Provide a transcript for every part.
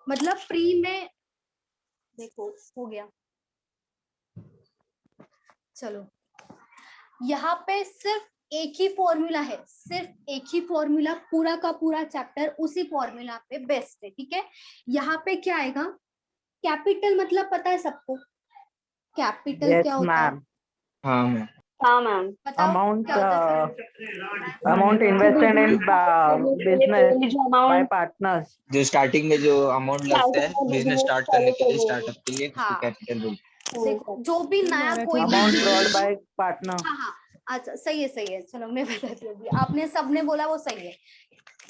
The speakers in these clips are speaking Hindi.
मतलब प्री में देखो हो गया। चलो यहाँ पे सिर्फ एक ही फॉर्मूला है, सिर्फ एक ही फॉर्मूला, पूरा का पूरा चैप्टर उसी फॉर्मूला पे बेस्ट है। ठीक है, यहाँ पे क्या आएगा, कैपिटल मतलब पता है सबको, कैपिटल क्या होता है? हाँ मैम। हाँ मैम। बताओ Amount, क्या होता है? amount invested in business by partners. जो स्टार्टिंग में जो अमाउंट लगता है बिजनेस स्टार्ट करने के लिए, स्टार्टअप के लिए, उसको हाँ। कैपिटल बोलते देखो जो भी नया कोई भी Amount brought by partner. हाँ हाँ, अच्छा सही है, चलो मैं बताती हूँ। अभी आपने सबने बोला वो सही है।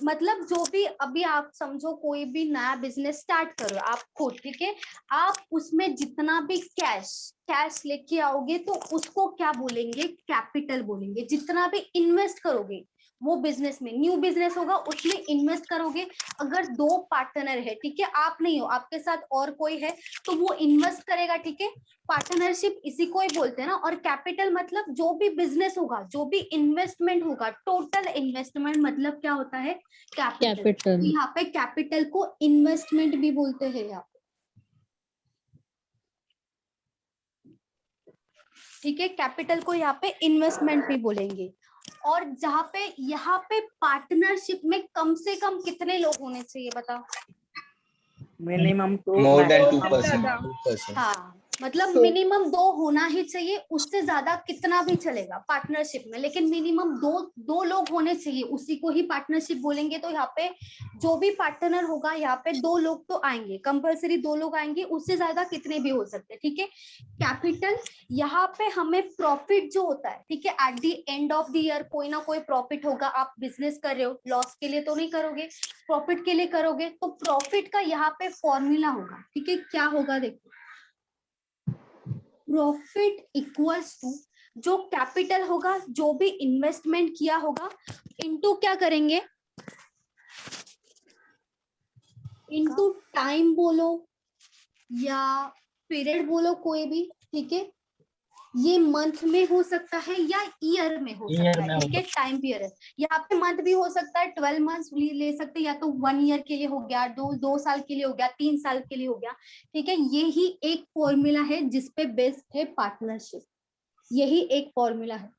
मतलब जो भी अभी आप समझो कोई भी नया बिजनेस स्टार्ट करो आप खुद, ठीक है, आप उसमें जितना भी कैश लेके आओगे तो उसको क्या बोलेंगे, कैपिटल बोलेंगे। जितना भी इन्वेस्ट करोगे वो बिजनेस में, न्यू बिजनेस होगा उसमें इन्वेस्ट करोगे। अगर दो पार्टनर है, ठीक है, आप नहीं हो, आपके साथ और कोई है तो वो इन्वेस्ट करेगा। ठीक है, पार्टनरशिप इसी को ही बोलते हैं ना। और कैपिटल मतलब जो भी बिजनेस होगा, जो भी इन्वेस्टमेंट होगा, टोटल इन्वेस्टमेंट मतलब क्या होता है, कैपिटल। यहाँ पे कैपिटल को इन्वेस्टमेंट भी बोलते हैं यहाँ पे। ठीक है, कैपिटल को यहाँ पे इन्वेस्टमेंट भी बोलेंगे। और जहाँ पे यहाँ पे पार्टनरशिप में कम से कम कितने लोग होने चाहिए बताओ? Minimum two. More than maximum 2%। हाँ, मतलब मिनिमम 2 होना ही चाहिए, उससे ज्यादा कितना भी चलेगा पार्टनरशिप में, लेकिन मिनिमम दो लोग होने चाहिए, उसी को ही पार्टनरशिप बोलेंगे। तो यहाँ पे जो भी पार्टनर होगा यहाँ पे 2 लोग तो आएंगे, कंपलसरी 2 लोग आएंगे, उससे ज्यादा कितने भी हो सकते हैं। ठीक है, कैपिटल यहाँ पे हमें प्रॉफिट जो होता है, ठीक है, eight the end of the year कोई ना कोई प्रॉफिट होगा। आप बिजनेस कर रहे हो, लॉस के लिए तो नहीं करोगे, प्रॉफिट के लिए करोगे, तो प्रॉफिट का यहाँ पे फॉर्मूला होगा। ठीक है, क्या होगा देखो, प्रॉफिट इक्वल्स टू जो कैपिटल होगा, जो भी इन्वेस्टमेंट किया होगा, इनटू क्या करेंगे, इनटू टाइम बोलो या पीरियड बोलो कोई भी। ठीक है, ये मंथ में हो सकता है या ईयर में हो सकता है। ठीक है, टाइम पीरियड यहाँ पे मंथ भी हो सकता है, 12 मंथ्स ले सकते हैं, या तो 1 ईयर के लिए हो गया, 2 साल के लिए हो गया, 3 साल के लिए हो गया। ठीक है, यही एक फॉर्मूला है जिसपे बेस्ड है पार्टनरशिप, यही एक फॉर्मूला है।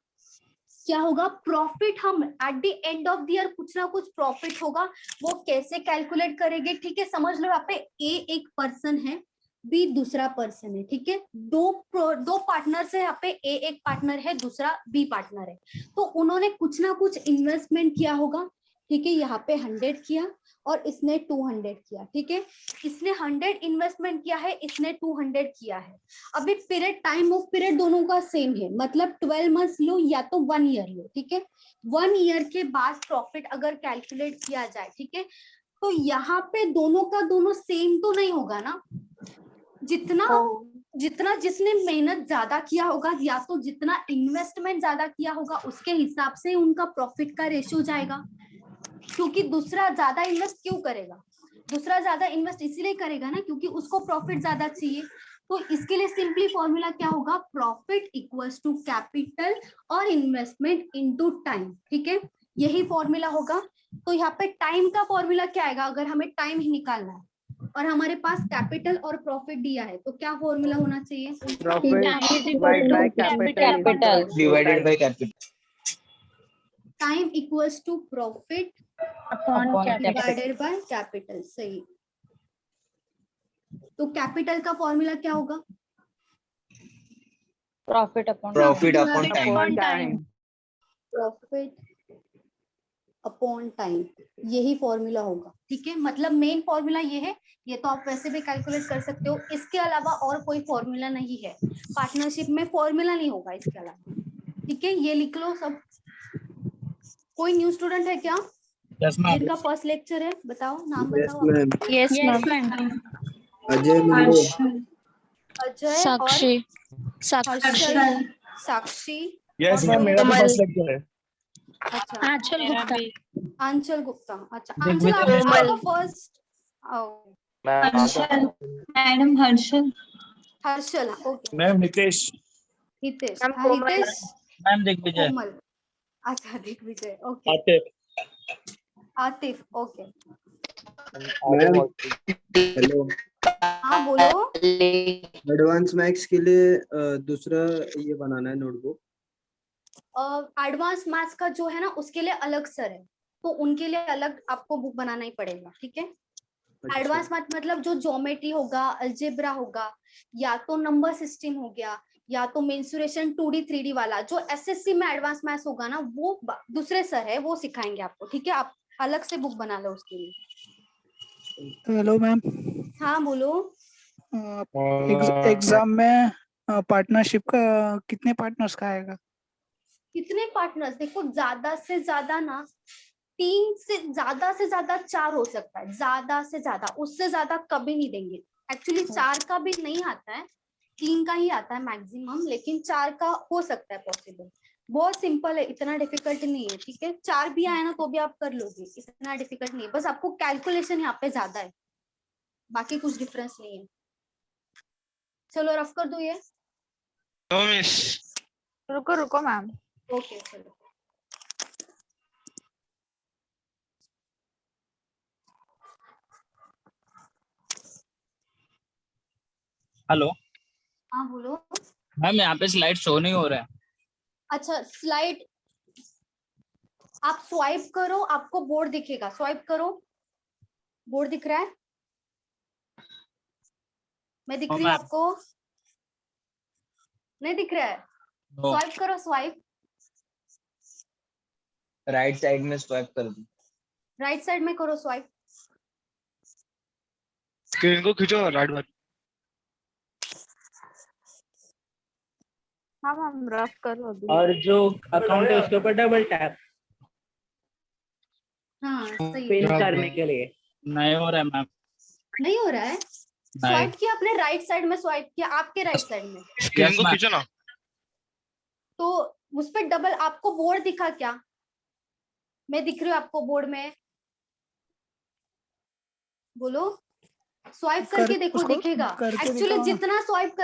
क्या होगा, प्रॉफिट हम eight the end of the year कुछ ना कुछ प्रॉफिट होगा, वो कैसे कैलकुलेट करेंगे। ठीक है, समझ लो यहाँ पे ए एक पर्सन है, बी दूसरा पर्सन है। ठीक है, दो पार्टनर है यहाँ पे, ए एक पार्टनर है, दूसरा बी पार्टनर है, तो उन्होंने कुछ ना कुछ इन्वेस्टमेंट किया होगा। ठीक है, यहाँ पे 100 किया और इसने 200 किया। ठीक है, इसने 100 इन्वेस्टमेंट किया है, इसने 200 किया है। अभी पीरियड, टाइम ऑफ पीरियड दोनों का सेम है, मतलब 12 मंथ्स लो या तो 1 ईयर लो। ठीक है, 1 ईयर के बाद प्रॉफिट अगर कैलकुलेट किया जाए, ठीक है, तो यहाँ पे दोनों का दोनों सेम तो नहीं होगा ना। जितना जिसने मेहनत ज्यादा किया होगा या तो जितना इन्वेस्टमेंट ज्यादा किया होगा उसके हिसाब से उनका प्रॉफिट का रेशियो जाएगा। क्योंकि दूसरा ज्यादा इन्वेस्ट क्यों करेगा, दूसरा ज्यादा इन्वेस्ट इसीलिए करेगा ना क्योंकि उसको प्रॉफिट ज्यादा चाहिए। तो इसके लिए सिंपली फॉर्मूला क्या होगा, प्रॉफिट इक्वल्स टू कैपिटल और इन्वेस्टमेंट इनटू टाइम। ठीक है, यही फॉर्मूला होगा। तो यहाँ पे टाइम का फॉर्मूला क्या आएगा, अगर हमें टाइम ही निकालना है और हमारे पास कैपिटल और प्रॉफिट दिया है तो क्या फॉर्मूला होना चाहिए, profit divided by capital divided by capital. Time equals to profit divided by capital. सही, तो कैपिटल का फॉर्मूला क्या होगा, profit upon time. Profit upon time, यही फॉर्मूला होगा। ठीक है, मतलब मेन फॉर्मूला ये है, ये तो आप वैसे भी कैलकुलेट कर सकते हो, इसके अलावा और कोई फॉर्मूला नहीं है। पार्टनरशिप में फॉर्मूला नहीं होगा इसके अलावा। ठीक है, ये लिख लो सब। कोई न्यू स्टूडेंट है क्या? जिनका फर्स्ट लेक्चर है, बताओ नाम बताओ। Yes ma'am. अजय साक्षी। और साक्षी। यस मैम, मेरा तो फर्स्ट लेक्चर है। अच्छा, आंचल गुप्ता। आंचल गुप्ता। अच्छा, आंचल आपका first. Madam Harshal. Harshal, okay. Ma'am Hitesh. Hitesh, Komal. Hitesh. Ma'am Digvijay. Komal, अच्छा Digvijay, okay. Atif. Atif, okay. Ma'am hello, हाँ बोलो। एडवांस मैथ्स के लिए दूसरा ये बनाना है नोटबुक। एडवांस मैथ्स का जो है ना उसके लिए अलग सर है, तो उनके लिए अलग आपको बुक बनाना ही पड़ेगा, ठीक है। एडवांस मैथ मतलब जो ज्योमेट्री होगा, अलजेब्रा होगा, या तो नंबर सिस्टम हो गया, या तो मेंसुरेशन 2D 3D वाला, जो एसएससी में एडवांस मैथ्स होगा ना वो दूसरे सर है, वो सिखाएंगे आपको, ठीक है। आप अलग से बुक बना लो उसके लिए। हेलो मैम, हाँ बोलो। एग्जाम में पार्टनरशिप का कितने पार्टनर्स का आएगा? कितने पार्टनर्स, देखो ज्यादा से ज्यादा ना 3 से ज्यादा 4 हो सकता है, ज्यादा से ज्यादा, उससे ज्यादा कभी नहीं देंगे। एक्चुअली 4 का भी नहीं आता है, 3 का ही आता है मैक्सिमम, लेकिन 4 का हो सकता है पॉसिबल। बहुत सिंपल है, इतना डिफिकल्ट नहीं है, ठीक है। 4 भी आए ना तो भी आप कर लोगे, इतना डिफिकल्ट नहीं है, बस आपको कैलकुलेशन यहाँ पे ज्यादा है, बाकी कुछ डिफरेंस नहीं है। चलो रफ कर दो ये। रुको रुको मैम। ओके चलो। हेलो हाँ बोलो। मैम, यहाँ पे स्लाइड शो नहीं हो रहा है। अच्छा स्लाइड आप स्वाइप करो, आपको बोर्ड दिखेगा, स्वाइप करो, बोर्ड दिख रहा है, मैं दिख रही हूँ मैम आपको, नहीं दिख रहा है? नो। स्वाइप करो, स्वाइप राइट साइड में स्वाइप कर दो। राइट साइड में करो स्वाइप। स्क्रीन को खींचो राइट बार। हाँ मैम रफ करो अभी। और जो अकाउंट है उसके ऊपर डबल टैप हाँ सही है। पिन करने के लिए। नहीं हो रहा है मैम। नहीं हो रहा है? स्वाइप किया आपने, राइट साइड में स्वाइप किया, आपके राइट साइड में, स्क्रीन को मैम। खींचो ना। तो उस पर डबल आपको बोर्ड दिखा क्या? मैं दिख रही हूँ आपको बोर्ड में, बोलो। स्वाइप करके देखो, उसको दिखेगा। करके एक्चुअली दिखाओ ना। जितना स्वाइप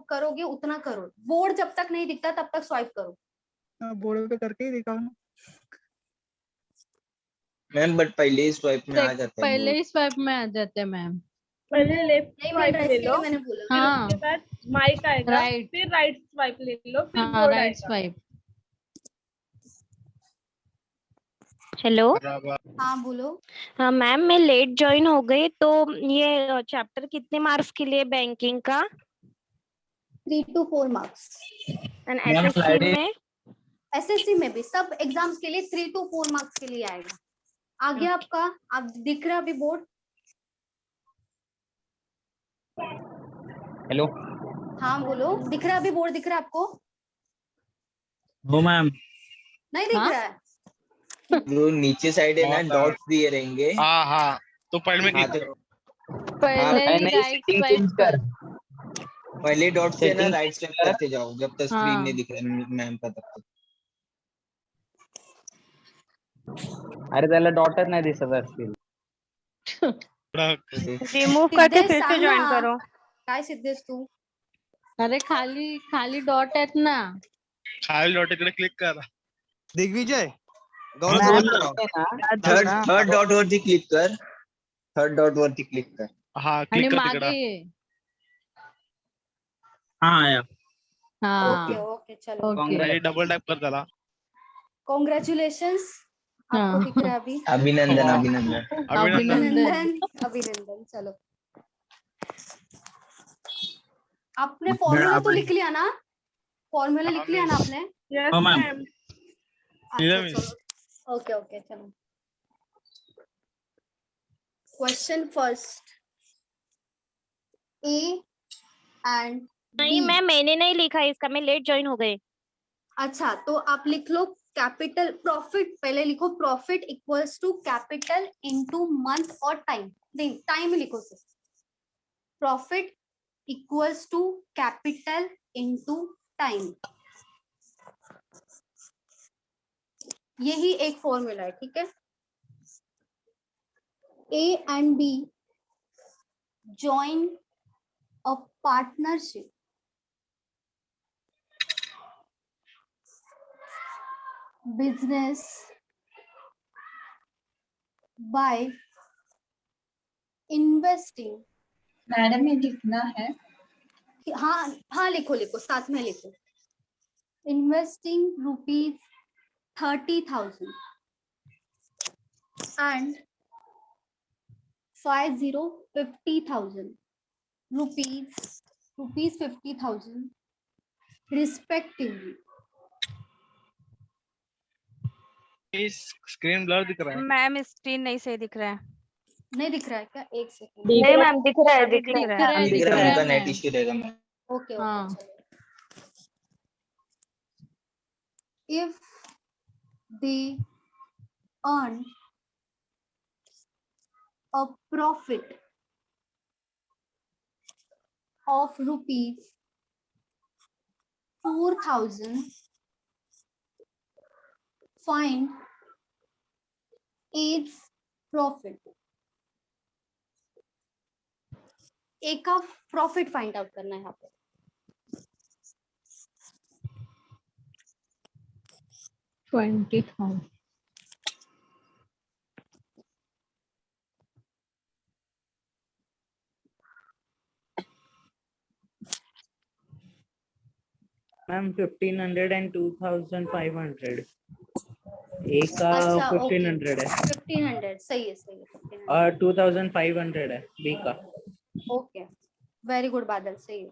करोगे उतना करो, बोर्ड जब तक नहीं दिखता तब तक स्वाइप करो। बोर्ड पे करके ही दिखाओ ना। मैम बट पहले ही स्वाइप में आ जाते हैं पहले ही स्वाइप में आ जाते हैं मैम। पहले लेफ्ट नहीं मिल स्वाइप रहा है, ले इसके लो, लिए मैंने बोला। फिर हाँ उसके बाद माइक आएगा, राइट। फिर राइट स्वाइप ले लो, फिर हाँ बोर्ड राइट आएगा। स्वाइप। हेलो। हाँ बोलो। हाँ मैम, मैं लेट ज्वाइन हो गई, तो ये चैप्टर कितने मार्क्स के लिए बैंकिंग का? 3 to 4 marks. And ma'am SSC slide में? एसएससी में भी सब एग्जाम्स के लिए 3 to 4 मार्क्स के लिए आएगा। आगे आपका, आप दिख रहा है अभी बोर्ड? हेलो। हाँ बोलो, दिख रहा है अभी बोर्ड, दिख रहा है आपको? No ma'am. नहीं दिख हाँ? रहा है? जो नीचे साइड है ना, डॉट्स दिए रहेंगे। हाँ हाँ, तो पहले में हाँ क्लिक तो पहले ही राइट स्वाइप कर। पहले डॉट से ना राइट स्टेप करते जाओ जब तक स्क्रीन हाँ नहीं दिख रहा मैम का, तब तक। अरे त्याला डॉटच नाही दिसत असतील. रिमूव करके फिर से ज्वाइन करो. काय सिद्धेश तू? अरे खाली खाली डॉट आहेत ना. खाली डॉट इकडे क्लिक करा. दिग्विजय थर्ड थर्ड डॉट वरती क्लिक कर, थर्ड डॉट वरती क्लिक कर. हा आणि क्लिक कर मागे तिकडे. ये. हाँ आया। ओके हाँ ओके चलो। ओके. डबल टैप कर त्याला. कॉन्ग्रेचुलेशंस, आपको हाँ. दिख रहा है अभी? अभिनंदन अभिनंदन. अभिनंदन अभिनंदन। चलो आपने फॉर्मूला तो लिख लिया ना? फॉर्मूला लिख लिया ना आपने? यस हाँ, मैम। मैम। अच्छा चलो, ओके ओके चलो। क्वेश्चन फर्स्ट, ए एंड नहीं मैम, मैंने नहीं लिखा इसका, मैं लेट ज्वाइन हो गई. अच्छा तो आप लिख लो कैपिटल प्रॉफिट, पहले लिखो profit equals to capital into month और टाइम, नहीं टाइम लिखो सिर्फ। Profit equals to capital into time, यही एक फॉर्मूला है, ठीक है। A and B join a partnership business by investing, madam ये लिखना है। हाँ हाँ लिखो लिखो साथ में लिखो। Investing ₹30,000 and 50,000 rupees 50,000 respectively. Screen blur दिख रहा है। मैम स्क्रीन नहीं सही दिख रहा है। नहीं दिख रहा है क्या? एक सेकंड। नहीं मैम दिख रहा है, दिख रहा है, दिख दिख रहा रहा है, है उनका नेट मैम। इश्यू रहेगा मैम। ओके हाँ। ओके चलो। If they earn a profit of ₹4,000, find its profit. एक का प्रॉफिट फाइंड आउट करना है यहाँ पे। $20,000 मैम 1500 and 2500, एक का अच्छा, 1500 है 1500 सही है 1500। और 2500 है बी का। ओके वेरी गुड बादल, सही है।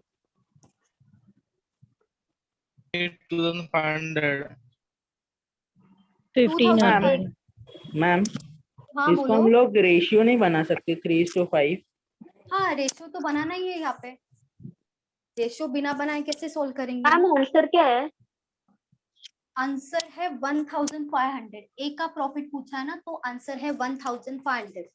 2500 $1,500 मैम हाँ इसको हम बोलो। लोग रेशियो नहीं बना सकते 3:5? हाँ रेशियो तो बनाना ही है यहाँ पे। रेशियो बिना बनाए कैसे सोल्व करेंगे? मैम आंसर क्या है? आंसर है 1500। ए का प्रॉफिट पूछा है ना, तो आंसर है 1500।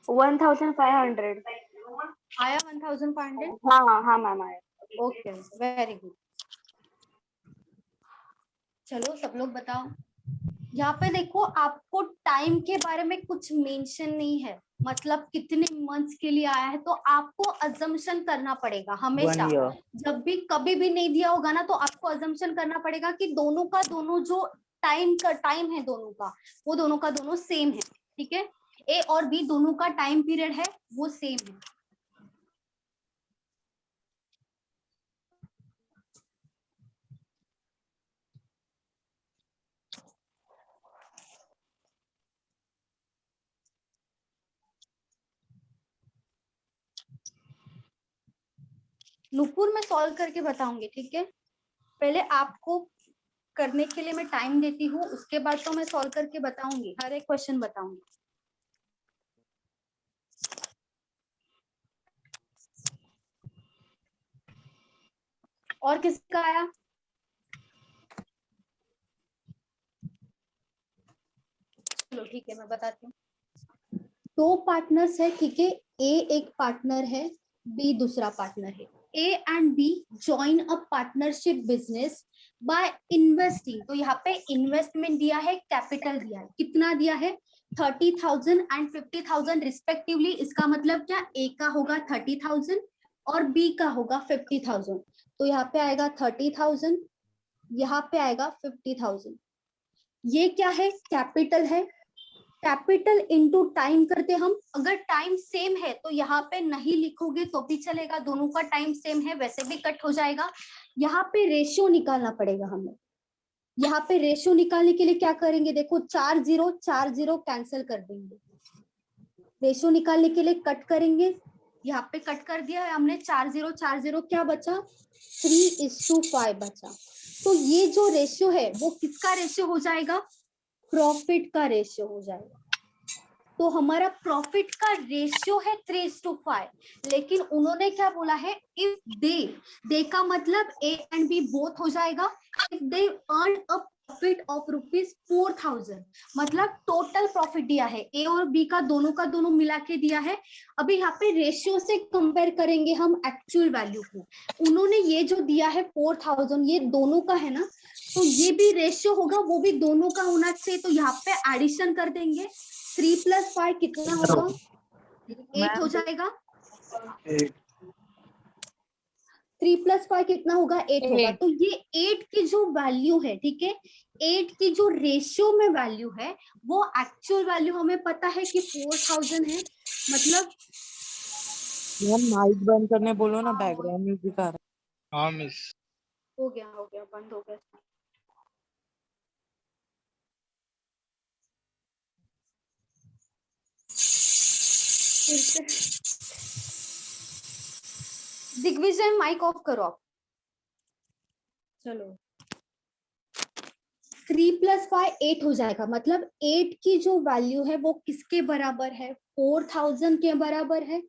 $1,500। आया 1500? हाँ हाँ मैम आया। Okay very good. चलो सब लोग बताओ। यहाँ पे देखो आपको टाइम के बारे में कुछ मेंशन नहीं है, मतलब कितने मंथ्स के लिए आया है, तो आपको अजम्पशन करना पड़ेगा हमेशा। 1 year। जब भी कभी भी नहीं दिया होगा ना, तो आपको अजम्पशन करना पड़ेगा कि दोनों का दोनों जो टाइम है दोनों का, वो दोनों का दोनों सेम है। ठीक है, ए और बी दोनों का टाइम पीरियड है वो सेम है। नुपुर मैं सॉल्व करके बताऊंगी, ठीक है। पहले आपको करने के लिए मैं टाइम देती हूँ, उसके बाद तो मैं सॉल्व करके बताऊंगी, हर एक क्वेश्चन बताऊंगी। और किसका आया? चलो ठीक है मैं बताती हूँ। 2 पार्टनर्स है, ठीक है। ए एक पार्टनर है, बी दूसरा पार्टनर है। A and B join a partnership business by investing. तो यहाँ पे इन्वेस्टमेंट दिया है, कैपिटल दिया है, कितना दिया है? 30,000 एंड 50,000 रिस्पेक्टिवली। इसका मतलब क्या? ए का होगा 30,000 और बी का होगा 50,000। तो यहाँ पे आएगा 30,000, यहाँ पे आएगा 50,000। ये क्या है? कैपिटल है। कैपिटल इनटू टाइम करते हम। अगर टाइम सेम है तो यहाँ पे नहीं लिखोगे तो भी चलेगा, दोनों का टाइम सेम है वैसे भी कट हो जाएगा। यहाँ पे रेशियो निकालना पड़ेगा हमें। यहाँ पे रेशियो निकालने के लिए क्या करेंगे? देखो 4 0 कैंसिल कर देंगे। रेशियो निकालने के लिए कट करेंगे, यहाँ पे कट कर दिया है हमने। 4 0 क्या बचा? 3:5 बचा। तो ये जो रेशियो है वो किसका रेशियो हो जाएगा? प्रॉफिट का रेशियो हो जाएगा। तो हमारा प्रॉफिट का रेशियो है 3:5, लेकिन उन्होंने क्या बोला है? इफ दे का मतलब ए एंड बी बोथ हो जाएगा। If they earn a profit of ₹4,000, मतलब टोटल प्रॉफिट दिया है, ए और बी का दोनों मिला के दिया है। अभी यहाँ पे रेशियो से कंपेयर करेंगे हम एक्चुअल वैल्यू को। उन्होंने ये जो दिया है 4,000, ये दोनों का है ना, तो ये भी रेशियो होगा, वो भी दोनों का होना चाहिए। तो यहाँ पे एडिशन कर देंगे, 3 + 5 कितना होगा? 8 हो जाएगा। 3 + 5 कितना होगा? 8 होगा। तो ये 8 की जो वैल्यू है, ठीक है, 8 की जो रेशियो में वैल्यू है वो एक्चुअल वैल्यू हमें पता है कि 4000 है। मतलब माइक बंद करने बोलो ना, बैकग्राउंड म्यूजिक आ रहा हाँ मिस। हो गया बंद हो गया। दिग्विजय माइक ऑफ करो आप। चलो 3 + 5 8 हो जाएगा। मतलब 8 की जो वैल्यू है वो किसके बराबर है? 4000 के बराबर है।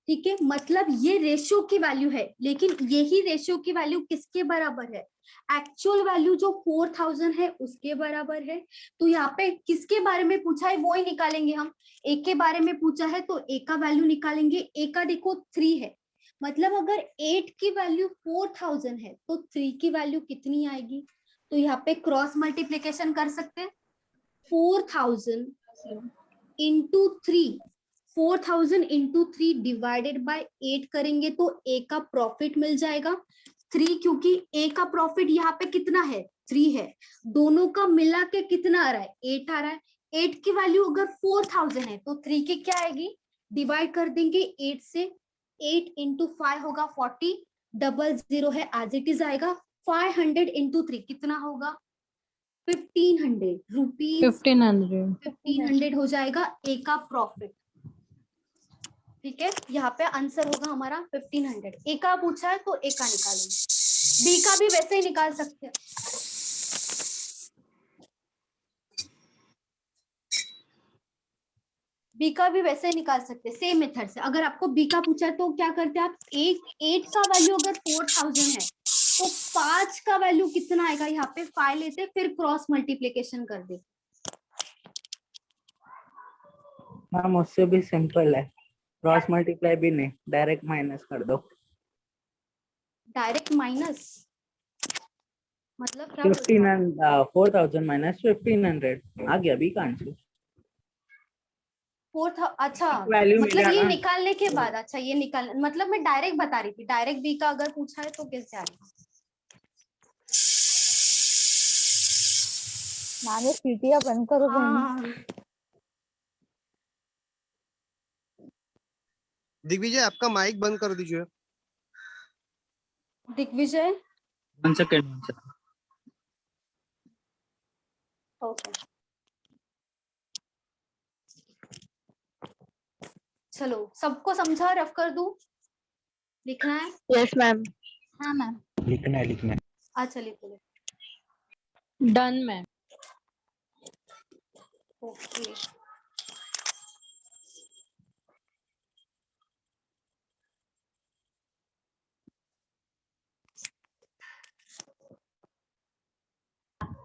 ठीक है, मतलब ये रेशियो की वैल्यू है, लेकिन यही रेशियो की वैल्यू किसके बराबर है? एक्चुअल वैल्यू जो 4000 है उसके बराबर है। तो यहाँ पे किसके बारे में पूछा है वो ही निकालेंगे हम। ए के बारे में पूछा है तो ए का वैल्यू निकालेंगे। ए का देखो 3 है, मतलब अगर 8 की वैल्यू 4000 है तो 3 की वैल्यू कितनी आएगी? तो यहाँ पे क्रॉस मल्टीप्लीकेशन कर सकते हैं। 4000 इंटू 3, 4000 इंटू 3 डिवाइडेड बाय 8 करेंगे तो ए का प्रॉफिट मिल जाएगा 3, क्योंकि ए का प्रॉफिट यहाँ पे कितना है? 3 है। दोनों का मिला के कितना आ रहा है? 8 आ रहा है। 8 की वैल्यू अगर 4000 है तो 3 की क्या आएगी? डिवाइड कर देंगे 8 से। 8 इंटू 5 होगा 40, 00 है एज इट इज आएगा। 500 इंटू 3 कितना होगा? 1500 रुपीज। 1500 हो जाएगा ए का प्रॉफिट। ठीक है, यहाँ पे आंसर होगा हमारा 1500। ए का पूछा है तो ए का निकालेंगे। बी का भी वैसे ही निकाल सकते हैं। बी का भी वैसे ही निकाल सकते हैं, सेम मेथड से। अगर आपको बी का पूछा है तो क्या करते हैं आप? 8 का वैल्यू अगर 4000 है तो 5 का वैल्यू कितना आएगा? यहाँ पे 5 लेते फिर क्रॉस मल्टीप्लीकेशन कर दे। मैम उससे भी सिंपल है, क्रॉस मल्टीप्लाई भी नहीं, डायरेक्ट माइनस कर दो। डायरेक्ट माइनस मतलब क्या? 4000 माइनस 1500 आ गया बी का आंसर। 4 अच्छा, वैल्यू मतलब ये निकालने के बाद। अच्छा, ये निकाल, मतलब मैं डायरेक्ट बता रही थी। डायरेक्ट बी का अगर पूछा है तो कैसे आएगा? नानी सीटियां बंद करो। हाँ, दिग्विजय आपका माइक बंद कर दीजिए। दिग्विजय। 1 second. ओके, चलो सबको समझा? रफ कर दूं? लिखना है? Yes ma'am. हाँ मैम। लिखना है। अच्छा लिखो। Done ma'am. ओके,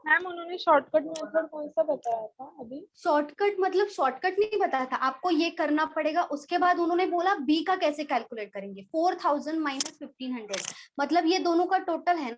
मैम उन्होंने शॉर्टकट मेथड कौन सा बताया था अभी? शॉर्टकट मतलब शॉर्टकट नहीं बताया था आपको, ये करना पड़ेगा। उसके बाद उन्होंने बोला बी का कैसे कैलकुलेट करेंगे। 4000 माइनस 1500, मतलब ये दोनों का टोटल है।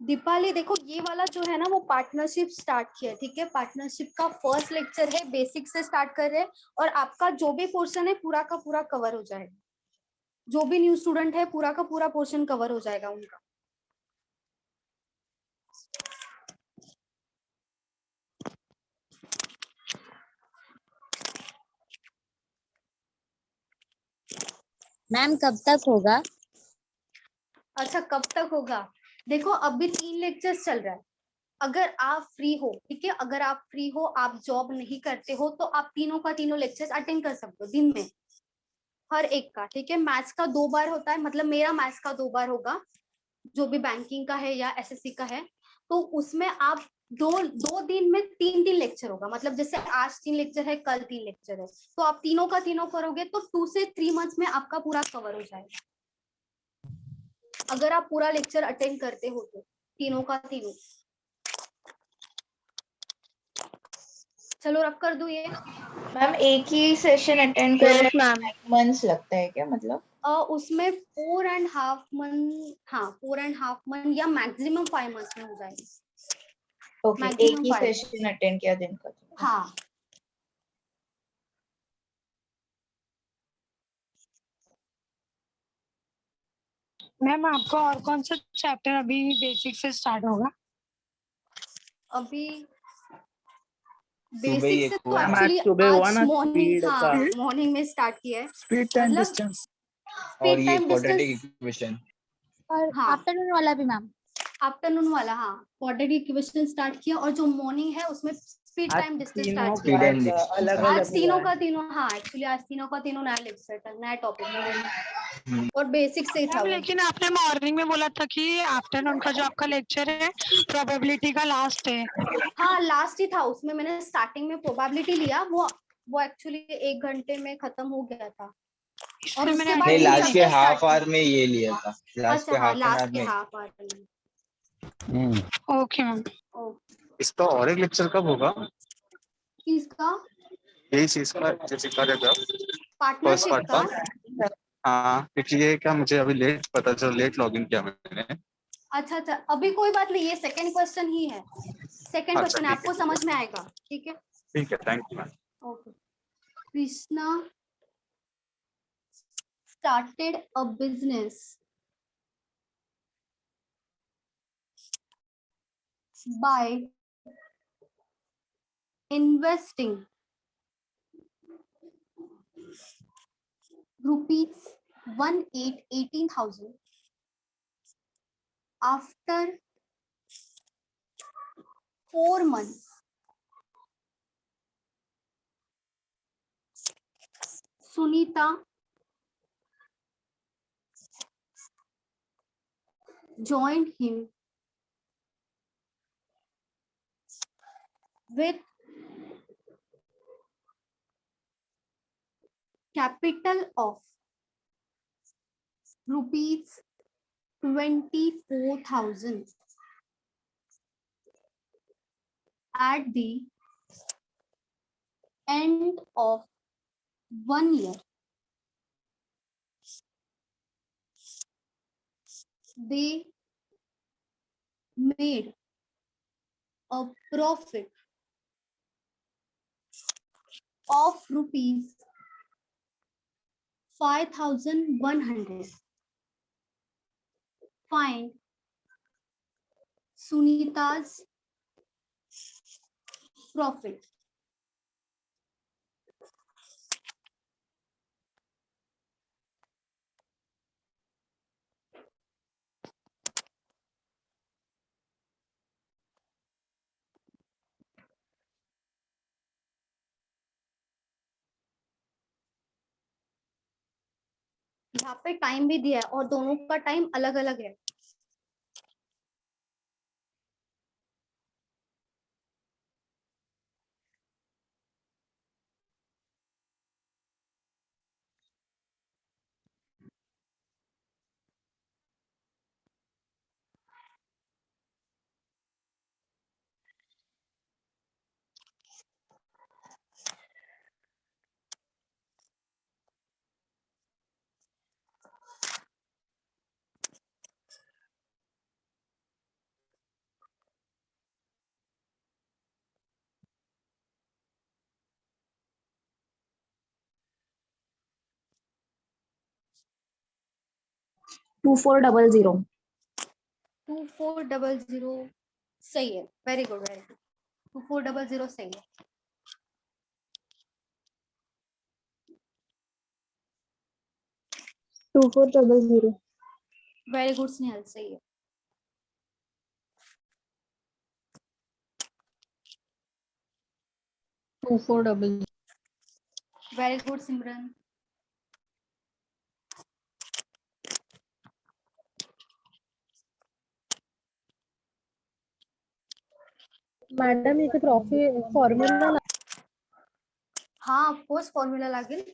दीपाली देखो, ये वाला जो है ना वो पार्टनरशिप स्टार्ट किया है। ठीक है, पार्टनरशिप का फर्स्ट लेक्चर है, बेसिक से स्टार्ट कर रहे हैं। और आपका जो भी पोर्शन है पूरा का पूरा कवर हो जाएगा। जो भी न्यू स्टूडेंट है पूरा का पूरा पोर्शन कवर हो जाएगा उनका। मैम कब तक होगा? अच्छा, कब तक होगा? देखो अभी 3 लेक्चर्स चल रहा है। अगर आप फ्री हो, ठीक है, अगर आप फ्री हो, आप जॉब नहीं करते हो, तो आप तीनों का तीनों लेक्चर्स अटेंड कर सकते हो दिन में, हर एक का। ठीक है, मैथ्स का 2 बार होता है, मतलब मेरा मैथ्स का 2 बार होगा, जो भी बैंकिंग का है या एसएससी का है। तो उसमें आप दो दिन में 3 लेक्चर होगा। मतलब जैसे आज 3 लेक्चर है, कल 3 लेक्चर है, तो आप तीनों का तीनों करोगे तो 2 से 3 मंथ्स में आपका पूरा कवर हो जाएगा, अगर आप पूरा लेक्चर अटेंड करते हो तो तीनों का तीनों। चलो रख कर दूं ये। मैम एक ही सेशन अटेंड Yes, करने ma'am. मंथ्स लगता है क्या मतलब? उसमें 4.5 मंथ, हाँ 4.5 मंथ या मैक्सिमम 5 मंथ्स में हो जाएगी। ओके, एक Maximum ही 5 सेशन अटेंड किया दिन का। हाँ। मैम आपका और कौन सा चैप्टर अभी बेसिक से स्टार्ट होगा? अभी सुबह ही बेसिक एक से तो हुआ है। एक्चुअली सुबह हुआ आज ना मॉर्निंग, speed हाँ का। मॉर्निंग में स्टार्ट किया है। स्पीड टाइम मतलब डिस्टेंस। और स्पीड ये टाइम क्वाड्रेटिक डिस्टेंस, इक्वेशन। और हाँ आफ्टरनून वाला भी मैम। आफ्टरनून वाला, हाँ क्वाड्रेटिक इक्वेशन स्टार्ट किया, और जो मॉर्निंग है उसमें स्पीड आज टाइम डिस्टेंस तीनों स्टार्ट स्पीड किया। एंड का डिस्टेंस अलग का। आज अलग हुआ तीनों है। का तीनों, हाँ एक्चुअली आज तीनों का तीनों नया लेक्चर था, नया टॉपिक हम्म। और बेसिक से ही था मैम वो। लेकिन आपने मॉर्निंग में बोला था कि आफ्टरनून का जो आपका लेक्चर है प्रोबेबिलिटी का लास्ट है। हाँ लास्ट ही था, उसमें मैंने स्टार्टिंग में प्रोबेबिलिटी लिया, वो एक्चुअली 1 घंटे में खत्म हो गया था, और इसलिए उसके मैंने बाद नहीं, ई लास्ट के चैप्टर हाफ स्टार्ट आवर किया। में ये लिया था, लास्ट अच्छा के हाँ हाफ एन लास्ट आवर के में। हाफ आवर में। Okay ma'am. इसका और एक लेक्चर कब होगा? किसका? यही चीज का जो सिखा रहे थे आप, फर्स्ट पार्टनरशिप पार्ट का? का। हाँ, क्योंकि ये क्या मुझे अभी लेट पता चला, लेट लॉगिन किया मैंने। अच्छा अच्छा, अभी कोई बात नहीं, ये सेकंड क्वेश्चन ही है, सेकंड अच्छा क्वेश्चन है, ठीक आपको है, समझ में आएगा, ठीक है। ठीक है, thank you ma'am. Okay. Krishna started a business by investing rupees 18,000. After 4 months, Sunita joined him with capital of rupees 24,000. At the end of 1 year, they made a profit of rupees 5,100. Find Sunita's profit. यहाँ पे टाइम भी दिया है और दोनों का टाइम अलग अलग है। टू फोर डबल जीरो 2400 सही है, वेरी गुड वेरी गुड, 2400 सही है। Two four double zero very good Snehal, सही है। Two four double very good Simran. Madam इथे प्रॉफिट फॉर्म्युला हाँ ऑफकोर्स फॉर्म्युला लागेल।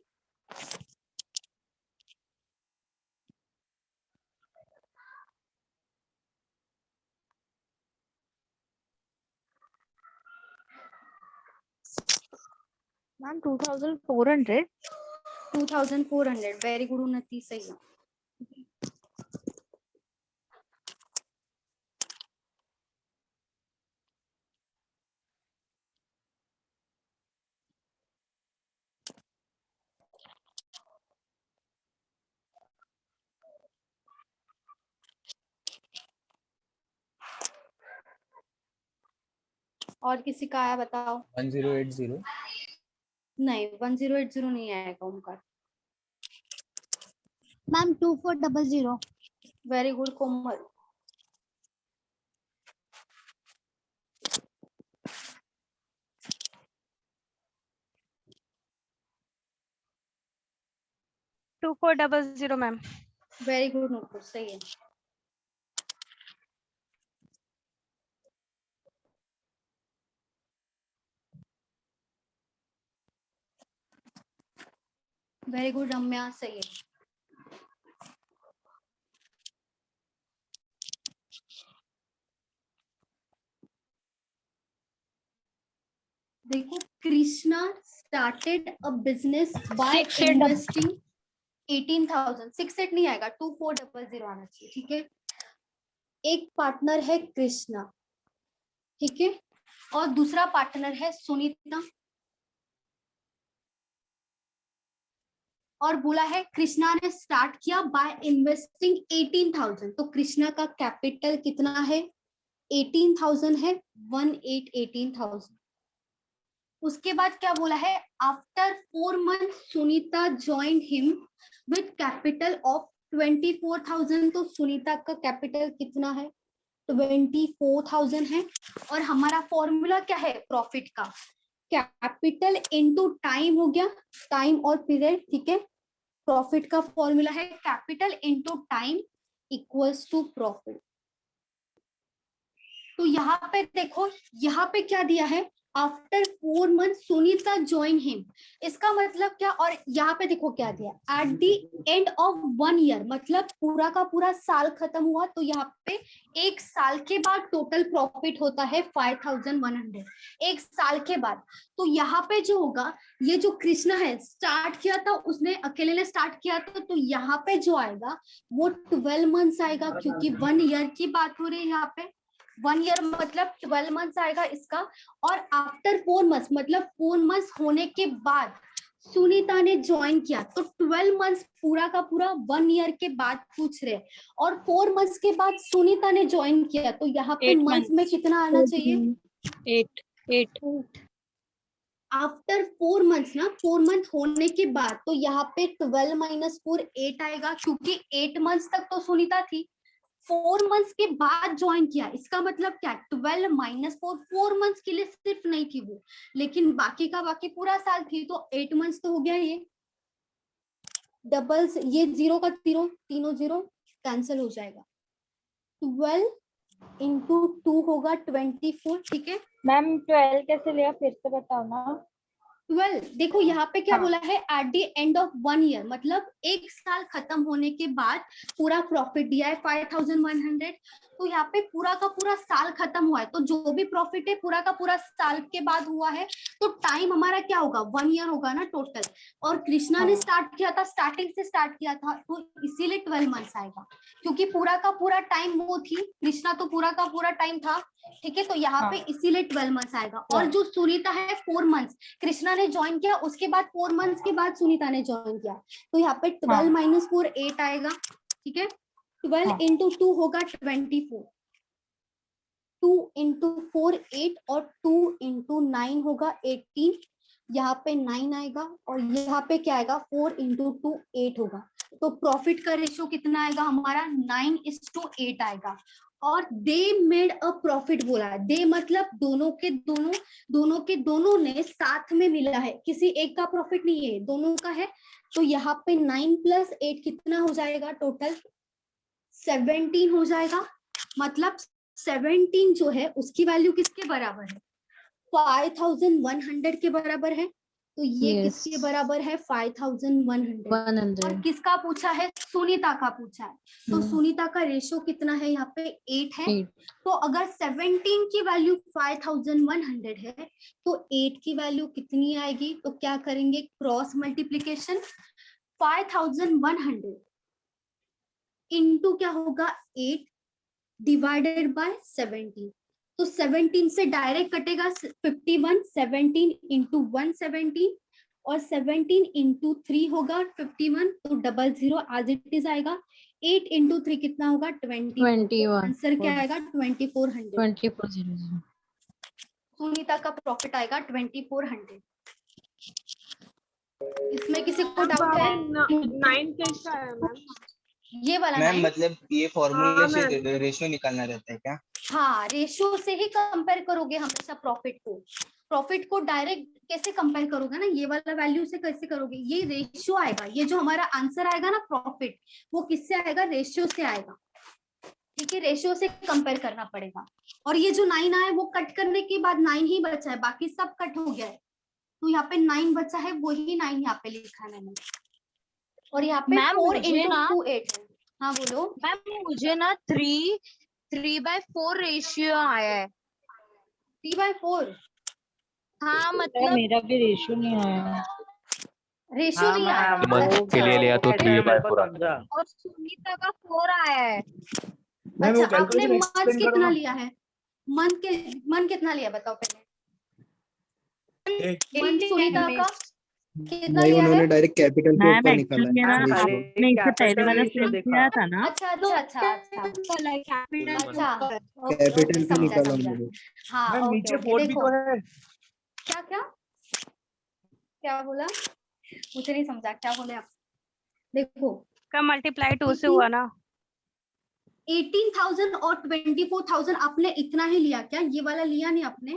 मैम 2400. 2400. वेरी गुड उन्नति, सही है. और किसी का आया बताओ. 1080. नहीं 1080 नहीं आएगा उनका. Ma'am 2400. Very good Komal. Two 2400 ma'am. Very good notebook, सही है. वेरी गुड रम्या, सही है. देखो Krishna started a business by 6 8 investing 18,000. 68 नहीं आएगा, 2400 आना चाहिए. ठीक है. एक पार्टनर है कृष्णा, ठीक है, और दूसरा पार्टनर है सुनीता, और बोला है कृष्णा ने स्टार्ट किया बाय इन्वेस्टिंग 18,000. तो कृष्णा का कैपिटल कितना है? 18,000 है. 18,000. उसके बाद क्या बोला है? After 4 month Sunita joined him with capital of 24,000. तो सुनीता का कैपिटल कितना है? 24,000 है. और हमारा फॉर्मूला क्या है प्रॉफिट का? कैपिटल इनटू टाइम हो गया, टाइम और पीरियड. ठीक है. प्रॉफिट का फॉर्मूला है capital into time equals to profit. तो यहाँ पे देखो, यहाँ पे क्या दिया है? After 4 month Sunita join him. इसका मतलब क्या? और यहाँ पे देखो क्या दिया? At the end of 1 year, मतलब पूरा का पूरा साल खत्म हुआ. तो यहाँ पे 1 साल के बाद टोटल प्रॉफिट होता है 5,100. 1 साल के बाद. तो यहाँ पे जो होगा, ये जो कृष्णा है स्टार्ट किया था, उसने अकेले ने स्टार्ट किया था. तो यहाँ पे जो आएगा वो 12 मंथ्स आएगा, क्योंकि 1 ईयर की बात हो रही है यहाँ पे. 1 ईयर मतलब 12 मंथ्स आएगा इसका. और आफ्टर 4 मंथ्स मतलब 4 मंथ्स होने के बाद सुनीता ने ज्वाइन किया. तो 12 मंथ्स पूरा का पूरा 1 ईयर के बाद पूछ रहे. और 4 मंथ्स के बाद सुनीता ने ज्वाइन किया. तो यहाँ पे मंथ्स में कितना आना चाहिए? 8. आफ्टर 4 मंथ्स ना, 4 मंथ होने के बाद. तो यहाँ पे 12 माइनस 4 8 आएगा, क्योंकि 8 मंथ्स तक तो सुनीता थी. 4 मंथ्स के बाद ज्वाइन किया. इसका मतलब क्या? 12 माइनस 4. 4 मंथ्स के लिए सिर्फ नहीं थी वो, लेकिन बाकी का बाकी पूरा साल थी. तो 8 मंथ्स तो हो गया. ये डबल्स, ये 0 का 0, तीनों 0 कैंसिल हो जाएगा. 12 इंटू 2 होगा 24. ठीक है. मैम 12 कैसे लिया फिर से बताओ ना. 12 देखो यहाँ पे क्या बोला है? Eight the end of 1 year, मतलब 1 साल खत्म होने के बाद पूरा प्रॉफिट दिया है 5,100. तो यहाँ पे पूरा का पूरा साल खत्म हुआ है. तो जो भी प्रॉफिट है पूरा का पूरा साल के बाद हुआ है. तो टाइम हमारा क्या होगा? 1 ईयर होगा ना टोटल. और कृष्णा ने स्टार्ट किया था, स्टार्टिंग से स्टार्ट किया था, तो इसीलिए 12 मंथ्स आएगा, क्योंकि पूरा का पूरा टाइम वो थी. कृष्णा तो पूरा का पूरा टाइम था. ठीक है. तो यहाँ पे इसीलिए 12 मंथ्स आएगा. और जो सुनीता है 4 मंथ्स कृष्णा ने ज्वाइन किया, उसके बाद 4 मंथ्स के बाद सुनीता ने ज्वाइन किया. तो यहाँ पे 12 माइनस 4 8 आएगा. ठीक है. 12 इंटू 2 होगा 24. 2 इंटू 4 8 और 2 इंटू 9 होगा 18. यहाँ पे 9 आएगा और यहाँ पे क्या आएगा? 4 इंटू 2 8 होगा. तो प्रॉफिट का रेशियो कितना आएगा हमारा? 9:8 आएगा. और दे मेड अ प्रॉफिट बोला है. दे मतलब दोनों के दोनों ने साथ में मिला है, किसी एक का प्रॉफिट नहीं है, दोनों का है. तो यहाँ पे 9 + 8 कितना हो जाएगा? टोटल 17 हो जाएगा. मतलब 17 जो है उसकी वैल्यू किसके बराबर है? 5,100 के बराबर है. तो ये किसके बराबर है 5100। और किसका पूछा है? सुनीता का पूछा है। तो सुनीता का रेशो कितना है यहाँ पे? 8 है। तो अगर 17 की वैल्यू 5100 है तो 8 की वैल्यू कितनी आएगी? तो क्या करेंगे? Cross multiplication. 5100 इंटू क्या होगा? 8 डिवाइडेड बाय 17। तो 17 से डायरेक्ट कटेगा 51। 17 इंटू 117 और 17 इंटू 3 होगा 51। तो 00 एज इट इज आएगा। 8 इंटू 3 कितना होगा? 21। आंसर क्या आएगा? 2400। सुनीता का प्रॉफिट आएगा 2400। इसमें किसी को डाउट है? 9 कैसा है मैम? ये वाला मैम 9? मतलब ये फॉर्मूले से रेशियो निकालना रहता है क्या? हाँ, रेशियो से ही कंपेयर करोगे हमेशा प्रॉफिट को। प्रॉफिट को डायरेक्ट कैसे कंपेयर करोगे ना, ये वाला वैल्यू से कैसे करोगे? ये रेशियो आएगा। ये जो हमारा आंसर आएगा ना प्रॉफिट, वो किससे आएगा? रेशियो से आएगा। ठीक है, रेशियो से कंपेयर करना पड़ेगा। और ये जो 9 आया वो कट करने के बाद 9 ही बचा है, बाकी सब कट हो गया है। तो यहाँ पे 9 बचा है, वही 9 यहाँ पे लिखा है मैंने। और यहाँ पे 4 इंटू 2 8 है। हाँ बोलो मैम। मुझे ना 3/4 रेशियो आया है। 3/4? हाँ मतलब मेरा भी रेशियो नहीं आया। रेशियो नहीं आया। मंथ के लिए लिया तो 3/4 और सुनीता का 4 आया है। अच्छा, आपने मंथ कितना लिया है? मंथ कितना लिया बताओ पहले? मंथ सुनीता का कितना नहीं, लिया उन्होंने है? डायरेक्ट कैपिटल के ऊपर निकाला है। आपने इससे पहले वाला सेम किया था ना? अच्छा अच्छा अच्छा अच्छा अच्छा, कैपिटल पे निकाला उन्होंने। हाँ ओके ओके। देखो क्या क्या क्या बोला, मुझे नहीं समझा क्या बोले आप। देखो का मल्टीप्लाई 2 से हुआ ना। 18,000 और 24,000 आपने इतना ही लिया क्या? ये वाला लिया नहीं आपने?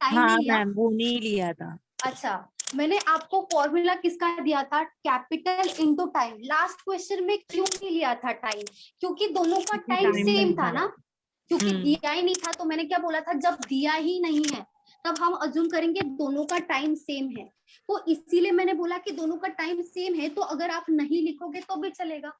टाइम हाँ नहीं लिया? मैम, वो नहीं लिया था। अच्छा, मैंने आपको फॉर्मूला किसका दिया था? Capital into time. Last question में क्यों नहीं लिया था टाइम? क्योंकि दोनों का टाइम सेम था ना। क्योंकि दिया ही नहीं था, तो मैंने क्या बोला था? जब दिया ही नहीं है तब हम अज्यूम करेंगे दोनों का टाइम सेम है। तो इसीलिए मैंने बोला कि दोनों का टाइम सेम है, तो अगर आप नहीं लिखोगे तो भी चलेगा।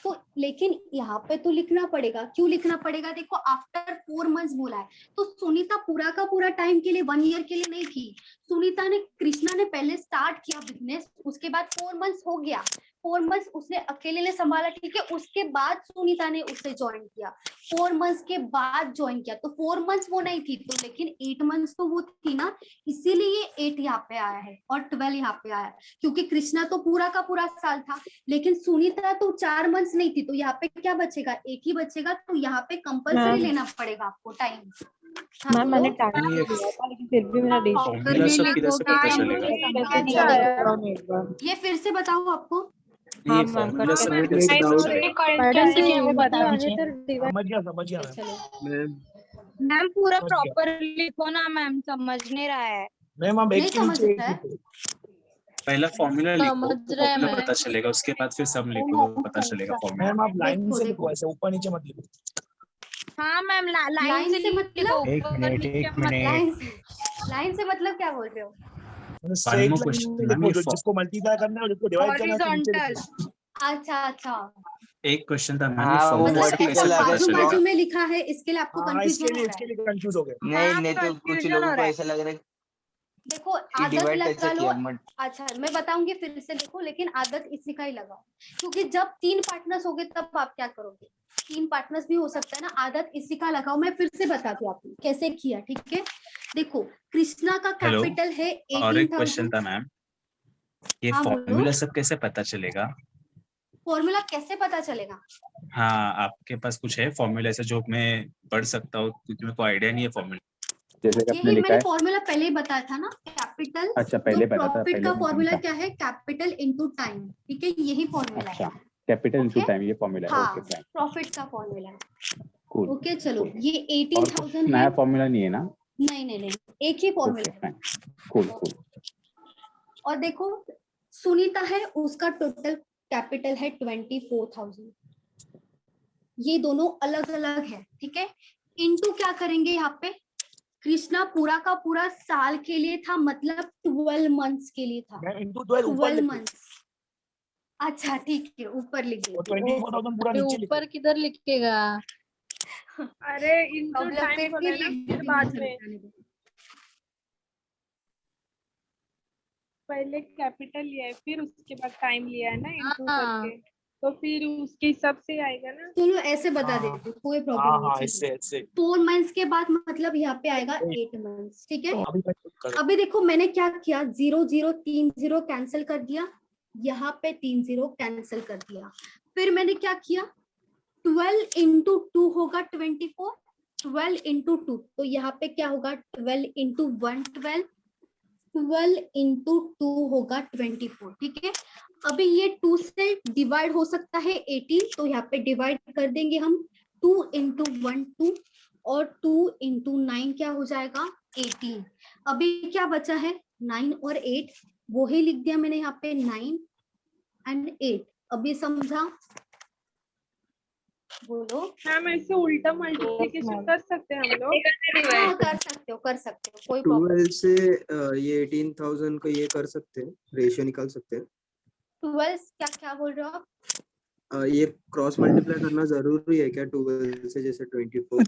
तो लेकिन यहाँ पे तो लिखना पड़ेगा। क्यों लिखना पड़ेगा? देखो आफ्टर 4 मंथ्स बोला है, तो सुनीता पूरा का पूरा टाइम के लिए 1 ईयर के लिए नहीं थी। सुनीता ने, कृष्णा ने पहले स्टार्ट किया बिजनेस, उसके बाद 4 मंथ्स हो गया, 4 मंथ्स उसने अकेले ने संभाला, ठीक है। उसके बाद सुनीता ने उसे ज्वाइन किया, 4 मंथ्स के बाद ज्वाइन किया, तो 4 मंथ्स वो नहीं थी, तो लेकिन 8 मंथ्स तो वो थी ना, इसीलिए ये 8 यहाँ पे आया है और 12 यहाँ पे आया, क्योंकि कृष्णा तो पूरा का पूरा साल था, लेकिन सुनीता तो 4 मंथ्स नहीं थी, तो यहाँ पे क्या बचेगा? 8 ही बचेगा। तो यहाँ पे कंपल्सरी लेना पड़ेगा आपको टाइम। मैम मैंने टाइम लिया था, लेकिन फिर भी मेरा फॉर्मूला सब किधर से पता चलेगा? ये फिर से बताऊं आपको? ये फॉर्मूला सब किधर से पता चलेगा? समझ गया मैम पूरा प्रॉपर लिखो ना मैम, समझ नहीं रहा है। मैम। अब नहीं समझ रहा है? पहला फॉर्मूला लिखो, समझ रहे हैं फॉर्मूला मैम। पता चलेगा, उसके बाद फिर सब लिखो तो पता चलेगा फॉर्मूला। मैम आप लाइन से लिखो, ऐसे ऊपर नीचे मत लिखो। हाँ मैम, लाइन से मतलब? एक मिनट लाइन से मतलब क्या बोल रहे हो? स्ट्रेट लाइन में लिखो, जिसको मल्टीप्लाई करना है और जिसको डिवाइड करना है तो नीचे लिखो। अच्छा अच्छा, एक क्वेश्चन था मैम, हाँ, वो फॉर्मूला vertical कैसे पता बाजू चलेगा? बाजू में लिखा है, इसके लिए आपको हाँ, कंफ्यूजन हो इसके रहा लिए कंफ्यूज हो गए। नहीं नहीं, तो कुछ लोगों को ऐसा लग रहा है है। देखो कि आदत डिवाइड लगा कैसे लो। किया। अच्छा मैं बताऊंगी फिर से, देखो लेकिन आदत इसी का ही लगाओ, क्योंकि जब 3 पार्टनर्स हो गए तब आप क्या करोगे? 3 पार्टनर्स भी हो सकता है ना। आदत इसी का लगाओ। मैं फिर से बताती हूँ आपको कैसे किया, ठीक है। देखो कृष्णा का हेलो, कैपिटल है और एक क्वेश्चन 18,000। था मैम, ये हाँ, बोलो। फॉर्मूला सब कैसे पता चलेगा? फॉर्मूला कैसे पता चलेगा? हाँ, आपके पास कुछ है फॉर्मूला ऐसा जो मैं पढ़ सकता हूँ, क्योंकि मेरे को आइडिया नहीं है फॉर्मूला। जैसे कि आपने यही लिखा मैंने है। फॉर्मूला पहले ही बताया था ना, कैपिटल। अच्छा, पहले बताया था, प्रॉफिट पहले का नहीं फॉर्मूला था। क्या है? कैपिटल इनटू टाइम, ठीक है, यही फॉर्मूला है। अच्छा, कैपिटल इनटू Okay? टाइम, ये फॉर्मूला है। हाँ, ओके फाइन, प्रॉफिट का फॉर्मूला है। कूल। ओके चलो, ये और 18,000 कुछ है। नया फॉर्मूला नहीं है ना? नहीं नहीं नहीं, एक ही फॉर्मूला ओके है। Fine, cool cool. और देखो सुनीता है, उसका टोटल कैपिटल है 24,000। ये दोनों अलग अलग है, ठीक है। इनटू क्या करेंगे यहाँ पे? कृष्णा पूरा का पूरा साल के लिए था, मतलब 12 मंथ्स के लिए था। मैम into 12 ऊपर 12 लिखो मंथ्स। अच्छा ठीक है, ऊपर लिख और देती हूँ। 24,000 पूरा नीचे लिखो। ऊपर किधर लिखेगा? अरे इनटू अब टाइम फिर बोला है लिख ना देती हूँ, बाद मुझे में, बताने दो। पहले कैपिटल लिया है फिर उसके बाद टाइम लिया है ना इनटू हाँ। करके, तो फिर उसके हिसाब से आएगा ना। चलो ऐसे बता हाँ। देती हूँ, कोई हाँ प्रॉब्लम हाँ नहीं। ऐसे ऐसे 4 मंथ्स के बाद मतलब यहाँ पे आएगा 8 मंथ्स, ठीक है। अभी मैं कर अभी देखो मैंने क्या किया, 0 0 3 0 कैंसिल कर दिया, यहाँ पे 3 0 कैंसिल कर दिया। फिर मैंने क्या किया, 12 इंटू 2 होगा 24, 12 इंटू 2, तो यहाँ पे क्या होगा 12 इंटू 1 12, 12 इंटू 2 होगा 24, ठीक है। अभी ये 2 से डिवाइड हो सकता है 18, तो यहाँ पे डिवाइड कर देंगे हम, 2 इंटू 1 2 और 2 इंटू 9 क्या हो जाएगा 18। अभी क्या बचा है 9 और 8, वो ही लिख दिया मैंने यहाँ पे 9 एंड 8। अभी समझा, बोलो। मैम ऐसे उल्टा मल्टीप्लिकेशन कर सकते हैं हम लोग? हाँ कर सकते हो, कोई प्रॉब्लम। 12 से ये 18,000 को ये कर सकते हैं, रेशियो निकाल सकते हैं। 12 क्या क्या बोल रहे हो आप? ये क्रॉस मल्टीप्लाई करना जरूरी है क्या 12 से, जैसे 24?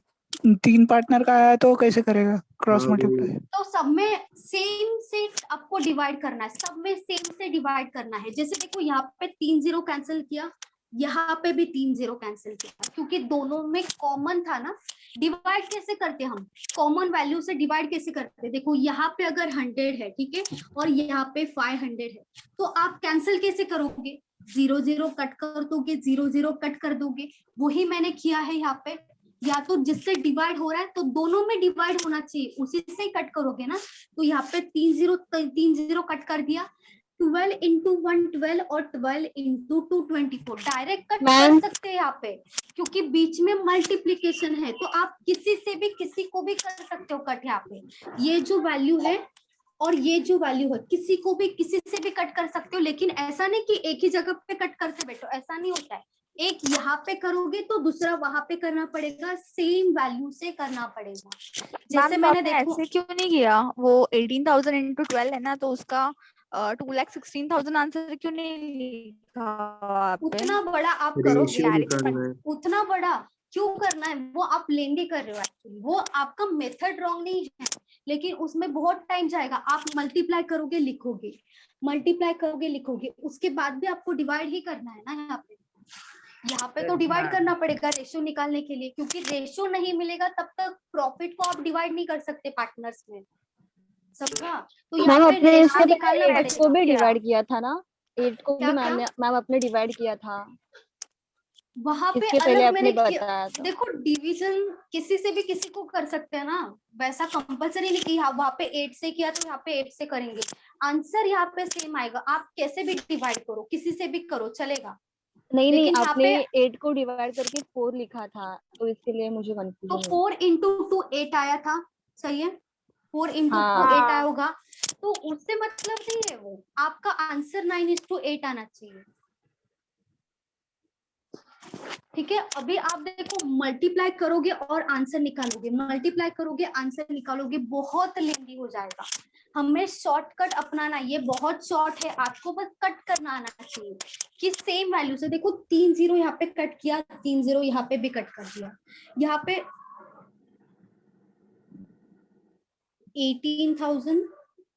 3 पार्टनर का आया तो कैसे करेगा क्रॉस मल्टीप्लाई? तो सब में सेम से आपको डिवाइड करना है, सब में सेम से डिवाइड करना है। जैसे देखो यहाँ पे 3 0 कैंसिल किया, यहाँ पे भी 3 0 कैंसिल किया, क्योंकि दोनों में कॉमन था ना। डिवाइड कैसे करते हम, कॉमन वैल्यू से डिवाइड कैसे करते, देखो यहाँ पे अगर 100 है, ठीक है, और यहाँ पे 500 है, तो आप कैंसिल कैसे करोगे, 0 0 कट कर दोगे, 0 0 कट कर दोगे। वही मैंने किया है यहाँ पे, या तो जिससे डिवाइड हो रहा है तो दोनों में डिवाइड होना चाहिए, उसी से ही कट करोगे ना। तो यहाँ पे 3 0 कट कर दिया, 12 इंटू 1 12 और 12 इंटू 2 24। डायरेक्ट कट कर सकते हैं यहाँ पे, क्योंकि बीच में मल्टीप्लीकेशन है, तो आप किसी से भी किसी को भी कर सकते हो कट। यहाँ पे ये जो वैल्यू है और ये जो वैल्यू है, किसी को भी किसी से भी कट कर सकते हो, लेकिन ऐसा नहीं कि एक ही जगह पे कट करते बैठो, ऐसा नहीं होता है। एक यहाँ पे करोगे तो दूसरा वहां पे करना पड़ेगा, सेम वैल्यू से करना पड़ेगा। जैसे मैंने देखो ऐसे क्यों नहीं किया, वो 18,000 इंटू 12 है ना, तो उसका 2,16,000 आंसर क्यों नहीं लिखा? उतना बड़ा आप करोगे, रेशियो निकालना है। उतना बड़ा क्यों करना है, वो आप लेंदी कर रहे हो एक्चुअली। वो आपका मेथड रॉन्ग नहीं है, लेकिन उसमें बहुत टाइम जाएगा। आप मल्टीप्लाई करोगे लिखोगे, मल्टीप्लाई करोगे लिखोगे, उसके बाद भी आपको डिवाइड ही करना है ना। यहाँ पे तो डिवाइड करना पड़ेगा रेशियो निकालने के लिए, क्योंकि रेशियो नहीं मिलेगा तब तक प्रॉफिट को आप डिवाइड नहीं कर सकते पार्टनर्स में, समझा। तो यहाँ पे रेशियो निकालना पड़ेगा। 8 को भी डिवाइड किया था ना, 8 को भी क्या मैम आपने डिवाइड किया था वहां पे। इसके पहले अलग आपने मैंने बताया था। देखो डिवीजन किसी से भी किसी को कर सकते हैं ना, वैसा कंपलसरी नहीं कि वहां पे 8 से किया तो यहाँ पे 8 से करेंगे, आंसर यहाँ पे सेम आएगा। आप कैसे भी डिवाइड करो, किसी से भी करो चलेगा। नहीं आपने 8 को डिवाइड करके 4 लिखा था, तो इसके लिए मुझे कंफ्यूजन। तो 4 इंटू 2 8 आया था, सही है, 4 इंटू 2 8 आया होगा, तो उससे मतलब नहीं है। वो आपका आंसर 9:8 आना चाहिए, ठीक है। अभी आप देखो मल्टीप्लाई करोगे और आंसर निकालोगे, मल्टीप्लाई करोगे आंसर निकालोगे, बहुत लेंदी हो जाएगा। हमें शॉर्टकट अपनाना, ये बहुत शॉर्ट है, आपको बस कट करना आना चाहिए कि सेम वैल्यू से। देखो 3 0 यहाँ पे कट किया, 3 0 यहाँ पे भी कट कर दिया। यहाँ पे 18,000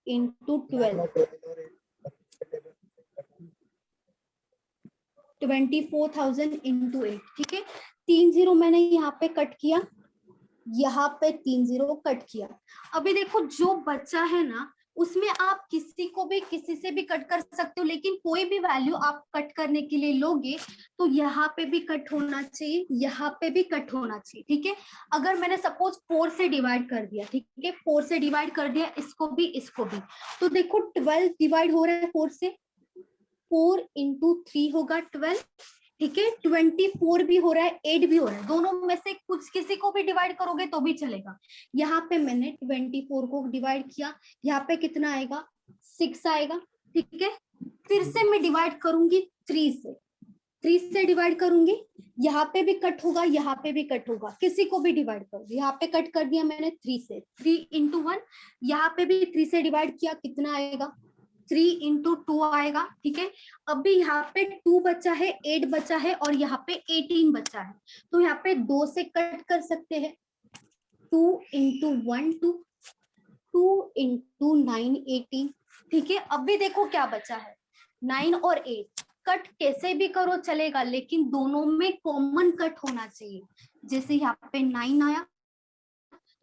इंटू 12 24,000 इंटू 8, ठीक है। 3 0 मैंने यहाँ पे कट किया, यहाँ पे 3 0 कट किया। अभी देखो जो बचा है ना, उसमें आप किसी को भी किसी से भी कट कर सकते हो, लेकिन कोई भी वैल्यू आप कट करने के लिए लोगे तो यहाँ पे भी कट होना चाहिए, यहाँ पे भी कट होना चाहिए, ठीक है। अगर मैंने सपोज 4 से डिवाइड कर दिया, ठीक है, 4 से डिवाइड कर दिया, इसको भी इसको भी, तो देखो 12 डिवाइड हो रहा है 4 से, 4 इंटू 3 होगा 12, ठीक है। 24 भी हो रहा है, 8 भी हो रहा है, दोनों में से कुछ किसी को भी डिवाइड करोगे तो भी चलेगा। यहाँ पे मैंने 24 को डिवाइड किया, यहाँ पे कितना आएगा 6 आएगा, ठीक है। फिर से मैं डिवाइड करूंगी 3 से, 3 से डिवाइड करूंगी, यहाँ पे भी कट होगा, यहाँ पे भी कट होगा, किसी को भी डिवाइड कर दो। यहाँ पे कट कर दिया मैंने 3 से, 3 into 1, यहाँ पे भी 3 से डिवाइड किया, कितना आएगा 3 into 2 आएगा। ठीक है, अभी यहाँ पे 2 बचा है, 8 बचा है और यहाँ पे 18 बचा है, तो यहाँ पे 2 से कट कर सकते हैं। 2 into 1 2 into 9 18। ठीक है, अभी देखो क्या बचा है 9 और 8, कट कैसे भी करो चलेगा, लेकिन दोनों में कॉमन कट होना चाहिए। जैसे यहाँ पे 9 आया,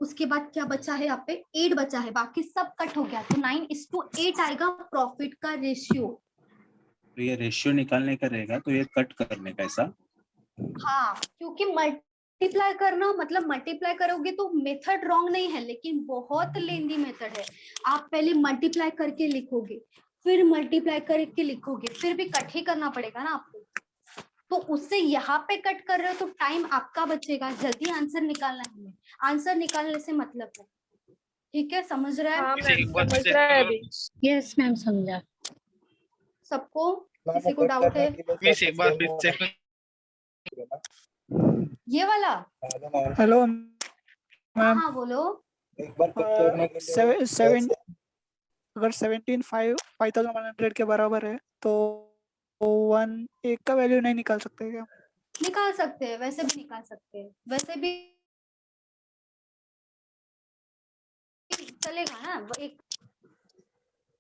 उसके बाद क्या बचा है, यहाँ पे 8 बचा है, बाकी सब कट हो गया, तो 9:8 आएगा प्रॉफिट का रेशियो। तो ये रेशियो निकालने का रहेगा, तो ये कट करने का ऐसा। हाँ, क्योंकि मल्टीप्लाई करना मतलब मल्टीप्लाई करोगे तो मेथड रॉन्ग नहीं है, लेकिन बहुत लेंदी मेथड है। आप पहले मल्टीप्लाई करके लिखोगे, फिर मल्टीप्लाई करके लिखोगे, फिर भी कट ही करना पड़ेगा ना आपको, तो उससे यहाँ पे कट कर रहे हो तो टाइम आपका बचेगा, जल्दी आंसर निकालना है, आंसर निकालने से मतलब है। ठीक है, समझ रहा है? हाँ मैम, समझ रहा है अभी। यस मैम, समझा। सबको? किसी को डाउट है? मिस एक बार फिर से ये वाला? हेलो हाँ हाँ बोलो। अगर 17,500 के बराबर है तो 1 का वैल्यू नहीं निकाल सकते क्या? निकाल सकते हैं, वैसे भी निकाल सकते हैं, वैसे भी चलेगा ना। एक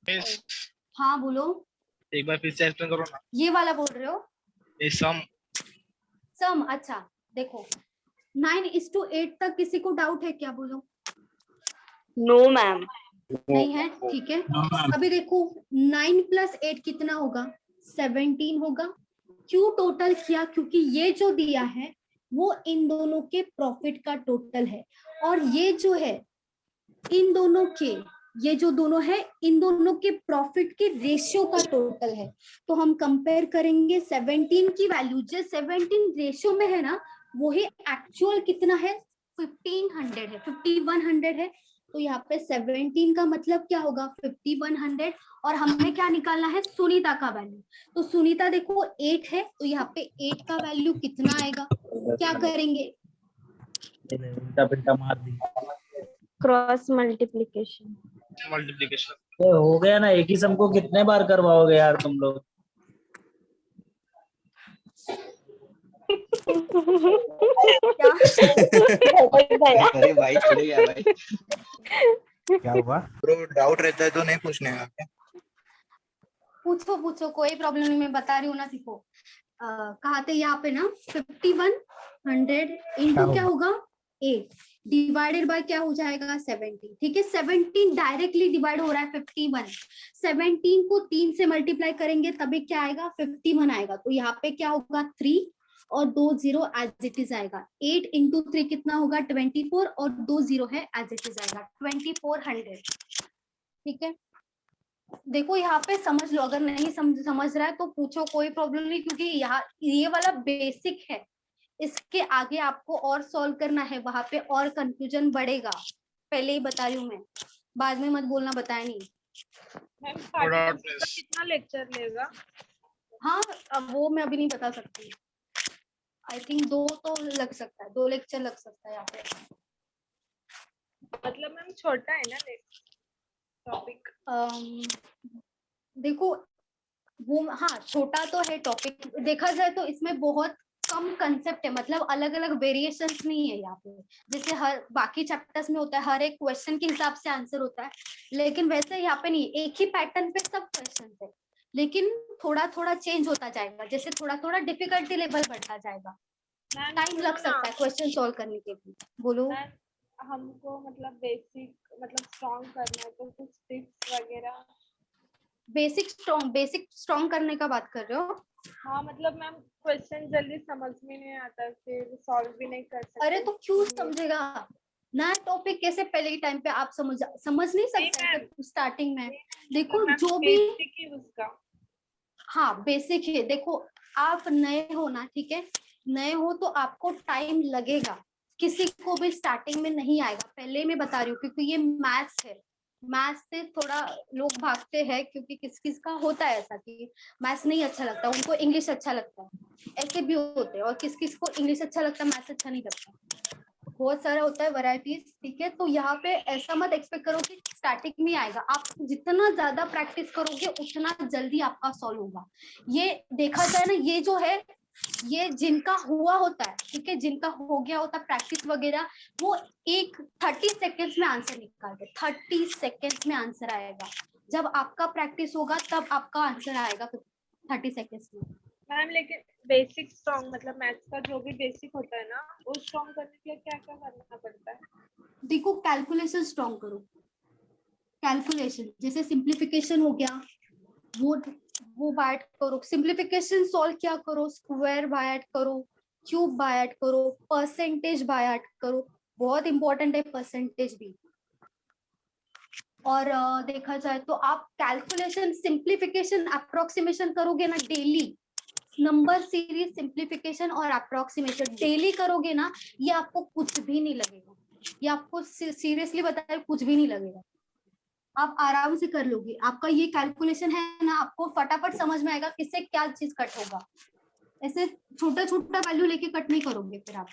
मिस हाँ बोलो। एक बार फिर से एक्सप्लेन करो ना। ये वाला बोल रहे हो? ये सम अच्छा देखो 9:8 तक किसी को डाउट है क्या? बोलो। No ma'am. नहीं है, ठीक है। अभी देखो 9 + 8 कितना होगा? 17 होगा। क्यों टोटल किया? क्योंकि ये जो दिया है वो इन दोनों के प्रॉफिट का टोटल है, और ये जो है इन दोनों के, ये जो दोनों है इन दोनों के प्रॉफिट के रेशियो का टोटल है। तो हम कंपेयर करेंगे 17 की वैल्यू जो 17 रेशियो में है ना, वही एक्चुअल कितना है 1500 है, 5100 है। तो यहाँ पे 17 का मतलब क्या होगा 5100, और हमें क्या निकालना है सुनीता का वैल्यू। तो सुनीता देखो 8 है, तो यहाँ पे 8 का वैल्यू कितना आएगा? क्या करेंगे? मार दी। Cross multiplication. हो गया ना, एक ही सम को कितने बार करवाओगे यार तुम लोग? अरे भाई छोड़ गया भाई। क्या हुआ ब्रो? डाउट रहता है तो नहीं पूछने का क्या? पूछो कोई प्रॉब्लम नहीं, मैं बता रही हूँ ना। सीखो कहा थे यहाँ पे ना 5100 इंटू क्या होगा 8 डिवाइडेड बाय क्या हो जाएगा 17। ठीक है, 17 डायरेक्टली डिवाइड हो रहा है 51। 17 को 3 से मल्टीप्लाई करेंगे तभी क्या आएगा 51 आएगा। तो यहाँ पे क्या होगा 3 और 2 0 एज इट इज आएगा। 8 into 3 कितना होगा 24 और 2 0 है एज इट इज आएगा 2400। ठीक है, देखो यहाँ पे समझ लो, अगर नहीं समझ रहा है तो पूछो, कोई प्रॉब्लम नहीं, क्योंकि यहाँ ये वाला बेसिक है, इसके आगे आपको और सॉल्व करना है, वहां पे और कंफ्यूजन बढ़ेगा। पहले ही बता रही हूँ मैं, बाद में मत बोलना बताया नहीं। मैम कितना लेक्चर लेगा? हाँ अब वो मैं अभी नहीं बता सकती। आई थिंक 2 तो लग सकता है, 2 लेक्चर लग सकता है यहाँ पे। मतलब मैम छोटा है ना टॉपिक? देखो वो हाँ छोटा तो है टॉपिक, देखा जाए तो इसमें बहुत कम कंसेप्ट है, मतलब अलग अलग वेरिएशंस नहीं है यहाँ पे, जैसे हर बाकी चैप्टर्स में होता है, हर एक क्वेश्चन के हिसाब से आंसर होता है, लेकिन वैसे यहाँ पे नहीं, एक ही पैटर्न पे सब क्वेश्चन है, लेकिन थोड़ा थोड़ा चेंज होता जाएगा, जैसे थोड़ा थोड़ा डिफिकल्टी लेवल बढ़ता जाएगा, टाइम लग सकता है क्वेश्चन सॉल्व करने के लिए। बोलो। हमको मतलब बेसिक मतलब स्ट्रॉन्ग करना है तो कुछ टिप्स वगैरह। बेसिक स्ट्रॉन्ग करने का बात कर रहे हो? हाँ मतलब मैम क्वेश्चन जल्दी समझ में नहीं आता, फिर सॉल्व भी नहीं कर सकते। अरे तो क्यों समझेगा, नया टॉपिक कैसे पहले ही टाइम पे आप समझ नहीं सकते स्टार्टिंग में? देखो जो भी उसका हाँ बेसिक है, देखो आप नए हो ना, ठीक है, नए हो तो आपको टाइम लगेगा, किसी को भी स्टार्टिंग में नहीं आएगा, पहले मैं बता रही हूँ, क्योंकि ये मैथ्स है, मैथ्स से थोड़ा लोग भागते हैं क्योंकि किस किस का होता है ऐसा कि मैथ्स नहीं अच्छा लगता, उनको इंग्लिश अच्छा लगता है, ऐसे भी होते हैं। और किस किस को इंग्लिश अच्छा लगता है, मैथ्स अच्छा नहीं लगता, बहुत सारा होता है वैरायटीज, ठीक है। तो यहाँ पे ऐसा मत एक्सपेक्ट करो कि स्टार्टिंग में आएगा, आप जितना ज्यादा प्रैक्टिस करोगे उतना जल्दी आपका सॉल्व होगा। ये देखा जाए ना, ये जो है ये जिनका हुआ होता है, ठीक है, जिनका हो गया होता है प्रैक्टिस वगैरह, वो 30 सेकेंड्स में आंसर निकालते, 30 सेकेंड्स में आंसर आएगा। जब आपका प्रैक्टिस होगा तब आपका आंसर आएगा 30 सेकेंड्स में। मैम लेकिन बेसिक स्ट्रॉन्ग मतलब मैथ्स का जो भी बेसिक होता है ना, वो स्ट्रॉन्ग करने के लिए क्या क्या करना पड़ता है? देखो कैलकुलेशन स्ट्रॉन्ग करो, कैलकुलेशन जैसे सिंप्लीफिकेशन हो गया, वो बाय करो, सिंप्लीफिकेशन सॉल्व क्या करो, स्क्वायर बाय करो, क्यूब बाय करो, परसेंटेज बाय करो, बहुत इंपॉर्टेंट है परसेंटेज भी। और देखा जाए तो आप कैलकुलेशन सिंप्लीफिकेशन अप्रोक्सीमेशन करोगे ना डेली, नंबर सीरीज सिंप्लीफिकेशन और अप्रोक्सीमेशन डेली करोगे ना, ये आपको कुछ भी नहीं लगेगा, ये आपको सीरियसली बताया कुछ भी नहीं लगेगा, आप आराम से कर लोगे। आपका ये कैलकुलेशन है ना, आपको फटाफट समझ में आएगा किससे क्या चीज कट होगा, ऐसे छोटा छोटा वैल्यू लेके कट नहीं करोगे फिर आप।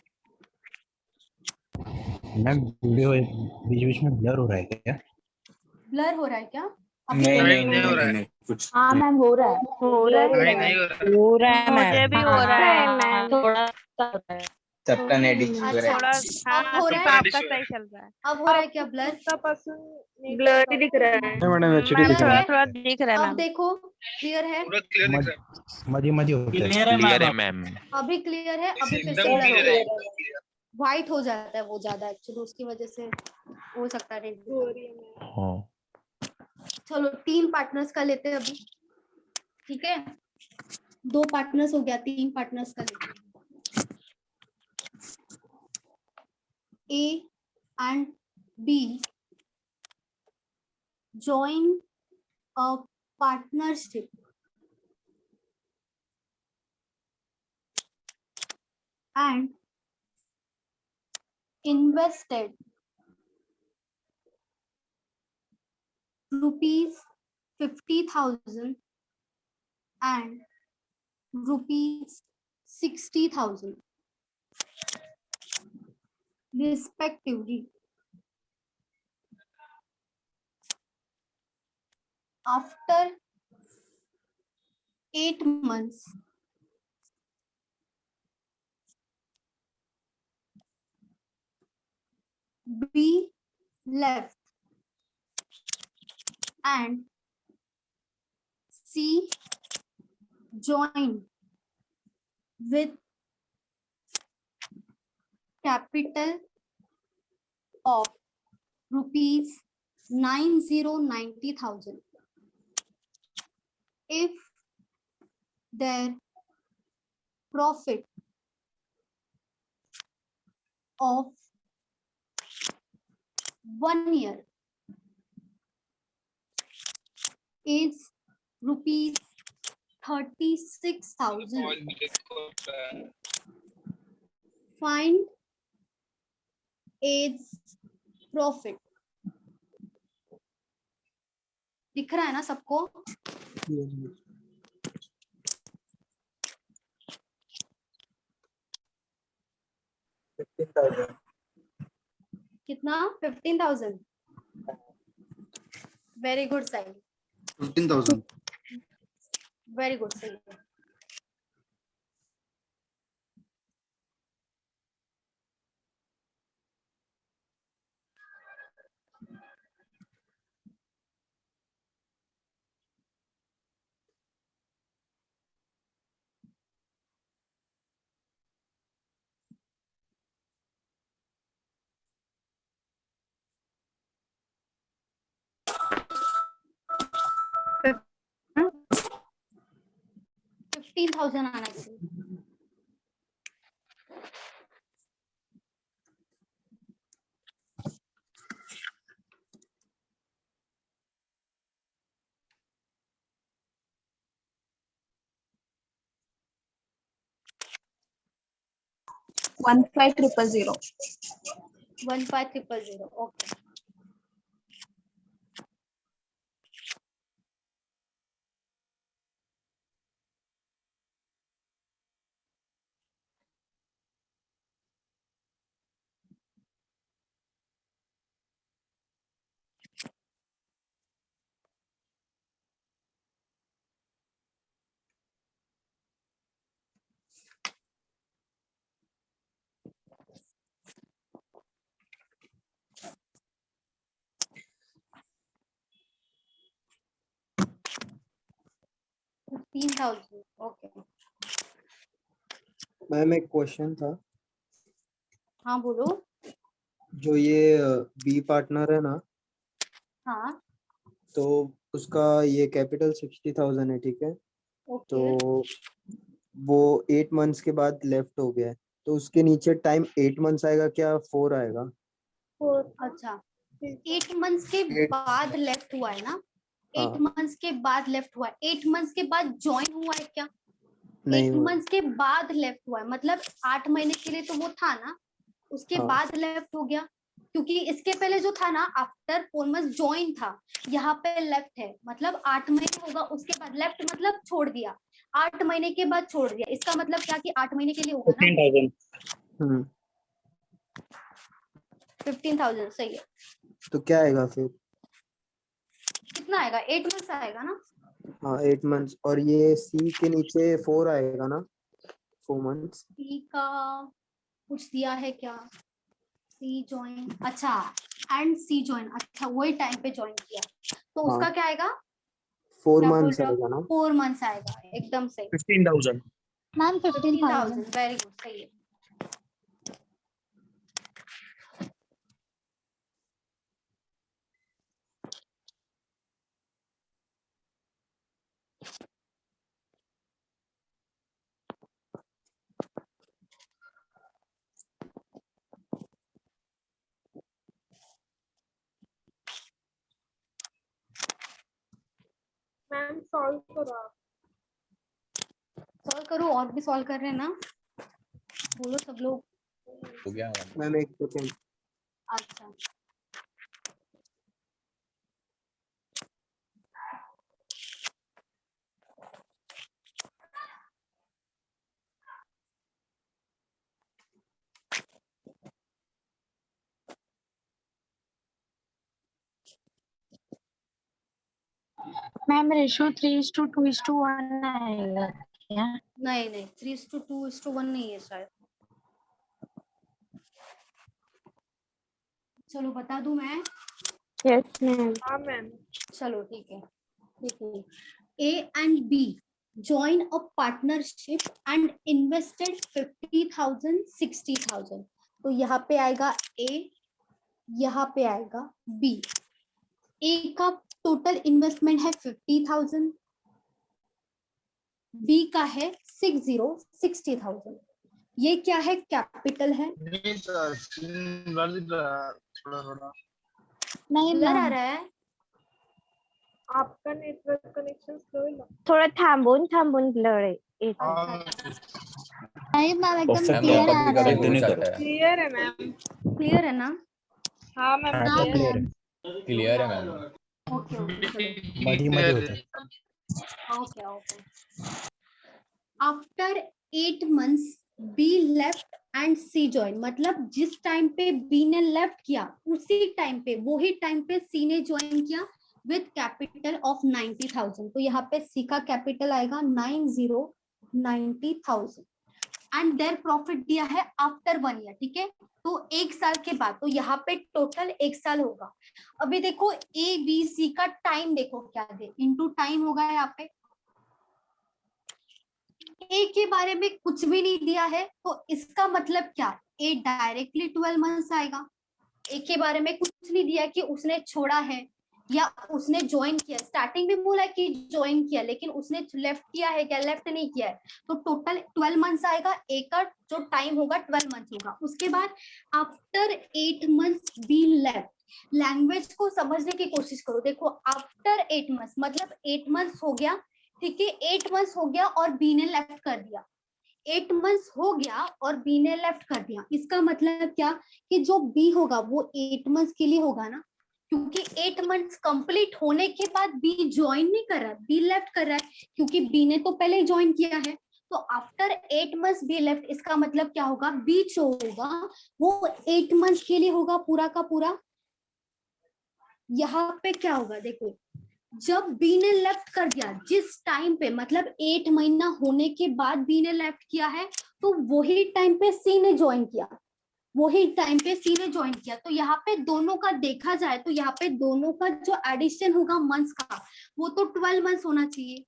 मैम वीडियो बीच बीच में ब्लर हो रहा है क्या? ब्लर हो रहा है क्या? नहीं हो रहा है कुछ। हाँ मैम हो रहा है, हो रहा है, नहीं हो रहा हो रहा है मुझे भी हो रहा है मैम। थोड़ा सा हो रहा है। सबका नेट इशू है। थोड़ा अब हाँ हो सिर्फ रहा है? आपका सही चल रहा है। अब हो रहा है क्या ब्लर? ब्लर ही दिख रहा है मैडम एचडी मैम, दिख रहा थोड़ा है। थोड़ा दिख रहा है अब मैम। देखो क्लियर है? मधी मधी होता है। क्लियर है मैम। अभी क्लियर है, अभी फिर से ब्लर हो रहा है, व्हाइट हो जाता है वो ज्यादा, एक्चुअली उसकी वजह से हो सकता है। हाँ चलो 3 पार्टनर्स का लेते हैं अभी, ठीक है, 2 पार्टनर्स हो गया, 3 पार्टनर्स का लेते हैं। A and B join a partnership and invested rupees 50,000 and rupees 60,000 respectively. After 8 months, B left and C joined with capital of rupees 90,000. If their profit of 1 year is rupees 36,000, find its profit. दिख रहा है ना सबको? कितना? 15,000। Very good side, 15,000। Very good सही है। हाँ? 15,000 आना चाहिए। वन 15,000. 15,000, ओके। 15,000 ओके। मैम एक क्वेश्चन था, हाँ बोलो। जो ये बी पार्टनर है ना, हाँ तो उसका ये कैपिटल 60,000 है, ठीक है। ओके। तो वो 8 मंथ्स के बाद लेफ्ट हो गया है, तो उसके नीचे टाइम 8 मंथ्स आएगा क्या 4 आएगा? अच्छा 8 मंथ्स के बाद लेफ्ट हुआ है ना? 8 मंथ्स के बाद लेफ्ट हुआ है। 8 मंथ्स के बाद ज्वाइन हुआ है क्या? नहीं 8 हुआ। मंथ्स के बाद लेफ्ट हुआ है, मतलब 8 महीने के लिए तो वो था ना, उसके बाद लेफ्ट हो गया। क्योंकि इसके पहले जो था ना, आफ्टर 4 मंथ्स ज्वाइन था, यहाँ पे लेफ्ट है, मतलब 8 महीने होगा उसके बाद लेफ्ट, मतलब छोड़ दिया। 8 महीने के बाद छोड़ दिया, इसका मतलब क्या कि 8 महीने के लिए होगा ना। 15,000। 15,000 सही है। तो क्या आएगा फिर? कितना आएगा? 8 मंथ्स आएगा ना। हाँ 8 मंथ्स, और ये सी के नीचे 4 आएगा ना, 4 मंथ्स। सी का कुछ दिया है क्या? सी ज्वाइन, अच्छा एंड सी ज्वाइन, अच्छा वही टाइम पे ज्वाइन किया, तो उसका क्या आएगा? 4 मंथ्स आएगा ना। 4 मंथ्स आएगा, एकदम सही। 15,000 मैम 15,000 वेरी गुड, सही है। मैम सॉल्व करो आप। सॉल्व करो, और भी सॉल्व कर रहे हैं ना, बोलो सब लोग। हो गया मैम एक सेकेंड। अच्छा मैम रेशियो 3:2:1 आएगा क्या? नहीं नहीं, 3:2:1 नहीं है शायद। चलो बता दूं मैं। Yes ma'am. हाँ मैम। चलो ठीक है, देखिए A and B join a partnership and invested 50,000 60,000, तो यहाँ पे आएगा A, यहाँ पे आएगा B। A का टोटल इन्वेस्टमेंट है 50,000, B का है 60,000। ये क्या है? कैपिटल है। नहीं सर, थोड़ा नहीं क्लियर आ रहा है? आपका नेटवर्क कनेक्शन स्लो है। थोड़ा थांबून ब्लर है। नहीं मैम एकदम क्लियर आ रहा है। क्लियर है मैम। क्लियर है ना? हाँ मैम क्लियर है। क्लियर है मैम। ओके ओके मधी होता है। Okay okay. After 8 months B left and C join, मतलब जिस टाइम पे बी ने लेफ्ट किया उसी टाइम पे, वही टाइम पे सी ने ज्वाइन किया विथ कैपिटल ऑफ 90,000, तो यहाँ पे सी का कैपिटल आएगा 90,000 एंड देयर प्रॉफिट दिया है आफ्टर 1 ईयर, ठीक है, तो 1 साल के बाद, तो यहाँ पे टोटल 1 साल होगा। अभी देखो ए बी सी का टाइम देखो क्या दे, इनटू टाइम होगा यहाँ पे। ए के बारे में कुछ भी नहीं दिया है, तो इसका मतलब क्या? ए डायरेक्टली 12 मंथ्स आएगा। ए के बारे में कुछ नहीं दिया कि उसने छोड़ा है या उसने ज्वाइन किया, स्टार्टिंग में बोला कि ज्वाइन किया लेकिन उसने लेफ्ट किया है क्या? लेफ्ट नहीं किया है, तो टोटल 12 मंथ्स आएगा। ए का जो टाइम होगा 12 मंथ्स होगा। उसके बाद after 8 months B left, language को समझने की कोशिश करो। देखो आफ्टर 8 मंथ्स मतलब 8 मंथ्स हो गया, ठीक है, 8 मंथ्स हो गया और बी ने लेफ्ट कर दिया। 8 मंथ्स हो गया और बी ने लेफ्ट कर दिया, इसका मतलब क्या कि जो बी होगा वो 8 मंथ्स के लिए होगा ना, क्योंकि 8 मंथ्स कंप्लीट होने के बाद बी ज्वाइन नहीं कर रहा, बी लेफ्ट कर रहा है, क्योंकि बी ने तो पहले ज्वाइन किया है। तो आफ्टर 8 मंथ्स बी लेफ्ट, इसका मतलब क्या होगा? बी जो होगा वो 8 मंथ्स के लिए होगा पूरा का पूरा। यहाँ पे क्या होगा देखो, जब बी ने लेफ्ट कर दिया जिस टाइम पे, मतलब 8 महीना होने के बाद बी ने लेफ्ट किया है, तो वही टाइम पे सी ने ज्वाइन किया, वही टाइम पे सी ने ज्वाइन किया। तो यहाँ पे दोनों का देखा जाए तो यहाँ पे दोनों का जो एडिशन होगा मंथ्स का, वो तो 12 मंथ्स होना चाहिए।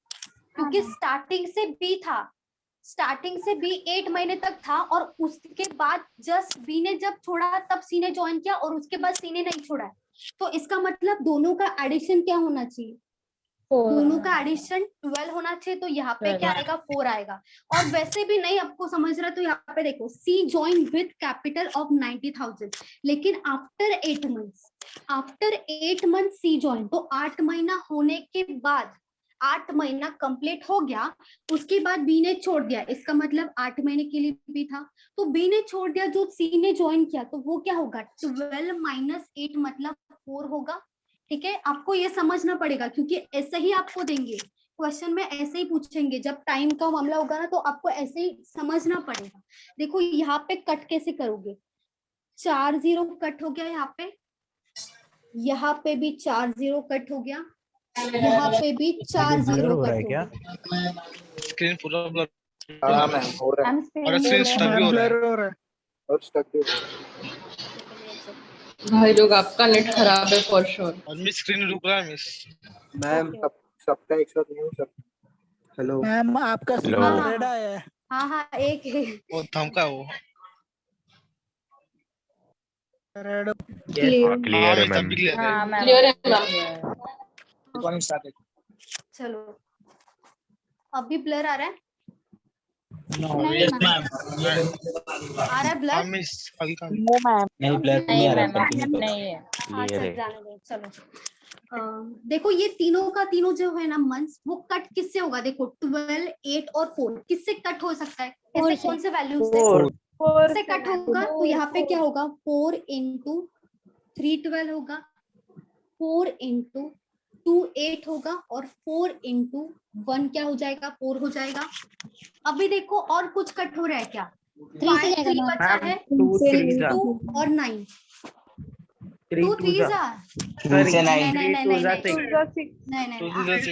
क्योंकि स्टार्टिंग से बी था, स्टार्टिंग से बी 8 महीने तक था और उसके बाद जस्ट बी ने जब छोड़ा तब सी ने ज्वाइन किया और उसके बाद सी ने नहीं छोड़ा। तो इसका मतलब दोनों का एडिशन क्या होना चाहिए? दोनों का एडिशन 12 होना चाहिए। तो यहाँ पे क्या आएगा? 4 आएगा। और वैसे भी नहीं आपको समझ रहा तो यहाँ पे देखो, C join with capital of 90,000, लेकिन after 8 months, after 8 month C join, तो 8 महीना होने के बाद, 8 महीना कंप्लीट हो गया, उसके बाद बी ने छोड़ दिया, इसका मतलब 8 महीने के लिए बी था, तो बी ने छोड़ दिया, जो सी ने ज्वाइन किया, तो वो क्या होगा? 12 माइनस 8 मतलब 4 होगा। ठीक है, आपको ये समझना पड़ेगा क्योंकि ऐसे ही आपको देंगे क्वेश्चन में, ऐसे ही पूछेंगे। जब टाइम का मामला होगा ना तो आपको ऐसे ही समझना पड़ेगा। देखो यहाँ पे कट कैसे करोगे? 4 0 कट हो गया यहाँ पे भी 4 0 कट हो गया, यहाँ पे भी 4 0 कट हो गया। स्क्रीन पूरा ब्लर हाँ मैम हो रहा है और स्क्रीन स्टक भी हो रहा है और स्टक भी हो रहा भाई लोग आपका नेट खराब है फॉर श्योर। और मिस स्क्रीन रुक रहा है मिस। है मैम। सबका एक साथ नहीं हो सकता। हेलो मैम आपका सिग्नल रेड है। हाँ एक है वो धमका वो रेड क्लियर है मैम। क्लियर है मैम। रिकॉर्डिंग स्टार्ट है। चलो अभी ब्लर आ रहा है? Yes ma'am. आ रहा है ब्लर? हाँ मिस अभी का नहीं ब्लर नहीं आ रहा, कंटिन्यू करो। अच्छा जाने दो। चलो देखो ये तीनों का तीनों जो है ना मंथ्स, वो कट किससे होगा? देखो 12, 8 और 4 किससे कट हो सकता है? कैसे, कौन से वैल्यू से कट होगा? तो यहाँ पे क्या होगा? 4 इंटू 3 12 होगा, 4 इंटू 2 8 होगा और 4 इंटू 1 क्या हो जाएगा? 4 हो जाएगा। अभी देखो और कुछ कट हो रहा है क्या? 5 3 बचा है, 2 और 9, 2 3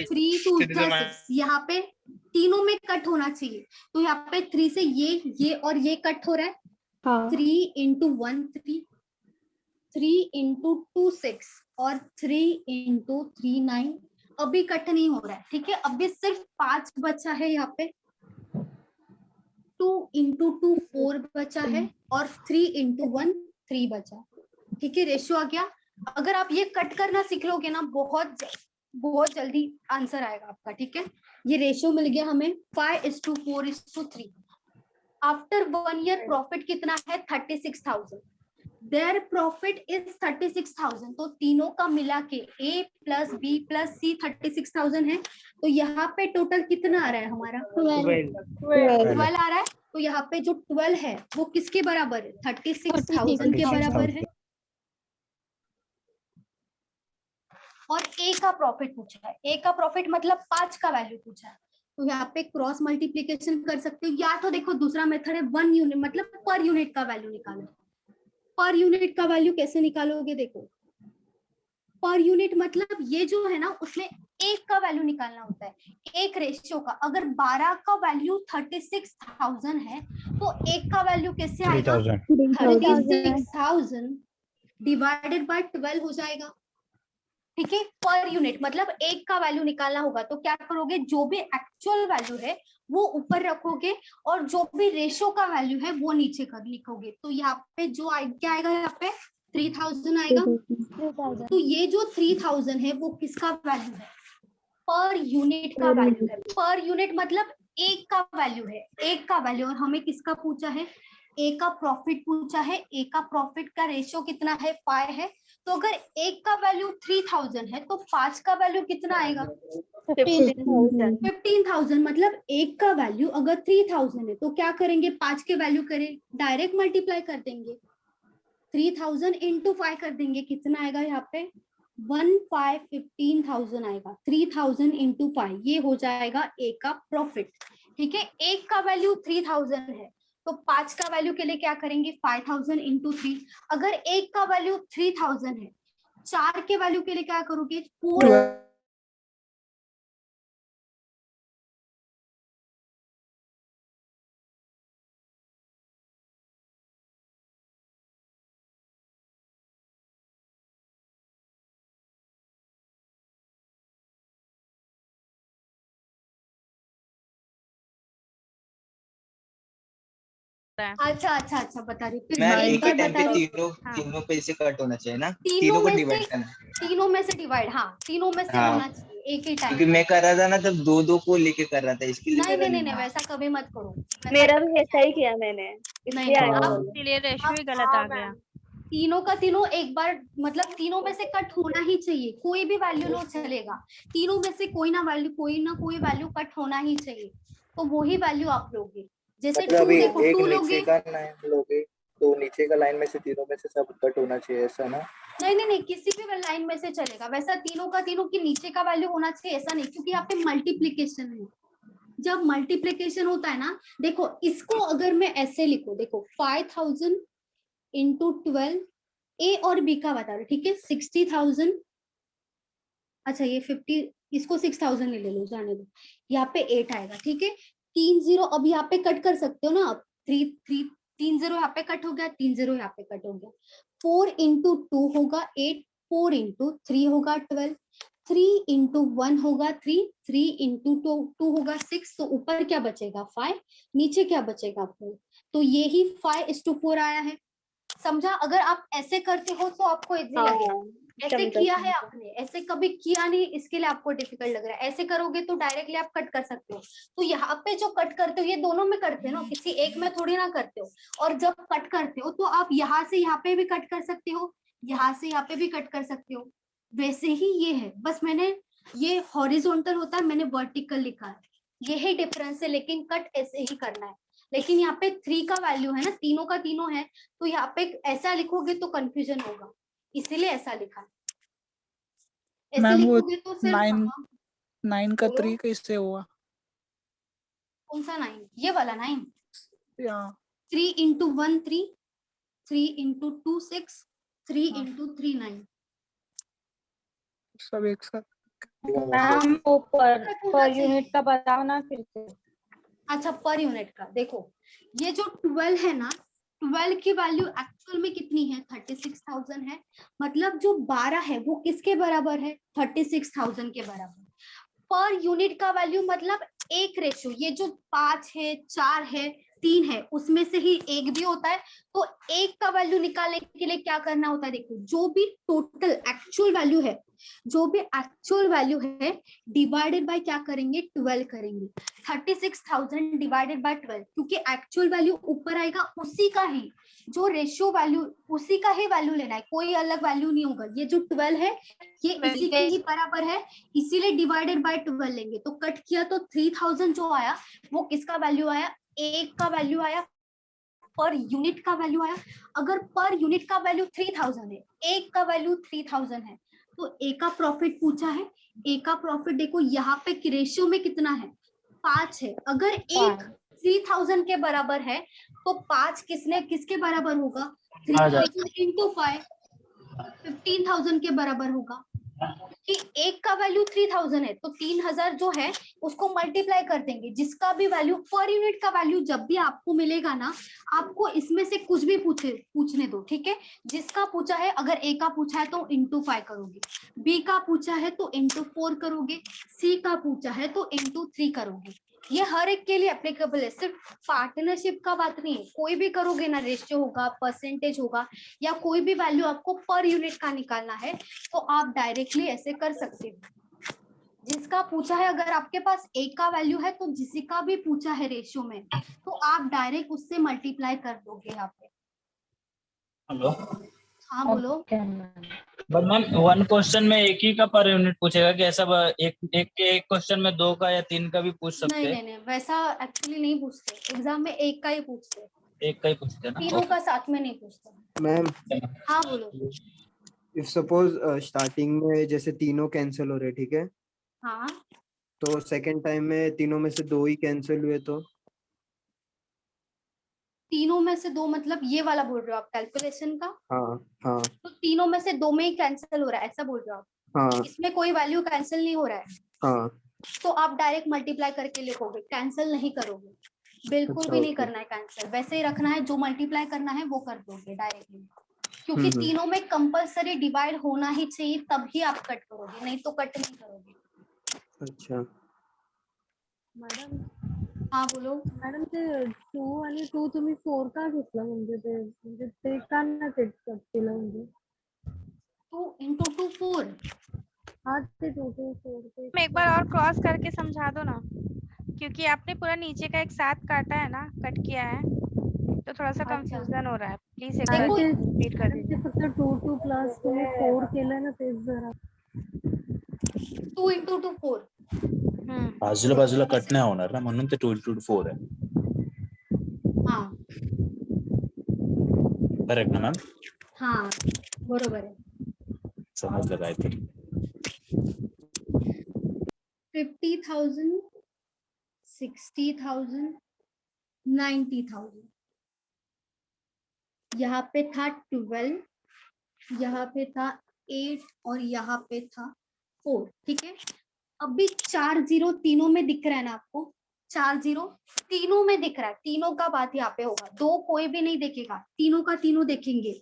3 2 6, यहाँ पे तीनों में कट होना चाहिए। तो यहाँ पे 3 से ये और ये कट हो रहा है। 3 इंटू 1 3, 3 इंटू 2 6 और 3 इंटू 3 9। अभी कट नहीं हो रहा है। ठीक है, अभी सिर्फ 5 बचा है यहाँ पे। 2 इंटू 2 4 बचा है और 3 इंटू 1 3 बचा। ठीक है, रेशियो आ गया। अगर आप ये कट करना सीख लोगे ना, बहुत जल्दी आंसर आएगा आपका। ठीक है, ये रेशियो मिल गया हमें 5:4:3। आफ्टर 1 ईयर प्रॉफिट कितना है? 36,000। Their profit is 36,000। तो तीनों का मिला के A plus B plus C 36,000 है। तो यहाँ पे टोटल कितना आ रहा है हमारा? 12 आ रहा है। तो यहाँ पे जो 12 है वो किसके बराबर है? 36,000 के बराबर है। और A का प्रॉफिट पूछा है। A का प्रॉफिट मतलब 5 का वैल्यू पूछा है। तो यहाँ पे क्रॉस मल्टीप्लीकेशन कर सकते हो, या तो देखो दूसरा मेथड है 1 यूनिट, मतलब पर यूनिट का वैल्यू निकालो। पर यूनिट का वैल्यू कैसे निकालोगे? देखो पर यूनिट मतलब ये जो है ना, उसमें एक का वैल्यू निकालना होता है, एक रेशियो का। अगर 12 का वैल्यू 36,000 है तो एक का वैल्यू कैसे आएगा? 36,000 डिवाइडेड बाय 12 हो जाएगा। ठीक है, पर यूनिट मतलब एक का वैल्यू निकालना होगा। तो क्या करोगे? जो भी एक्चुअल वैल्यू है वो ऊपर रखोगे और जो भी रेशियो का वैल्यू है वो नीचे कर लिखोगे। तो यहाँ पे जो क्या आएगा? यहाँ पे 3,000 आएगा। तो ये जो 3,000 है वो किसका वैल्यू है? पर यूनिट का वैल्यू है। पर यूनिट मतलब एक का वैल्यू है, एक का वैल्यू। और हमें किसका पूछा है? ए का प्रॉफिट पूछा है। ए का प्रॉफिट का रेशियो कितना है? 5 है। तो अगर एक का वैल्यू 3,000 है तो 5 का वैल्यू कितना आएगा? 15,000। मतलब एक का वैल्यू अगर 3,000 है तो क्या करेंगे? 5 के वैल्यू करें, डायरेक्ट मल्टीप्लाई कर देंगे। 3,000 इंटू 5 कर देंगे, कितना आएगा यहाँ पे? 15,000 आएगा। 3,000 इंटू 5 ये हो जाएगा एक का प्रॉफिट। ठीक है, एक का वैल्यू 3,000 है तो 5 का वैल्यू के लिए क्या करेंगे? 5,000 इंटू 3। अगर एक का वैल्यू 3,000 है, 4 के वैल्यू के लिए क्या करोगे? 4 है। अच्छा बता रही फिर मैम से एक एक ही बार टाइम पे बता दो। तीनों पैसे कट होना चाहिए ना, तीनों तीनों को में डिवाइड से करना है। तीनों में से डिवाइड, हाँ तीनों में से हाँ होना चाहिए एक ही टाइम क्योंकि पे। मैं कर रहा था ना तब दो कर लेके कर रहा था, इसके लिए नहीं मेरा नहीं नहीं नहीं नहीं हुआ। वैसा कभी मत करो। मेरा भी ऐसा ही किया मैंने, नहीं इसलिए नहीं आया अब बोलो। इसीलिए रेशियो ही गलत आ गया। तीनों का तीनों एक बार मतलब तीनों में से कट होना ही चाहिए, कोई भी वैल्यू लो चलेगा, तीनों में से कोई ना कोई वैल्यू कट होना ही चाहिए, तो वही वैल्यू आप लोगे। जैसे मतलब 2 अभी देखो एक 2 नीचे लोगे। का लाइन लोगे तो नीचे का लाइन में से तीनों में से सब कट होना चाहिए, ऐसा ना? नहीं किसी भी लाइन में से चलेगा, वैसा तीनों का तीनों की नीचे का वैल्यू होना चाहिए ऐसा नहीं, क्योंकि यहाँ पे मल्टीप्लीकेशन है। जब मल्टीप्लीकेशन होता है ना, देखो इसको अगर मैं ऐसे लिखूं, देखो 5000 इंटू 12 ए और बी का बता रहे, ठीक है 60,000, अच्छा ये 50, इसको 6,000 ले लो जाने दो, यहाँ पे 8 आएगा, ठीक है 3 0 अब यहाँ पे कट कर सकते हो ना, अब 3 0 यहाँ पे कट हो गया, 3 0 यहाँ पे कट हो गया, 4 इंटू 2 होगा 8, 4 इंटू 3 होगा 12, 3 इंटू 1 होगा 3, 3 इंटू 2 होगा 6, तो ऊपर क्या बचेगा 5, नीचे क्या बचेगा 4, तो ये ही 5:4 आया है। समझा? अगर आप ऐसे करते हो तो आपको इजी लगेगा, ऐसे किया है आपने, ऐसे कभी किया नहीं इसके लिए आपको डिफिकल्ट लग रहा है, ऐसे करोगे तो डायरेक्टली आप कट कर सकते हो। तो यहाँ पे जो कट करते हो ये दोनों में करते हो ना, किसी एक में थोड़ी ना करते हो, और जब कट करते हो तो आप यहाँ से यहाँ पे भी कट कर सकते हो, यहाँ से यहाँ पे भी कट कर सकते हो, वैसे ही ये है, बस मैंने ये हॉरिजॉन्टल होता है मैंने वर्टिकल लिखा है, यही डिफरेंस है, लेकिन कट ऐसे ही करना है। लेकिन यहाँ पे 3 का वैल्यू है ना, तीनों का तीनों है, तो यहाँ पे ऐसा लिखोगे तो कंफ्यूजन होगा, इसीलिए ऐसा लिखा है। ऐसे मैम वो लिखोगे तो सिर्फ 9 का बोलो। 3 कैसे हुआ? कौन सा 9? ये वाला 9? या 3 इंटू 1 3, 3 इंटू 2 6, 3 इंटू 3 9। सब एक साथ। मैम पर यूनिट का बताओ ना फिर से। अच्छा पर यूनिट का देखो, ये जो 12 है ना, 12 की वैल्यू एक्चुअल में कितनी है 36,000 है, मतलब जो 12 है वो किसके बराबर है 36,000 के बराबर। पर यूनिट का वैल्यू मतलब एक रेशियो, ये जो 5 है 4 है 3 है उसमें से ही एक भी होता है, तो एक का वैल्यू निकालने के लिए क्या करना होता है, देखो जो भी टोटल एक्चुअल वैल्यू है, जो भी एक्चुअल वैल्यू है डिवाइडेड बाय क्या करेंगे 12 करेंगे, 36,000 डिवाइडेड बाय 12, क्योंकि एक्चुअल वैल्यू ऊपर आएगा उसी का ही, जो रेशियो वैल्यू उसी का ही वैल्यू लेना है, कोई अलग वैल्यू नहीं होगा, ये जो 12 है ये इसी के ही बराबर है, इसीलिए डिवाइडेड बाय 12 लेंगे, तो कट किया तो 3,000 जो आया वो किसका वैल्यू आया, एक का वैल्यू आया, पर यूनिट का वैल्यू आया। अगर पर यूनिट का वैल्यू 3,000 है, एक का वैल्यू 3,000 है, तो ए का प्रॉफिट पूछा है, ए का प्रॉफिट देखो यहाँ पे रेशियो में कितना है 5 है, अगर एक 3,000 के बराबर है तो 5 किसके बराबर होगा 3,000 इंटू 5 15,000 के बराबर होगा, कि एक का वैल्यू 3,000 है तो 3,000 जो है उसको मल्टीप्लाई कर देंगे, जिसका भी वैल्यू पर यूनिट का वैल्यू जब भी आपको मिलेगा ना, आपको इसमें से कुछ भी पूछने दो, ठीक है, जिसका पूछा है, अगर ए का पूछा है तो इंटू 5 करोगे, बी का पूछा है तो इंटू 4 करोगे, सी का पूछा है तो इंटू 3 करोगे, ये हर एक के लिए एप्लीकेबल है, सिर्फ पार्टनरशिप का बात नहीं है, कोई भी करोगे ना, रेशियो होगा परसेंटेज होगा या कोई भी वैल्यू आपको पर यूनिट का निकालना है तो आप डायरेक्टली ऐसे कर सकते हो, जिसका पूछा है, अगर आपके पास एक का वैल्यू है तो जिसी का भी पूछा है रेशियो में तो आप डायरेक्ट उससे मल्टीप्लाई कर दोगे यहाँ पे। हेलो हाँ बोलो। बट मैम वन क्वेश्चन में एक ही का पर यूनिट पूछेगा कि ऐसा एक क्वेश्चन में 2 का या 3 का भी पूछ सकते हैं? नहीं वैसा एक्चुअली नहीं पूछते, एग्जाम में एक का ही पूछते, एक का ही पूछते हैं ना, तीनों का साथ में नहीं पूछते। मैम हाँ बोलो। इफ सपोज स्टार्टिंग में जैसे तीनों कैंसिल हो रहे, ठीक है, हाँ तो सेकंड टाइम में तीनों में से 2 ही कैंसिल हुए तो तीनों में से 2 मतलब ये वाला बोल रहे हो आप कैलकुलेशन का? हाँ तो तीनों में से 2 में ही कैंसिल हो रहा है ऐसा बोल रहे हो आप? हाँ इसमें कोई वैल्यू कैंसिल नहीं हो रहा है, हाँ, तो आप डायरेक्ट मल्टीप्लाई करके लिखोगे, कैंसिल नहीं करोगे, बिल्कुल भी नहीं करना है कैंसिल, वैसे ही रखना है, जो मल्टीप्लाई करना है वो कर दोगे डायरेक्टली, क्योंकि तीनों में कंपलसरी डिवाइड होना ही चाहिए तभी आप कट करोगे, नहीं तो कट नहीं करोगे। अच्छा मैडम हाँ बोलो. मॅडम ते 2 आणि 2 तुम्ही 4 का घेतलं म्हणजे ते का नाही केलं म्हणजे 2 into 2 4. हाँ ते 2 2 4 ते तुम एक बार और क्रॉस करके समझा दो ना, क्योंकि आपने पूरा नीचे का एक साथ काटा है ना, कट किया है, तो थोड़ा सा कंफ्यूजन हो रहा है. प्लीज एक बार रिपीट कर दीजिए. फक्त 2 2 प्लस तुम्ही 4 केलं ना तेच जरा 2 into 2 4. बाजूला बाजूला कट नाही होणार ना, म्हणून ते 2 into 4 आहे. हाँ करेक्ट ना मॅम? हाँ बरोबर आहे. समजलं काहीतरी. 50,000, 60,000, 90,000. यहाँ पे था 12, यहाँ पे था 8 और यहाँ पे था 4. ठीक है. अभी 4 0 तीनों में दिख रहा है ना आपको. 4 0 तीनों में दिख रहा है. तीनों का बात यहाँ पे होगा. 2 कोई भी नहीं देखेगा, तीनों का तीनों देखेंगे.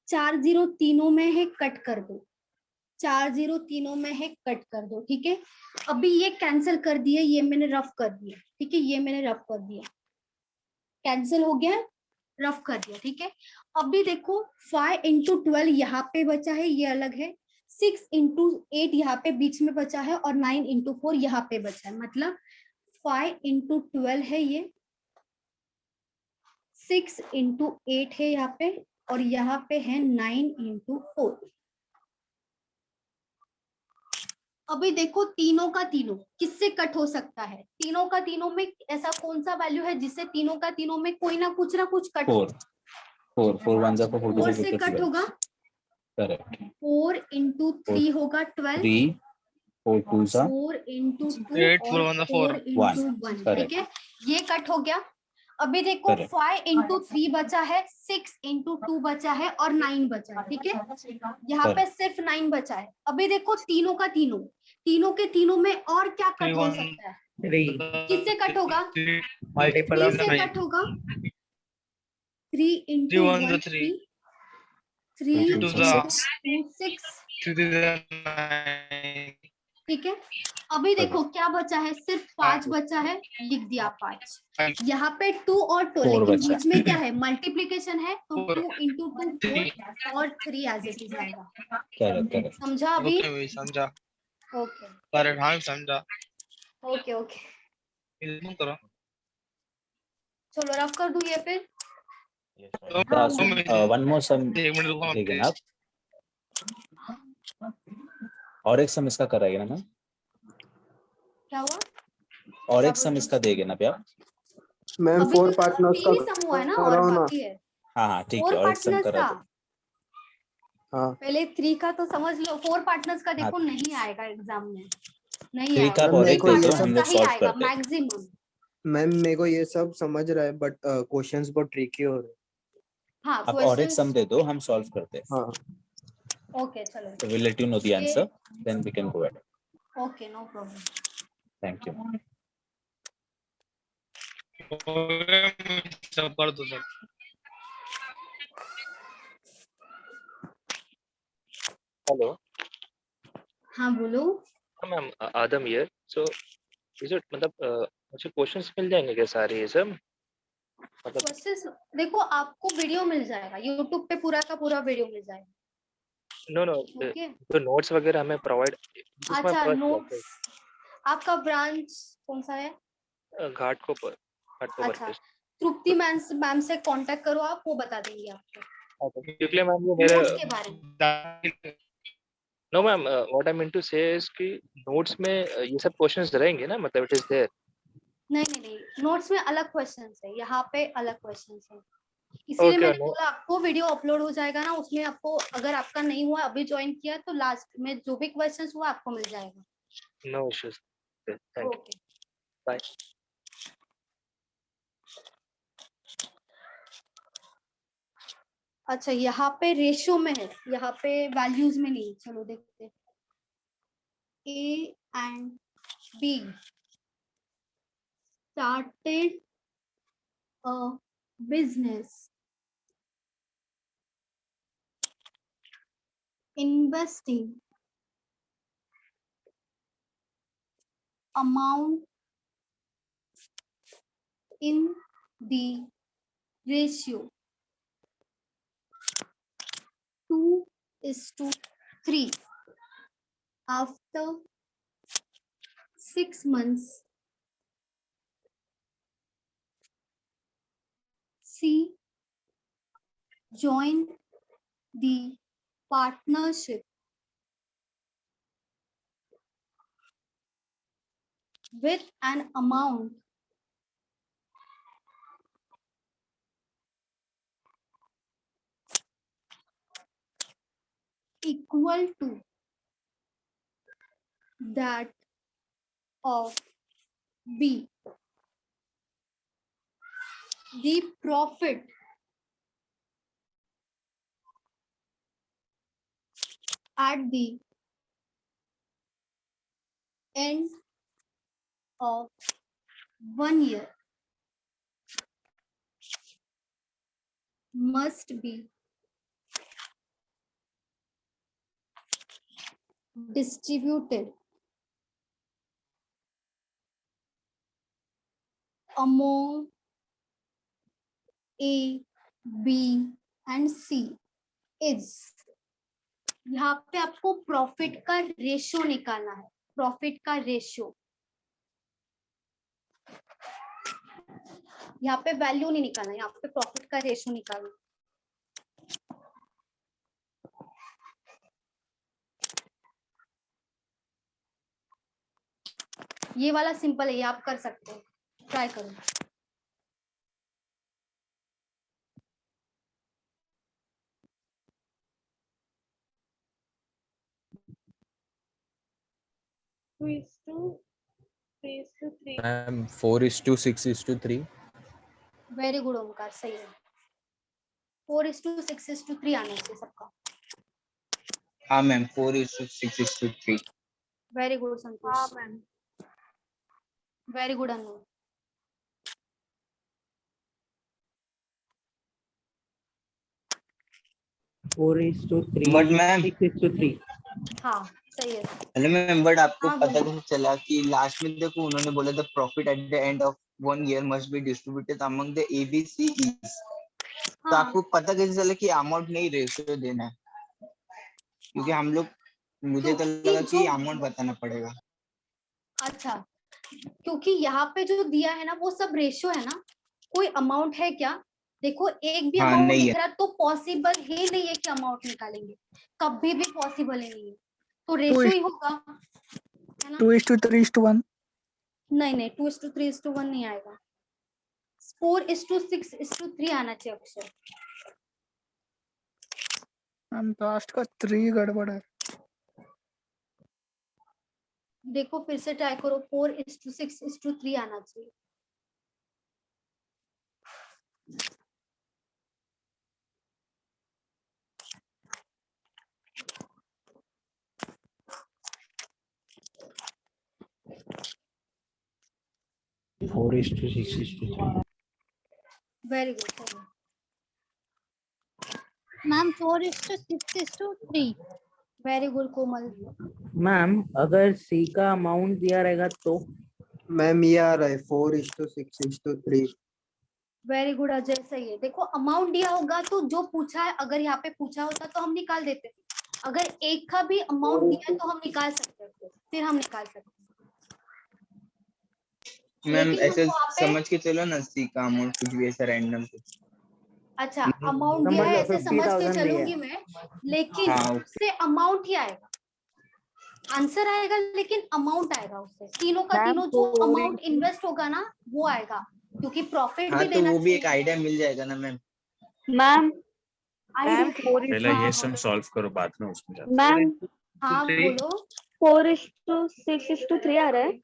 4 0 तीनों में है, कट कर दो. 4 0 तीनों में है, कट कर दो. ठीक है. अभी ये कैंसिल कर दिए, ये मैंने रफ कर दिया. ठीक है, ये मैंने रफ कर दिया, कैंसिल हो गया, रफ कर दिया. ठीक है. अभी देखो 5 into 12 यहाँ पे बचा है, ये अलग है. 6 into 8 यहाँ पे बीच में बचा है और 9 into 4 यहाँ पे बचा है. मतलब 5 into 12 है ये, 6 into 8 है यहाँ पे और यहाँ पे है 9 into 4. अभी देखो तीनों का तीनों किससे कट हो सकता है. तीनों का तीनों में ऐसा कौन सा वैल्यू है जिससे तीनों का तीनों में कोई ना कुछ कट हो. 4 1 जा 4 से कट होगा. करेक्ट. 4 into 3 होगा 12. 3 4 2 जा 4 into 2 और 4 into 1. ठीक है, ये कट हो गया. अभी देखो 5 into 3 बचा है, 6 into 2 बचा है और 9 बचा है. ठीक है, यहाँ पे सिर्फ 9 बचा है. अभी देखो तीनों का तीनों, तीनों के तीनों में और क्या कट हो सकता है. 3 किससे कट होगा. मल्टीपल ऑफ 3 से कट होगा. 3 into 1 3, 3 into 2 6. ठीक है. अभी देखो क्या बचा है, सिर्फ 5 बचा है, लिख दिया 5. यहाँ पे 2 और 2 लेकिन बीच में क्या है, मल्टीप्लीकेशन है, तो 2 into 2 4 और 3 एज इट इज आएगा. समझा अभी. समझा. Okay correct. हाँ समझा. Okay okay. करो. चलो रफ कर दूं ये फिर. वन मोर सम देंगे ना आप, और एक सम इसका कराएंगे ना मैम. क्या हुआ. और एक सम इसका देंगे ना आप. मैम 4 पार्टनर्स का सम हुआ है ना और बाकी है. हाँ ठीक है, और एक सम करा दो. हाँ पहले 3 का तो समझ लो. 4 पार्टनर्स का देखो नहीं आएगा एग्जाम में, नहीं 3 का आएगा. और एक दे दो, हम लोग ही सॉल्व आएगा करते हैं. मैक्सिमम. मैम मेरे को ये सब समझ रहा है बट क्वेश्चंस बहुत ट्रिकी हो रहे हैं. हाँ आप और एक सम दे दो, हम सॉल्व करते हैं. हाँ ओके चलो. So we'll let you know the answer, then we can go ahead. Okay no problem. Thank you. सब कर दो सर. हेलो हाँ बोलो. Ma'am, Adam here. So is it मतलब मुझे क्वेश्चंस मिल जाएंगे क्या सारे ये सब? मतलब क्वेश्चंस देखो आपको वीडियो मिल जाएगा यूट्यूब पे, पूरा का पूरा वीडियो मिल जाएगा. No okay. तो नोट्स वगैरह हमें प्रोवाइड. अच्छा नोट्स. आपका ब्रांच कौन सा है. घाटकोपर. अच्छा तृप्ति मैम से कांटेक्ट करो आप, वो बता देंगे आपको क्योंकि मैम ये मेरे नोट्स के बारे में. No ma'am, what I mean to say is कि नोट्स में ये सब क्वेश्चंस रहेंगे ना, मतलब इट इज देयर. नहीं नोट्स में अलग क्वेश्चंस है, यहाँ पे अलग क्वेश्चंस है. इसलिए मैंने बोला आपको वीडियो अपलोड हो जाएगा ना, उसमें आपको अगर आपका नहीं हुआ अभी ज्वाइन किया तो लास्ट में जो भी क्वेश्चंस हुआ आपको मिल जाएगा. No issues. Thank you. Bye. अच्छा यहाँ पे रेशियो में है, यहाँ पे वैल्यूज में नहीं. चलो देखते हैं. A and B started a business investing amount in the ratio 2:3 after 6 months. C joined the partnership with an amount equal to that of B. The profit at the end of 1 year must be distributed among A, B and C is, यहाँ पे आपको प्रॉफिट का रेशियो निकालना है, प्रॉफिट का रेशियो, यहाँ पे वैल्यू नहीं निकालना, यहाँ पे प्रॉफिट का रेशियो निकालना। ये वाला सिंपल है, ये आप कर सकते हो, ट्राई करो। मैम 4:6:3। वेरी गुड ओमकार, सही है। 4:6:3 आना चाहिए सबका। हाँ मैम 4:6:3। Very good Santosh. हाँ ma'am. Very good Anu. Four is to three, but ma'am 6:3। हाँ सही है। हेलो मैम, बट आपको हाँ, पता बोलो। कैसे चला कि लास्ट में देखो उन्होंने बोला था profit at the end of 1 year must be distributed among the ABCEs। तो आपको पता कैसे चला कि अमाउंट नहीं रेशियो देना है? क्योंकि हम लोग, मुझे तो लगा कि अमाउंट बताना पड़ेगा। अच्छा, क्योंकि यहाँ पे जो दिया है ना वो सब रेशियो है ना, कोई अमाउंट है क्या? देखो एक भी हाँ, अमाउंट नहीं दिख है। रहा तो पॉसिबल ही नहीं है कि अमाउंट निकालेंगे, कभी भी पॉसिबल ही नहीं है, तो रेशियो ही होगा, है ना? 2:3:1। नहीं नहीं, 2:3:1 नहीं आएगा, 4:6:3 आना चाहिए अक्षर। हम लास्ट का 3 गड़बड़ है। देखो फिर से ट्राई करो, 4:6:3 आना चाहिए। Four is to 6:3। Very good ma'am, 4:6:3। Very good Komal. Ma'am अगर सी का अमाउंट दिया रहेगा तो? मैम ये आ रहा है 4:6:3। वेरी गुड अजय, सही है। देखो अमाउंट दिया होगा तो जो पूछा है, अगर यहाँ पे पूछा होता तो हम निकाल देते, अगर एक का भी अमाउंट दिया है तो हम निकाल सकते हैं, फिर हम निकाल सकते हैं। मैम लेकिन ऐसे हमको यहाँ पे, समझ के चलो ना, सी का अमाउंट कुछ भी ऐसा रैंडम से। अच्छा अमाउंट दिया है ऐसे समझ के 50,000 चलूंगी मैं, लेकिन हाँ, उससे अमाउंट ही आएगा, आंसर आएगा लेकिन अमाउंट आएगा उससे, तीनों का तीनों जो अमाउंट इन्वेस्ट होगा ना वो आएगा, क्योंकि प्रॉफिट हाँ भी तो देना वो भी एक चाहिए। आइडिया मिल जाएगा ना मैम। मैम पहले ये सम सॉल्व करो, बाद में उसमें जाते हैं। मैम हाँ बोलो। 4:6:3 आ रहा है।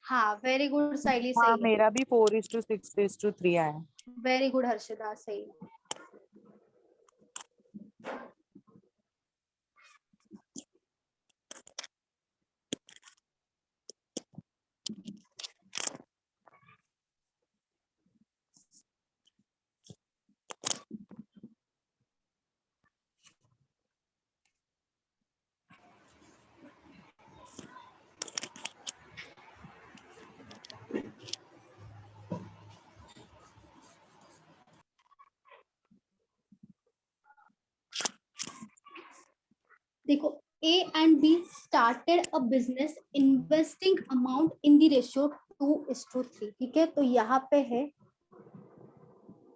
हाँ वेरी गुड साइली, हाँ सही है। मेरा भी 4:6:3 आया। वेरी गुड हर्षिता, सही है। देखो A and B started a business investing amount in the ratio 2:3, ठीक है। तो यहाँ पे है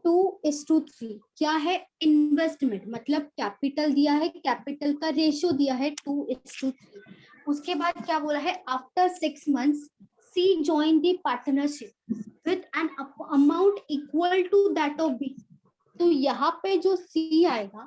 2:3, क्या है, इन्वेस्टमेंट, मतलब कैपिटल दिया है, कैपिटल का रेशियो दिया है 2:3। उसके बाद क्या बोला है, after 6 months C joined the partnership with an amount equal to that of B। तो यहाँ पे जो C आएगा,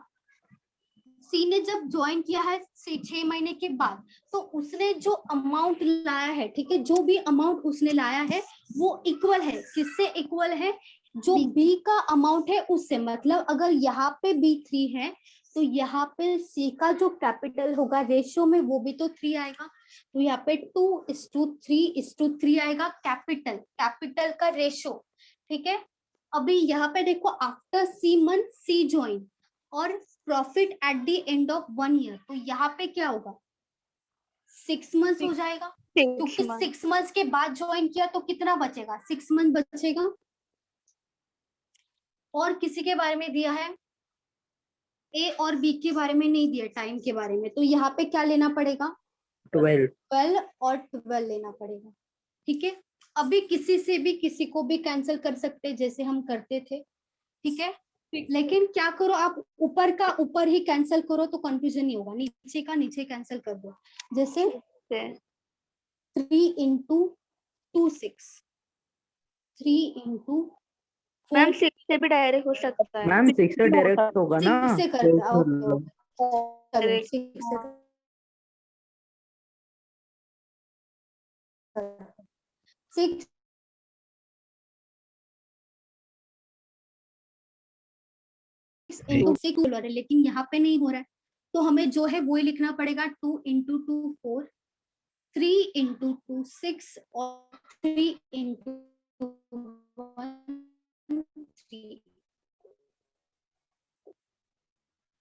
C ने जब ज्वाइन किया है 6 महीने के बाद, तो उसने जो अमाउंट लाया है, ठीक है, जो भी अमाउंट उसने लाया है वो इक्वल है, किससे इक्वल है, जो B का अमाउंट है उससे। मतलब अगर यहाँ पे B3 है तो यहाँ पे C का जो कैपिटल होगा रेशियो में वो भी तो 3 आएगा। तो यहाँ पे 2:3 आएगा कैपिटल का रेशियो, ठीक है। अभी यहाँ पे देखो after C month C join और profit at the end of 1 year, तो यहाँ पे क्या होगा, 6 months हो जाएगा, क्योंकि 6 months के बाद ज्वाइन किया तो कितना बचेगा, 6 month बचेगा। और किसी के बारे में दिया है, A और B के बारे में नहीं दिया, टाइम के बारे में, तो यहाँ पे क्या लेना पड़ेगा, 12 और 12 लेना पड़ेगा, ठीक है। अभी किसी से भी किसी को भी कैंसिल कर सकते जैसे हम करते थे, ठीक है। लेकिन क्या करो, आप ऊपर का ऊपर ही कैंसिल करो तो कंफ्यूजन नहीं होगा, नीचे का नीचे कैंसिल कर दो। जैसे 3 into 2 6, 3 into मैम 6 से भी डायरेक्ट हो सकता है। मैम 6 से डायरेक्ट होगा ना, 6 से करता है, ओके, 6 into 6 बोल रहा है, लेकिन यहाँ पे नहीं हो रहा है, तो हमें जो है वो ही लिखना पड़ेगा, 2 into 2 4, 3 into 2 6 और 3 into 1 3।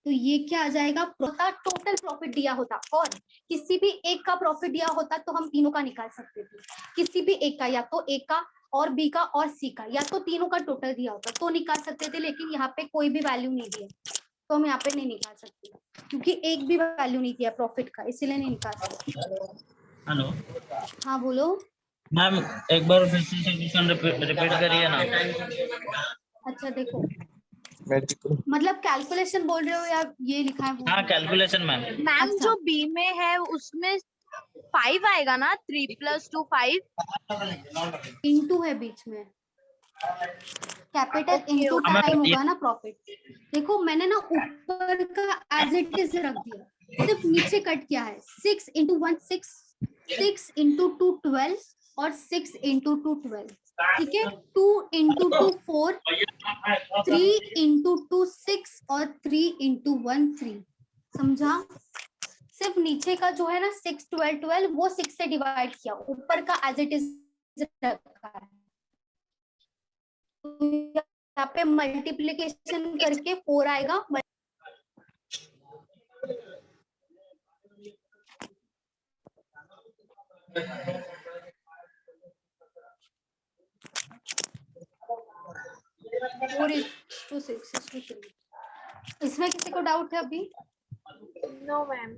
तो ये क्या आ जाएगा, टोटल प्रॉफिट दिया होता और किसी भी एक का प्रॉफिट दिया होता तो हम तीनों का निकाल सकते थे। किसी भी एक का, या तो ए का और बी का और सी का, या तो तीनों का टोटल दिया होता तो निकाल सकते थे, लेकिन यहाँ पे कोई भी वैल्यू नहीं दिया तो हम यहाँ पे नहीं निकाल सकते, क्योंकि एक भी वैल्यू नहीं दिया प्रॉफिट का, इसलिए नहीं निकाल सकते। हेलो, हाँ बोलो मैम, एक बार फिर से क्वेश्चन रिपीट करिए ना। अच्छा देखो, मतलब कैलकुलेशन बोल रहे हो या ये लिखा है? हाँ कैलकुलेशन मैम। मैम जो बी में है उसमें 5 आएगा ना, 3 + 2 5 इंटू है बीच में, कैपिटल इंटू टाइम होगा ना प्रॉफिट। देखो मैंने ना ऊपर का एज इट इज रख दिया, सिर्फ नीचे कट किया है। 6 into 1 6, 6 into 2 12 और 6 into 2 12, ठीक है। 2 into 2 4, 3 into 2 6 और 3 into 1 3, समझा। सिर्फ नीचे का जो है ना 6 12 12 वो 6 से डिवाइड किया, ऊपर का एज इट इज रखा है। यहाँ पे मल्टीप्लिकेशन करके 4 आएगा। इसमें किसी को डाउट है अभी? No ma'am.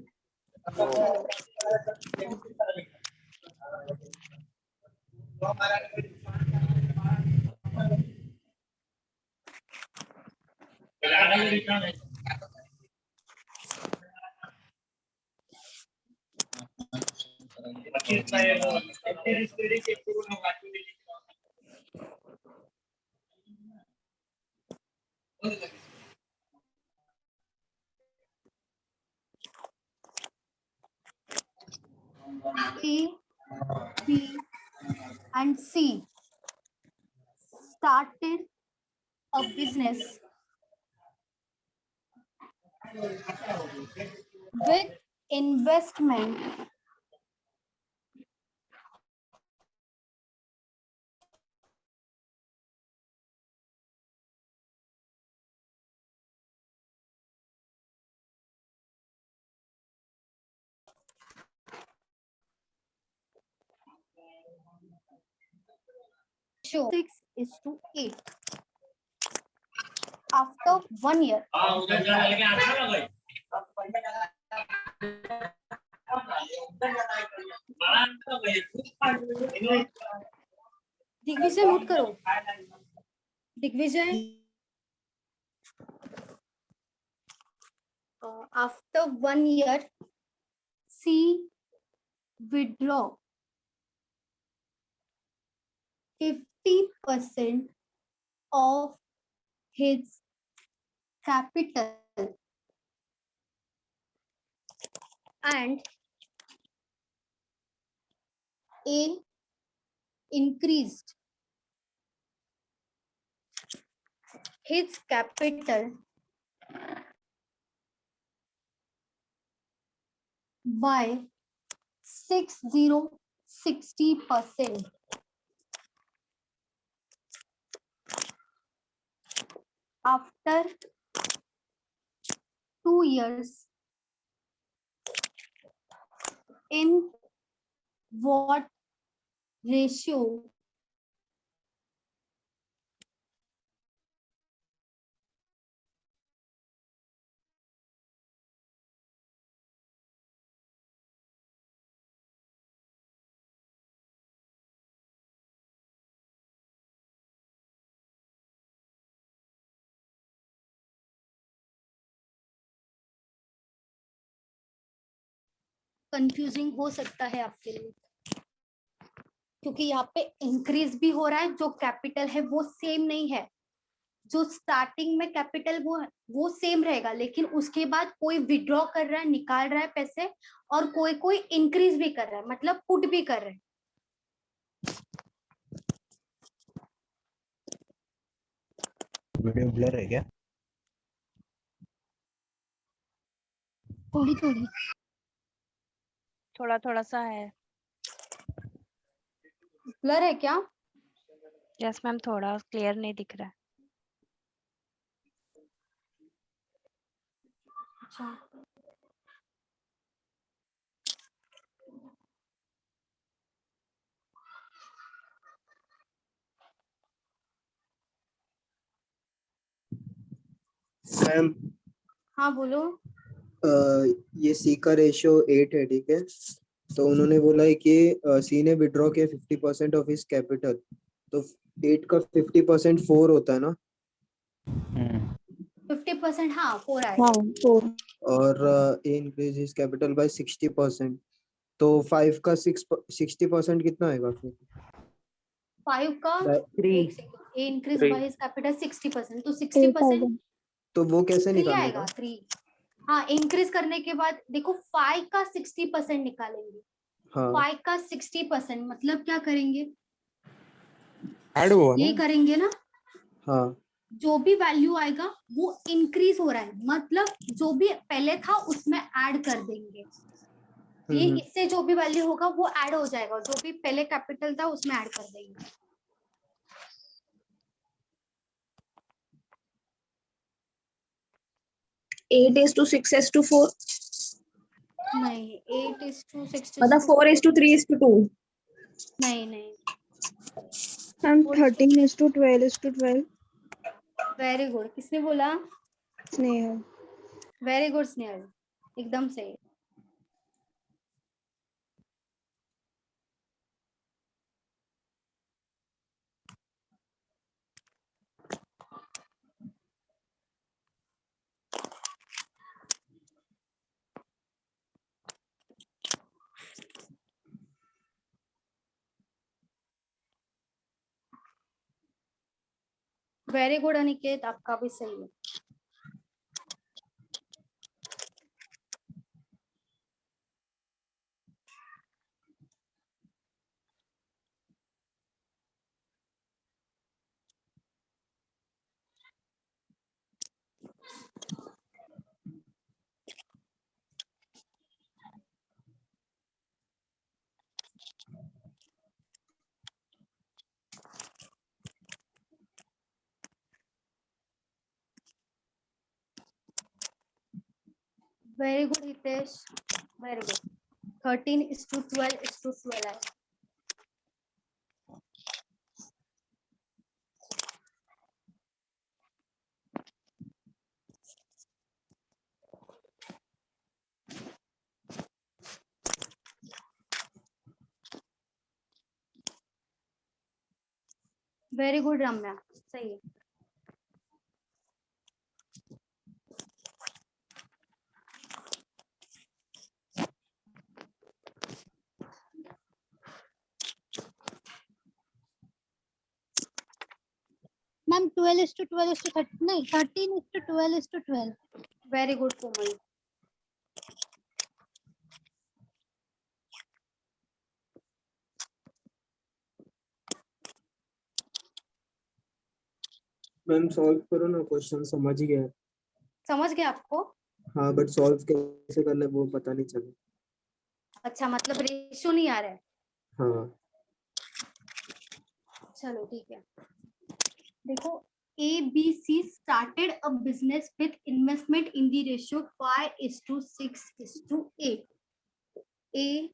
A, B and C started a business with investment ratio 6:8. After 1 year, Digvijay mute करो। Digvijay, after 1 year, C withdraw 50% of his capital and A increased his capital by 60%. After 2 years, in what ratio confusing हो सकता है आपके लिए, क्योंकि यहाँ पे इंक्रीज भी हो रहा है, जो कैपिटल है वो सेम नहीं है। जो स्टार्टिंग में कैपिटल वो सेम रहेगा, लेकिन उसके बाद कोई विड्रॉ कर रहा है, निकाल रहा है पैसे, और कोई कोई इंक्रीज भी कर रहा है, मतलब पुट भी कर रहा है। वीडियो ब्लर है क्या? थोड़ी थोड़ी, थोड़ा थोड़ा सा है। ब्लर है क्या? यस मैम, थोड़ा क्लियर नहीं दिख रहा है। अच्छा, मैम हाँ बोलो। ये सी का रेशियो 8 है, ठीक है। तो उन्होंने बोला है कि सी ने विड्रॉ किया 50% ऑफ हिज कैपिटल, तो 8 का 50% 4 होता है ना? 50%, हाँ 4 आएगा। और ए इंक्रीज हिज कैपिटल बाय 60%, तो 5 का 60% कितना आएगा फिर? 5 का Three. A increase Three. By his capital 60%, तो 60% तो वो कैसे 3 निकालने आएगा। का? 3, हाँ इंक्रीज करने के बाद देखो 5 का 60% निकालेंगे। हाँ 5 का 60% मतलब क्या करेंगे, ऐड हुआ ये ना? करेंगे ना, हाँ जो भी वैल्यू आएगा वो इंक्रीज हो रहा है, मतलब जो भी पहले था उसमें ऐड कर देंगे। ये इससे जो भी वैल्यू होगा वो ऐड हो जाएगा, जो भी पहले कैपिटल था उसमें ऐड कर देंगे। 8:6:4 नहीं, 8:6 मतलब 4:3:2 नहीं नहीं, मैम 13:12:12 वेरी गुड। किसने बोला? स्नेहा। वेरी गुड स्नेहल, एकदम सही। वेरी गुड अनिकेत, आपका भी सही है। Very good Hitesh, very good. 13:12:12 है। वेरी गुड रम्या, सही है। मैम 12:12:30 नहीं 13:12:12। Very good Komal. Ma'am solve करो ना, क्वेश्चन समझ गया। समझ गए आपको? हाँ बट सॉल्व कैसे करना है वो पता नहीं चला। अच्छा, मतलब रेशियो नहीं आ रहा है। हाँ चलो ठीक है। देखो, ABC started a business with investment in the ratio 5:6:8. A,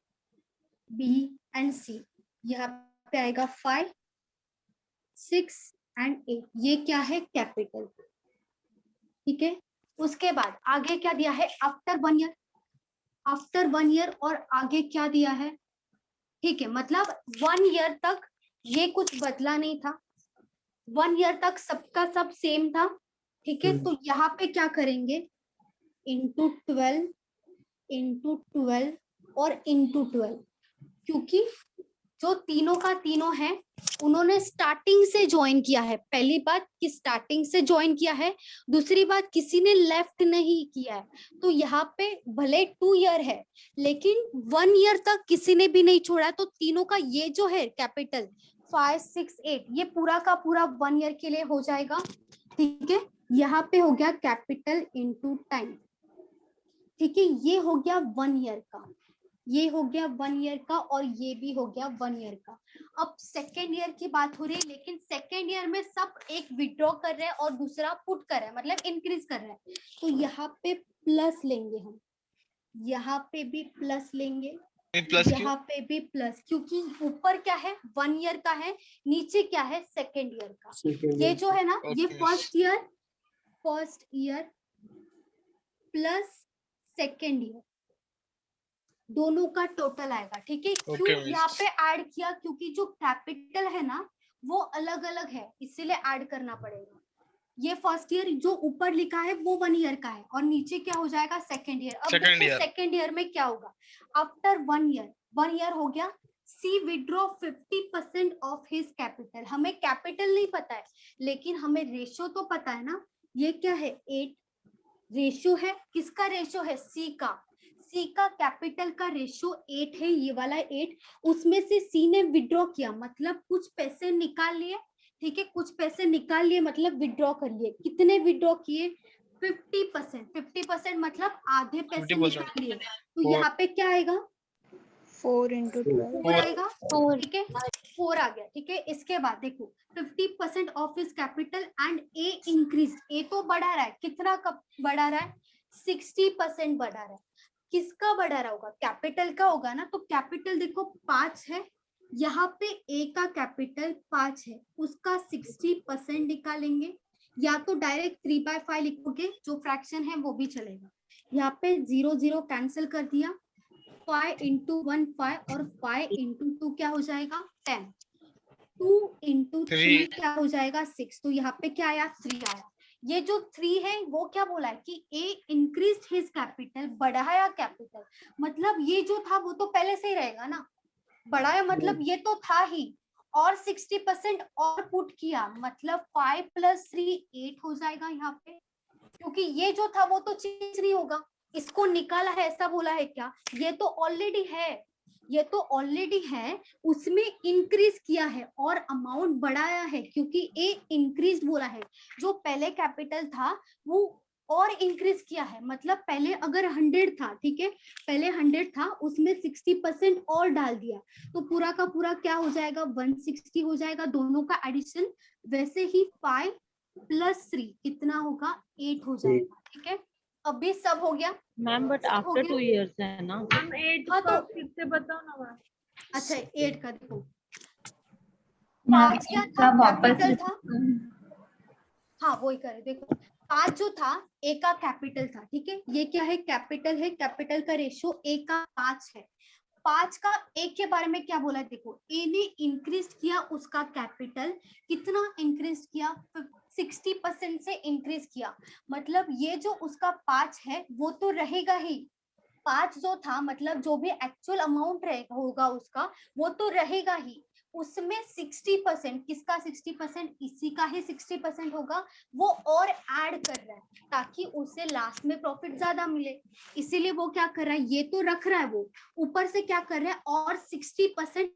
B and C, यहाँ पे आएगा 5, 6 and 8। ये क्या है? कैपिटल। ठीक है, उसके बाद आगे क्या दिया है? आफ्टर 1 ईयर, आफ्टर 1 ईयर और आगे क्या दिया है? ठीक है, मतलब 1 ईयर तक ये कुछ बदला नहीं था, 1 ईयर तक सबका सब सेम था। ठीक है, तो यहाँ पे क्या करेंगे? इंटू 12 और इंटू 12, क्योंकि जो तीनों का तीनों है उन्होंने स्टार्टिंग से ज्वाइन किया है। पहली बात कि स्टार्टिंग से ज्वाइन किया है, दूसरी बात किसी ने लेफ्ट नहीं किया है। तो यहाँ पे भले 2 ईयर है लेकिन 1 ईयर तक किसी ने भी नहीं छोड़ा। तो तीनों का ये जो है कैपिटल 5, 6, 8 ये पूरा का पूरा 1 ईयर के लिए हो जाएगा। ठीक है, यहाँ पे हो गया कैपिटल इंटू टाइम। ठीक है, ये हो गया 1 ईयर का, ये हो गया 1 ईयर का और ये भी हो गया 1 ईयर का। अब सेकेंड ईयर की बात हो रही है, लेकिन सेकेंड ईयर में सब एक विड्रॉ कर रहे हैं और दूसरा पुट कर रहा है, मतलब इंक्रीज कर रहा है। तो यहाँ पे प्लस लेंगे हम, यहाँ पे भी प्लस लेंगे, यहाँ पे भी प्लस, क्योंकि ऊपर क्या है? 1 ईयर का है, नीचे क्या है? सेकेंड ईयर का। ये जो है ना, ये first year plus second year दोनों का टोटल आएगा। ठीक है, क्यों यहाँ पे ऐड किया? क्योंकि जो कैपिटल है ना वो अलग अलग है, इसीलिए ऐड करना पड़ेगा। ये फर्स्ट ईयर जो ऊपर लिखा है वो 1 ईयर का है और नीचे क्या हो जाएगा? Second year. अब देखो सेकेंड ईयर में क्या होगा? आफ्टर 1 ईयर हो गया, सी विड्रॉ 50% ऑफ हिज कैपिटल। हमें कैपिटल नहीं पता है लेकिन हमें रेशियो तो पता है ना। ये क्या है? 8 रेशियो है। किसका रेशियो है? सी का। सी का कैपिटल का रेशियो 8 है, ये वाला 8। उसमें से सी ने विड्रॉ किया, मतलब कुछ पैसे निकाल लिए। ठीक है, कुछ पैसे निकाल लिए मतलब विड्रॉ कर लिए। कितने विड्रॉ किए? 50%। 50% मतलब आधे पैसे निकाल लिए। तो यहाँ पे क्या आएगा? 4 into 12 4 आएगा। ठीक है, 4 आ गया। ठीक है, इसके बाद देखो 50% of his capital and a increase. ए तो बढ़ा रहा है, कितना कब बढ़ा रहा है? 60% बढ़ा रहा है। किसका बढ़ा रहा होगा? कैपिटल का होगा ना। तो कैपिटल देखो 5 है, यहाँ पे ए का कैपिटल 5 है, उसका 60% निकालेंगे, या तो डायरेक्ट 3/5 लिखोगे, जो फ्रैक्शन है वो भी चलेगा। यहाँ पे 0 0 कैंसिल कर दिया, 5 into 1 5 और 5 into 2 क्या हो जाएगा? 10। 2 into 3 क्या हो जाएगा? 6। तो यहाँ पे क्या आया? 3 आया। ये जो 3 है वो क्या बोला है कि ए इंक्रीज हिज कैपिटल, बढ़ाया कैपिटल। मतलब ये जो था वो तो पहले से ही रहेगा ना, बढ़ाया मतलब ये तो था ही, और 60% और पुट किया, मतलब 5 + 3 8 हो जाएगा यहाँ पे। क्योंकि ये जो था वो तो चेंज नहीं होगा, इसको निकाला है ऐसा बोला है क्या? ये तो ऑलरेडी है, ये तो ऑलरेडी है, उसमें इंक्रीज किया है और अमाउंट बढ़ाया है, क्योंकि ए इंक्रीज बोला है। जो पहले कैपिटल था वो और इंक्रीज किया है, मतलब पहले अगर 100 था, ठीक है, पहले 100 था, उसमें 60% और डाल दिया, तो पूरा का पूरा क्या हो जाएगा? 160 हो जाएगा, दोनों का एडिशन। वैसे ही 5 + 3 कितना होगा? 8 हो जाएगा। ठीक है, अभी सब हो गया मैम बट आफ्टर 2 years है ना। हम 8 हाँ, का तो फिर से बताओ ना मैम। अच्छा 8 का देखो, 5 क्या था? कैपिटल था। हाँ वही करे, देखो 5 जो था ए का कैपिटल था। ठीक है, ये क्या है? कैपिटल है, कैपिटल का रेशियो ए का 5 है। 5 का ए के बारे में क्या बोला है, देखो ए ने इंक्रीज किया उसका कैपिटल, कितना इंक्रीज किया, 60% से इंक्रीज किया, मतलब ये जो उसका 5 है वो तो रहेगा ही, 5 जो था मतलब जो भी एक्चुअल अमाउंट होगा उसका वो तो रहेगा ही, उसमें 60%, किसका 60%, इसी का ही 60% होगा, वो और ऐड कर रहा है ताकि उसे लास्ट में प्रॉफिट ज्यादा मिले, इसीलिए वो क्या कर रहा है, ये तो रख रहा है, वो ऊपर से क्या कर रहा है और 60%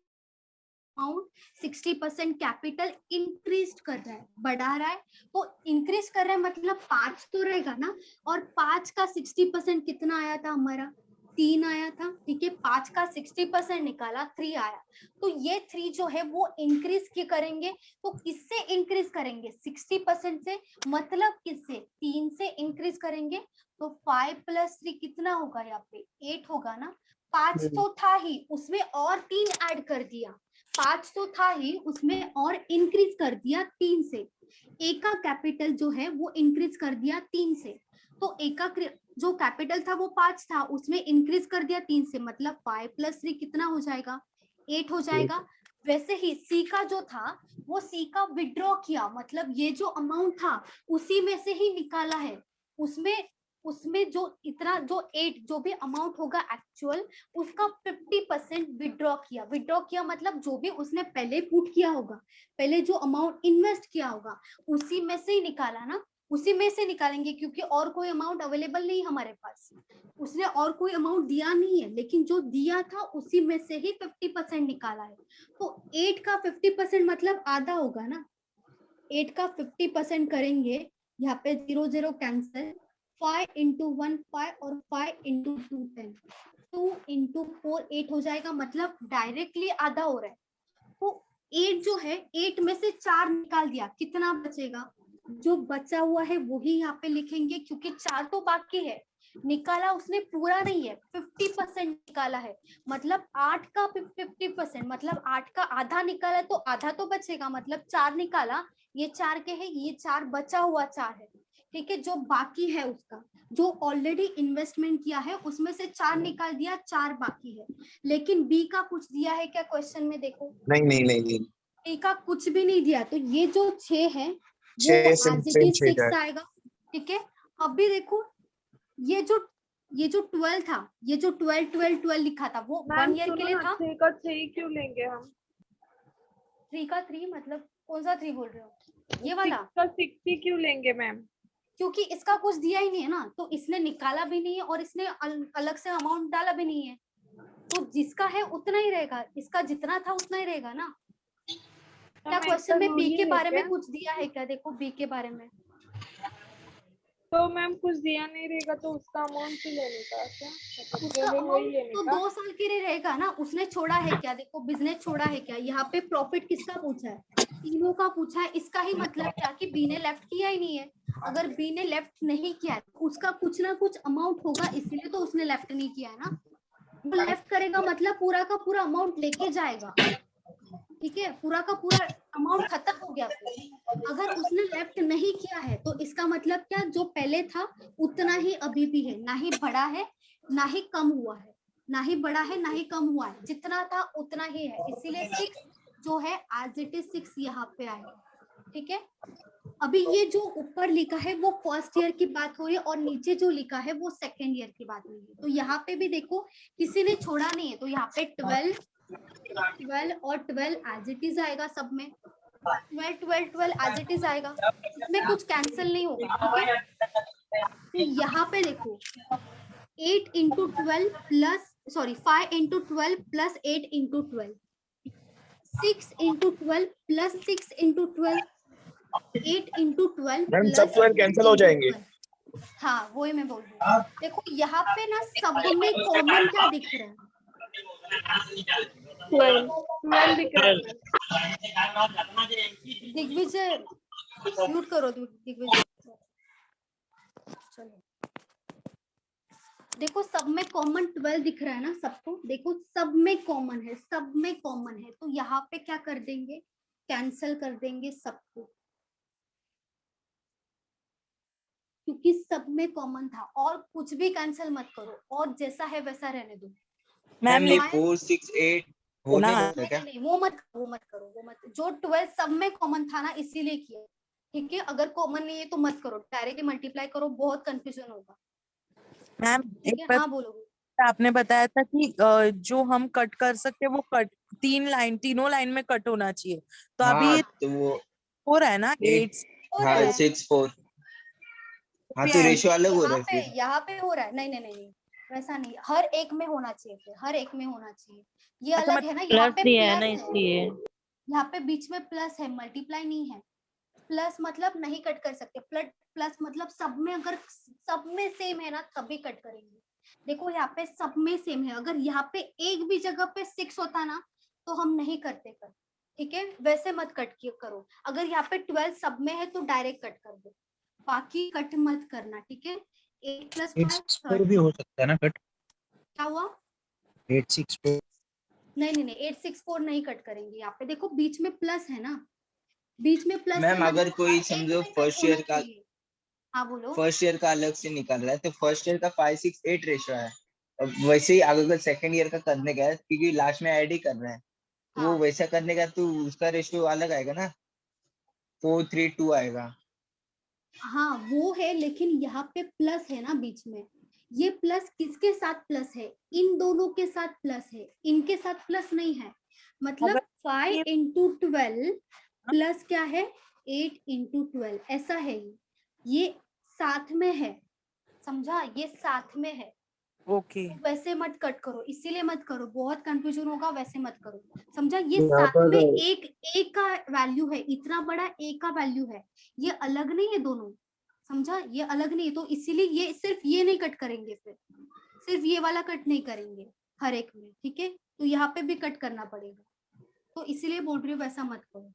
अमाउंट, 60% कैपिटल इंक्रीज कर रहा है, बढ़ा रहा है, तो इंक्रीज कर रहा है मतलब 5 तो रहेगा ना, और 5 का 60% कितना आया था हमारा, 3 आया था, ठीक है, 5 का 60% निकाला 3 आया, तो ये 3 जो है वो इंक्रीज की करेंगे, तो किससे इंक्रीज करेंगे, 60% से, मतलब किससे, 3 से इंक्रीज करेंगे, तो 5 + 3 कितना होगा, यहाँ पे 8 होगा ना, 5 तो था ही उसमें और 3 ऐड कर दिया, 5 तो था ही उसमें और इंक्रीज कर दिया 3 से, ए का कैपिटल जो है वो इंक्रीज कर दिया 3 से, तो ए का जो कैपिटल था वो 5 था, उसमें इंक्रीज कर दिया 3 से, मतलब 5 + 3 कितना हो जाएगा, 8 हो जाएगा। वैसे ही सी का जो था वो सी का विड्रॉ किया, मतलब ये जो अमाउंट था उसी में से ही निकाला है, उसमें जो इतना जो 8 जो भी अमाउंट होगा एक्चुअल उसका 50% विड्रॉ किया मतलब जो भी उसने पहले पुट किया होगा, पहले जो अमाउंट इन्वेस्ट किया होगा उसी में से ही निकाला ना, उसी में से निकालेंगे क्योंकि और कोई अमाउंट अवेलेबल नहीं हमारे पास, उसने और कोई अमाउंट दिया नहीं है, लेकिन जो दिया था उसी में से ही 50% निकाला है, तो 8 का 50% मतलब आधा होगा ना, 8 का 50% करेंगे, यहाँ पे 0 0 कैंसिल, 5 × 1 5 और 5 × 2 10, 2 × 4 8 हो जाएगा, मतलब डायरेक्टली आधा हो रहा है, तो 8 जो है 8 में से 4 निकाल दिया, कितना बचेगा, जो बचा हुआ है वही यहाँ पे लिखेंगे क्योंकि 4 तो बाकी है, निकाला उसने पूरा नहीं है, 50% निकाला है, मतलब 8 का 50% मतलब 8 का आधा निकाला तो आधा तो बचेगा, मतलब 4 निकाला, ये 4 के है, ये 4 बचा हुआ 4 है, ठीक है, जो बाकी है उसका जो ऑलरेडी इन्वेस्टमेंट किया है उसमें से 4 निकाल दिया, 4 बाकी है, लेकिन बी का कुछ दिया है क्या क्वेश्चन में, देखो नहीं बी का कुछ भी नहीं दिया, तो ये जो 6 है वो 6 एज इट इज 6 आएगा, ठीक है। अब भी देखो ये जो 12 था, ये जो 12 लिखा था वो 1 ईयर के लिए था, 3 का 3 क्यों लेंगे हम, 3 का 3 मतलब कौन सा 3 बोल रहे हो, ये वाला 6 का 6 ही क्यों लेंगे मैम, क्योंकि इसका कुछ दिया ही नहीं है ना, तो इसने निकाला भी नहीं है और इसने अलग से अमाउंट डाला भी नहीं है, तो जिसका है उतना ही रहेगा, इसका जितना था उतना ही रहेगा ना। क्या क्वेश्चन में बी के बारे में कुछ दिया है क्या, देखो बी के बारे में, तो मैम कुछ दिया नहीं रहेगा तो उसका अमाउंट भी लेने का क्या, उसका अमाउंट तो 2 साल के लिए रहेगा ना, उसने छोड़ा है क्या, देखो बिजनेस छोड़ा है क्या, यहाँ पे प्रॉफिट किसका पूछा है, तीनों का पूछा है, इसका ही मतलब क्या कि बी ने लेफ्ट किया ही नहीं है, अगर बी ने लेफ्ट नहीं किया है तो उसका कुछ ना कुछ अमाउंट होगा, इसलिए तो उसने लेफ्ट नहीं किया है ना, वो लेफ्ट करेगा मतलब पूरा का पूरा अमाउंट लेके जाएगा, ठीक है, पूरा का पूरा अमाउंट खत्म हो गया, अगर उसने लेफ्ट नहीं किया है तो इसका मतलब क्या, जो पहले था उतना ही अभी भी है, ना ही बढ़ा है ना ही कम हुआ है, ना ही बढ़ा है ना ही कम हुआ है, जितना था उतना ही है, इसीलिए 6 जो है एज इट इज 6 यहाँ पे आएगा, ठीक है। अभी ये जो ऊपर लिखा है वो फर्स्ट ईयर की बात हो रही है और नीचे जो लिखा है वो सेकेंड ईयर की बात हो रही है, तो यहाँ पे भी देखो किसी ने छोड़ा नहीं है, तो यहाँ पे 12 और 12 एज इट इज आएगा, सब में 12 एज इट इज आएगा, इसमें कुछ कैंसिल नहीं होगा, ठीक है। तो यहाँ पे देखो 8 × 12 प्लस 5 × 12 प्लस 8 × 12, 6 × 12 प्लस 6 × 12, 8 × 12 मैम सब 12 कैंसिल हो जाएंगे, हाँ वही मैं बोल रही हूँ, देखो यहाँ पे ना सब में कॉमन क्या दिख रहा है, 12 दिख रहा है, दिग्विजय म्यूट करो, दिग्विजय, चलो देखो सब में कॉमन 12 दिख रहा है ना सबको, देखो सब में कॉमन है, सब में कॉमन है, तो यहाँ पे क्या कर देंगे, कैंसिल कर देंगे सबको, क्योंकि सब में कॉमन था, और कुछ भी कैंसिल मत करो और जैसा है वैसा रहने दो, मैम ये Five- 4 6 8 हो नहीं सकता क्या? नहीं, वो मत करो। जो 12 सब में कॉमन था ना इसीलिए किया, ठीक है। अगर कॉमन नहीं है तो मत करो, डायरेक्टली मल्टीप्लाई करो, बहुत कंफ्यूजन होगा। मैम ठीक एक है, बार हाँ बोलो। आपने बताया था कि जो हम कट कर सकते हैं वो कट तीनों लाइन में कट होना चाहिए, तो अभी हाँ ये तो वो हो रहा है ना 8 हाँ 6 4 हाँ तो रेशियो अलग हो रहा है फिर। यहाँ पे हो रहा है, नहीं वैसा नहीं, हर एक में होना चाहिए, फिर हर एक में होना चाहिए। ये अच्छा, अलग है ना, यहाँ पे दिया है ना प्लस है, इसलिए। यहाँ पे बीच में प्लस है, मल्टीप्लाई नहीं है। प्लस मतलब नहीं कट कर सकते, प्लस मतलब सब में, अगर सब में सेम है ना तभी कट करेंगे। देखो यहाँ पे सब में सेम है, अगर यहाँ पे एक भी जगह पे 6 होता ना तो हम नहीं करते कट, ठीक है। वैसे मत कट करो, अगर यहाँ पे 12 सब में है तो डायरेक्ट कट कर दो, बाकी कट मत करना, ठीक है। 8 + 5 864 भी हो सकता है ना कट? क्या हुआ? 864 नहीं 864 नहीं कट करेंगे, यहाँ पे देखो बीच में प्लस है ना, बीच में प्लस मैम है, अगर मतलब कोई हर एक समझो में फर्स्ट कट ईयर होना का चाहिए। हाँ बोलो। फर्स्ट ईयर का अलग से निकाल रहा है तो फर्स्ट ईयर का 5 6 8 रेशियो है। अब वैसे ही अगर सेकंड ईयर का करने का है क्योंकि लास्ट में ऐड ही कर रहे हैं, तो वो वैसा करने का तो उसका रेशियो अलग आएगा ना, 4 3 2 आएगा। हाँ वो है, लेकिन यहाँ पे प्लस है ना बीच में, ये प्लस किसके साथ प्लस है? इन दोनों के साथ प्लस है, इनके साथ प्लस नहीं है। मतलब 5 × 12 प्लस क्या है 8 × 12, ऐसा है। ये साथ में है, समझा, ये साथ में है। ओके तो वैसे मत कट करो, इसीलिए मत करो, बहुत कंफ्यूजन होगा, वैसे मत करो, समझा। ये यहाँ साथ पर में एक का वैल्यू है, इतना बड़ा एक का वैल्यू है, ये अलग नहीं है दोनों, समझा, ये अलग नहीं है। तो इसीलिए ये सिर्फ ये नहीं कट करेंगे, फिर सिर्फ ये वाला कट नहीं करेंगे हर एक में, ठीक है। तो यहाँ पे भी कट करना पड़ेगा, तो इसीलिए बोल रही हूँ वैसा मत करो,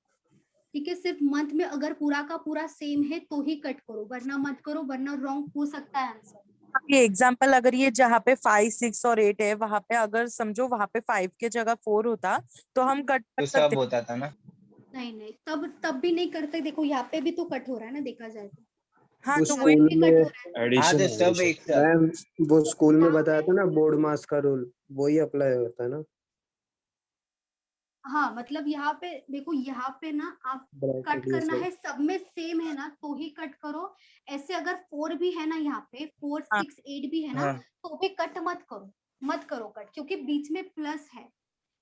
ठीक है। सिर्फ मंथ में अगर पूरा का पूरा सेम है तो ही कट करो, वरना मत करो, वरना रॉन्ग हो सकता है आंसर। ये एग्जाम्पल, अगर ये जहाँ पे 5 6 और 8 है, वहां पे अगर समझो वहां पे 5 के जगह 4 होता तो हम कट तो कर सब सकते। होता था ना। नहीं तब भी नहीं करते, देखो यहाँ पे भी तो कट हो रहा है ना, देखा जाए तो। हाँ वो तो यहाँ पे स्कूल भी में कट हो रहा है। हाँ तो सब एक साथ। मैम वो स्कूल में बताया था ना बोर्ड मास का रूल, वही अप्लाई होता है ना। हाँ मतलब यहाँ पे देखो, यहाँ पे ना आप कट करना है, सब में सेम है ना तो ही कट करो। ऐसे अगर 4 भी है ना, यहाँ पे 4 6 8 भी है ना, हाँ। तो भी कट मत करो कट, क्योंकि बीच में प्लस है,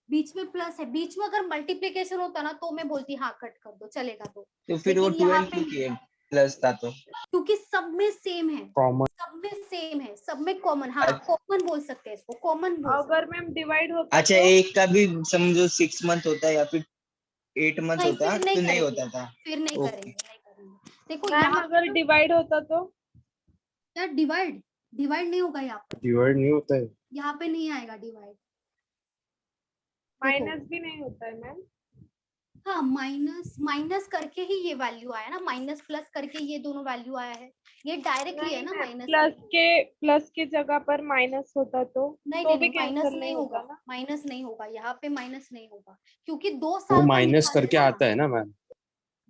बीच में अगर मल्टीप्लिकेशन होता ना तो मैं बोलती हाँ कट कर दो, चलेगा। तो फिर वो लेकिन यहाँ 12 पे क्यों किए प्लस था तो? क्योंकि सब में सेम है, कॉमन सब में कॉमन, हाँ कॉमन बोल सकते हैं इसको, कॉमन बोल सकते अगर मैम डिवाइड होता अच्छा तो एक का भी समझो 6 मंथ होता है या फिर 8 मंथ नहीं, होता फिर तो नहीं करेंगे, होता था। फिर नहीं ओके। करेंगे। देखो मैम यहाँ अगर डिवाइड होता तो क्या डिवाइड नहीं होगा, यहाँ पे डिवाइड नहीं होता है। यहाँ पे नहीं आएगा डिवाइड। माइनस भी नहीं होता है मैम। हाँ माइनस करके ही ये वैल्यू आया ना, माइनस प्लस करके ये दोनों वैल्यू आया है, ये डायरेक्टली है ना माइनस। प्लस के जगह पर माइनस होता तो नहीं भी माइनस कैंसिल नहीं होगा, ना। माइनस नहीं होगा, यहाँ पे माइनस नहीं होगा, क्योंकि 2 वो साल का माइनस निकाल करके ना। आता है ना मैम।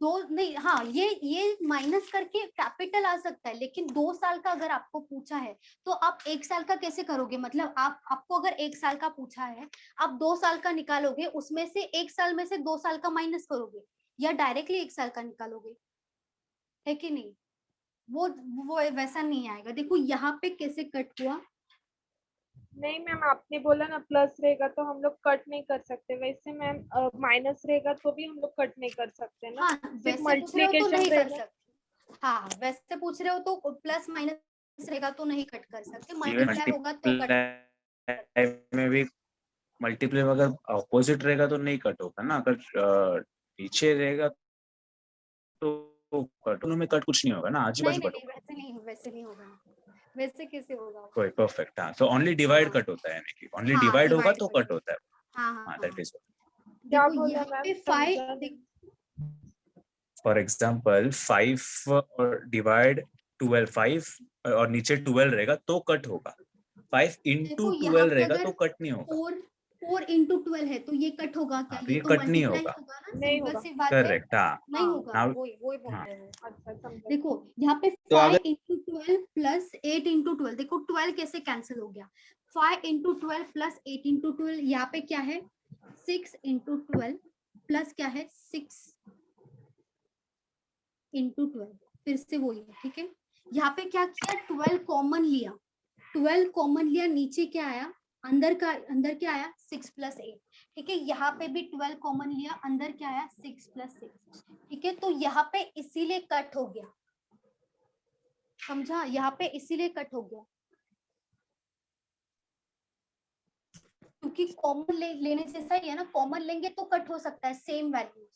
दो नहीं, हाँ ये माइनस करके कैपिटल आ सकता है, लेकिन 2 साल का अगर आपको पूछा है तो आप 1 साल का कैसे करोगे? मतलब आपको अगर 1 साल का पूछा है, आप 2 साल का निकालोगे, उसमें से 1 साल में से 2 साल का माइनस करोगे, या डायरेक्टली 1 साल का निकालोगे, है कि नहीं? वो वैसा नहीं आएगा। देखो यहाँ पे कैसे कट हुआ, नहीं मैम आपने बोला ना प्लस रहेगा तो हम लोग कट नहीं कर सकते, वैसे मैम माइनस रहेगा तो भी हम लोग कट नहीं कर सकते ना। हाँ सिर्फ वैसे पूछ रहे हो तो नहीं कर रहेगा। सकते, हाँ वैसे पूछ रहे हो तो प्लस माइनस रहेगा तो नहीं कट कर सकते, इवन मल्टीप्लाई होगा तो कट। में भी मल्टीप्लाई अगर ऑपोजिट रहेगा तो नहीं कट होगा ना, अगर पीछे रहेगा तो कट, में कट कुछ नहीं होगा ना, आजू बाजू कट होगा। वैसे नहीं होगा, वैसे कैसे होगा? कोई परफेक्ट। हाँ सो ओनली डिवाइड कट होता है, यानी कि ओनली हाँ, डिवाइड होगा divide तो कट होता है। हाँ दैट इज क्या देखो बोला यहाँ मैम? पे 5 फॉर एग्जांपल 5 और डिवाइड 12, 5 और नीचे 12 रहेगा तो कट होगा, 5 into देखो यहाँ 12 पे रहेगा अगर तो कट नहीं होगा। 4 into 12 है तो ये कट होगा क्या? हाँ, ये ये तो कट नहीं मल्टीप्लाई होगा। होगा ना, नहीं सिंपल होगा। सी बात है, करेक्ट। हाँ नहीं होगा, Now- वही बोल हाँ। रहे हो। अच्छा समझा। देखो यहाँ पे तो 5 अगर into 12 प्लस 8 into 12, देखो 12 कैसे कैंसिल हो गया, 5 इंटू 12 प्लस 8 इंटू 12, यहाँ पे क्या है 6 इंटू 12 प्लस क्या है 6 इंटू 12, फिर से वही है, ठीक है। यहाँ पे क्या किया 12 कॉमन लिया, 12 कॉमन लिया, नीचे क्या आया अंदर क्या आया 6 प्लस 8, ठीक है। यहाँ पे भी 12 कॉमन लिया, अंदर क्या आया 6 प्लस 6, ठीक है। तो यहाँ पे इसीलिए कट हो गया, समझा, यहाँ पे इसीलिए कट हो गया क्योंकि कॉमन लेने से सही है ना, कॉमन लेंगे तो कट हो सकता है सेम वैल्यूज,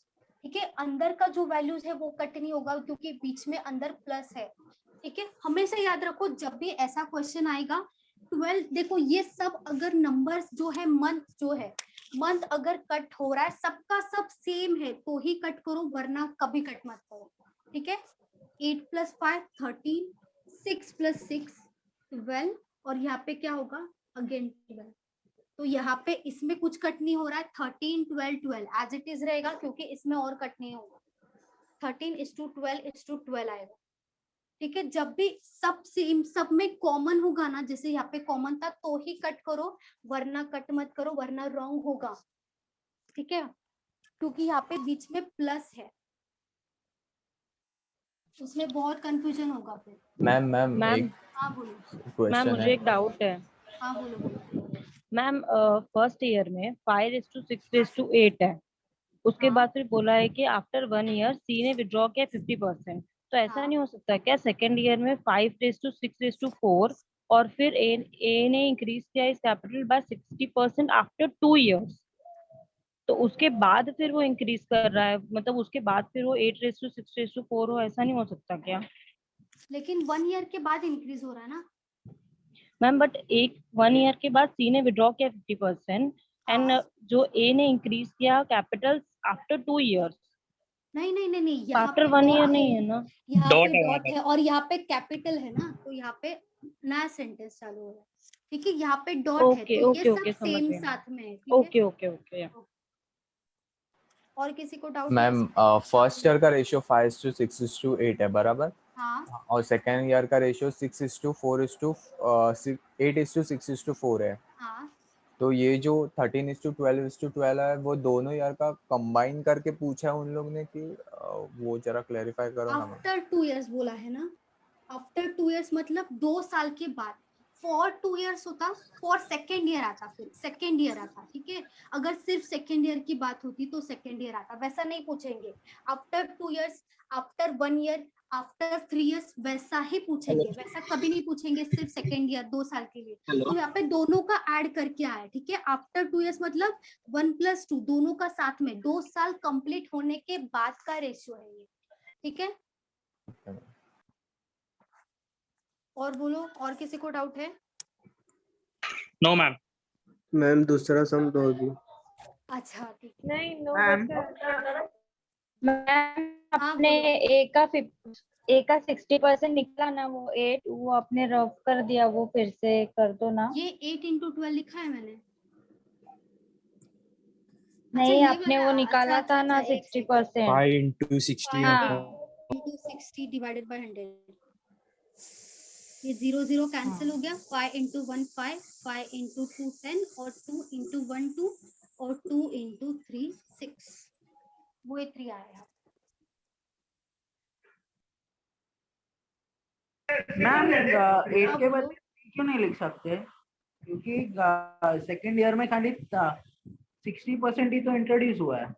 ठीक है। अंदर का जो वैल्यूज है वो कट नहीं होगा क्योंकि बीच में अंदर प्लस है, ठीक है। हमेशा याद रखो जब भी ऐसा क्वेश्चन आएगा 12, देखो ये सब अगर नंबर्स जो है मंथ जो है मंथ अगर कट हो रहा है सबका सब सेम है तो ही कट करो, वरना कभी कट मत करो, ठीक है। 8 प्लस 5 13, 6 प्लस 6 12, और यहाँ पे क्या होगा अगेन 12, तो यहाँ पे इसमें कुछ कट नहीं हो रहा है, 13 12 12 एज इट इज रहेगा क्योंकि इसमें और कट नहीं होगा, 13:12:12 आएगा, ठीक है। जब भी सब सेम सब में कॉमन होगा ना, जैसे यहाँ पे कॉमन था तो ही कट करो, वरना कट मत करो, वरना रॉन्ग होगा, ठीक है, क्योंकि यहाँ पे बीच में प्लस है, उसमें बहुत कंफ्यूजन होगा फिर। मैम हाँ बोलो। मैम क्वेश्चन मुझे है। एक डाउट है हाँ बोलो। मैम। फर्स्ट ईयर में 5:6:8 है, उसके बाद फिर बोला है कि आफ्टर 1 ईयर सी ने विड्रॉ किया 50%, तो ऐसा नहीं हो सकता क्या सेकेंड ईयर में 5:6:4 और फिर ए ने इंक्रीज किया इस कैपिटल बाय 60% आफ्टर 2 ईयर्स, तो उसके बाद फिर वो इंक्रीज कर रहा है, मतलब उसके बाद फिर वो 8:6:4 हो, ऐसा नहीं हो सकता क्या? लेकिन 1 ईयर के बाद इंक्रीज हो रहा है ना मैम, बट 1 ईयर के बाद सी ने विड्रॉ किया 50% एंड जो ए ने इंक्रीज किया कैपिटल आफ्टर 2 ईयर्स। नहीं, यहाँ आफ्टर पे 1 ईयर डॉट नहीं है, है ना? यहाँ पे डॉट है और यहाँ पे कैपिटल है ना, तो यहाँ पे नया सेंटेंस चालू हो रहा है, ठीक है। यहाँ पे डॉट है ओके तो ओके ये ओके, सब समझ सेम गए। साथ में है, ठीक है। Okay okay okay. और किसी को डाउट? मैम फर्स्ट ईयर का रेशियो 5:6:8 है बराबर, हाँ और सेकेंड ईयर का रेशियो 8:6:4 है, हाँ, तो ये जो 13:12:12 है वो दोनों ईयर का कंबाइन करके पूछा है उन लोग ने कि वो जरा क्लेरिफाई करो ना मैम। आफ्टर 2 ईयर्स बोला है ना, आफ्टर 2 ईयर्स मतलब 2 साल के बाद। फॉर 2 ईयर्स होता, फॉर सेकेंड ईयर आता, फिर सेकेंड ईयर आता, ठीक है। अगर सिर्फ सेकेंड ईयर की बात होती तो सेकेंड ईयर आता, वैसा नहीं पूछेंगे। After 2 years, after 1 year, after 3 years वैसा ही पूछेंगे, वैसा कभी नहीं पूछेंगे सिर्फ सेकेंड ईयर 2 साल के लिए। तो यहाँ पे दोनों का ऐड करके आया, ठीक है। आफ्टर 2 ईयर्स मतलब 1+2 दोनों का साथ में 2 साल कंप्लीट होने के बाद का रेशियो है ये, ठीक है। और बोलो, और किसी को डाउट है? No ma'am. मैम दूसरा सम दो अभी। अच्छा ठीक है। नहीं नो मैम हाँ, अपने बोलो। ए का 60% निकला ना, वो 8 वो आपने रफ कर दिया, वो फिर से कर दो ना। ये 8:12 लिखा है मैंने। नहीं, ये आपने वाला, वो निकाला अच्छा, था ना एक 60%। 5:60 हाँ 5:60 डिवाइडेड बाय 100, ये 0 कैंसिल हो गया। 5 into 1 5, 5 into 2 10, और 2 into 1 2, और 2 into 3 6, वो 3 आया। मैम 8 के बदले क्यों नहीं लिख सकते? क्योंकि सेकेंड ईयर में खाली 60% ही तो इंट्रोड्यूस हुआ है।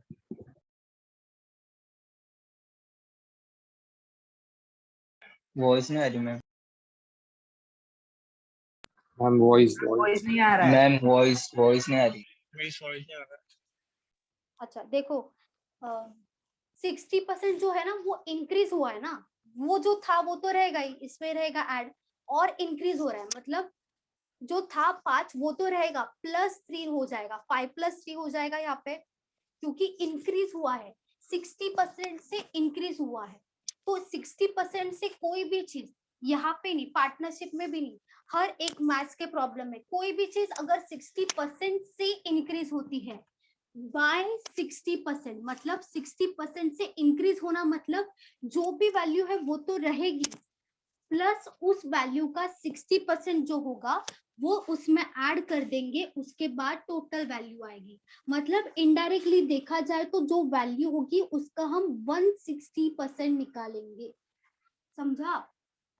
वॉइस नहीं आ रही मैम। मैम वॉइस नहीं आ रहा है मैम वॉइस नहीं आ रही। अच्छा देखो, 60% जो है ना वो इंक्रीज हुआ है ना, वो जो था वो तो रहेगा ही, इसमें रहेगा ऐड, और इंक्रीज हो रहा है मतलब जो था 5 वो तो रहेगा, +3 हो जाएगा, 5 + 3 हो जाएगा यहाँ पे, क्योंकि इंक्रीज हुआ है, 60% से इंक्रीज हुआ है। तो 60% से कोई भी चीज यहाँ पे नहीं, पार्टनरशिप में भी नहीं, हर एक मैथ्स के प्रॉब्लम में कोई भी चीज अगर 60% से इंक्रीज होती है बाय 60%, मतलब 60% से इंक्रीज होना मतलब जो भी वैल्यू है वो तो रहेगी, प्लस उस वैल्यू का 60% जो होगा वो उसमें ऐड कर देंगे, उसके बाद टोटल वैल्यू आएगी। मतलब इनडायरेक्टली देखा जाए तो जो वैल्यू होगी उसका हम 160% निकालेंगे, समझा?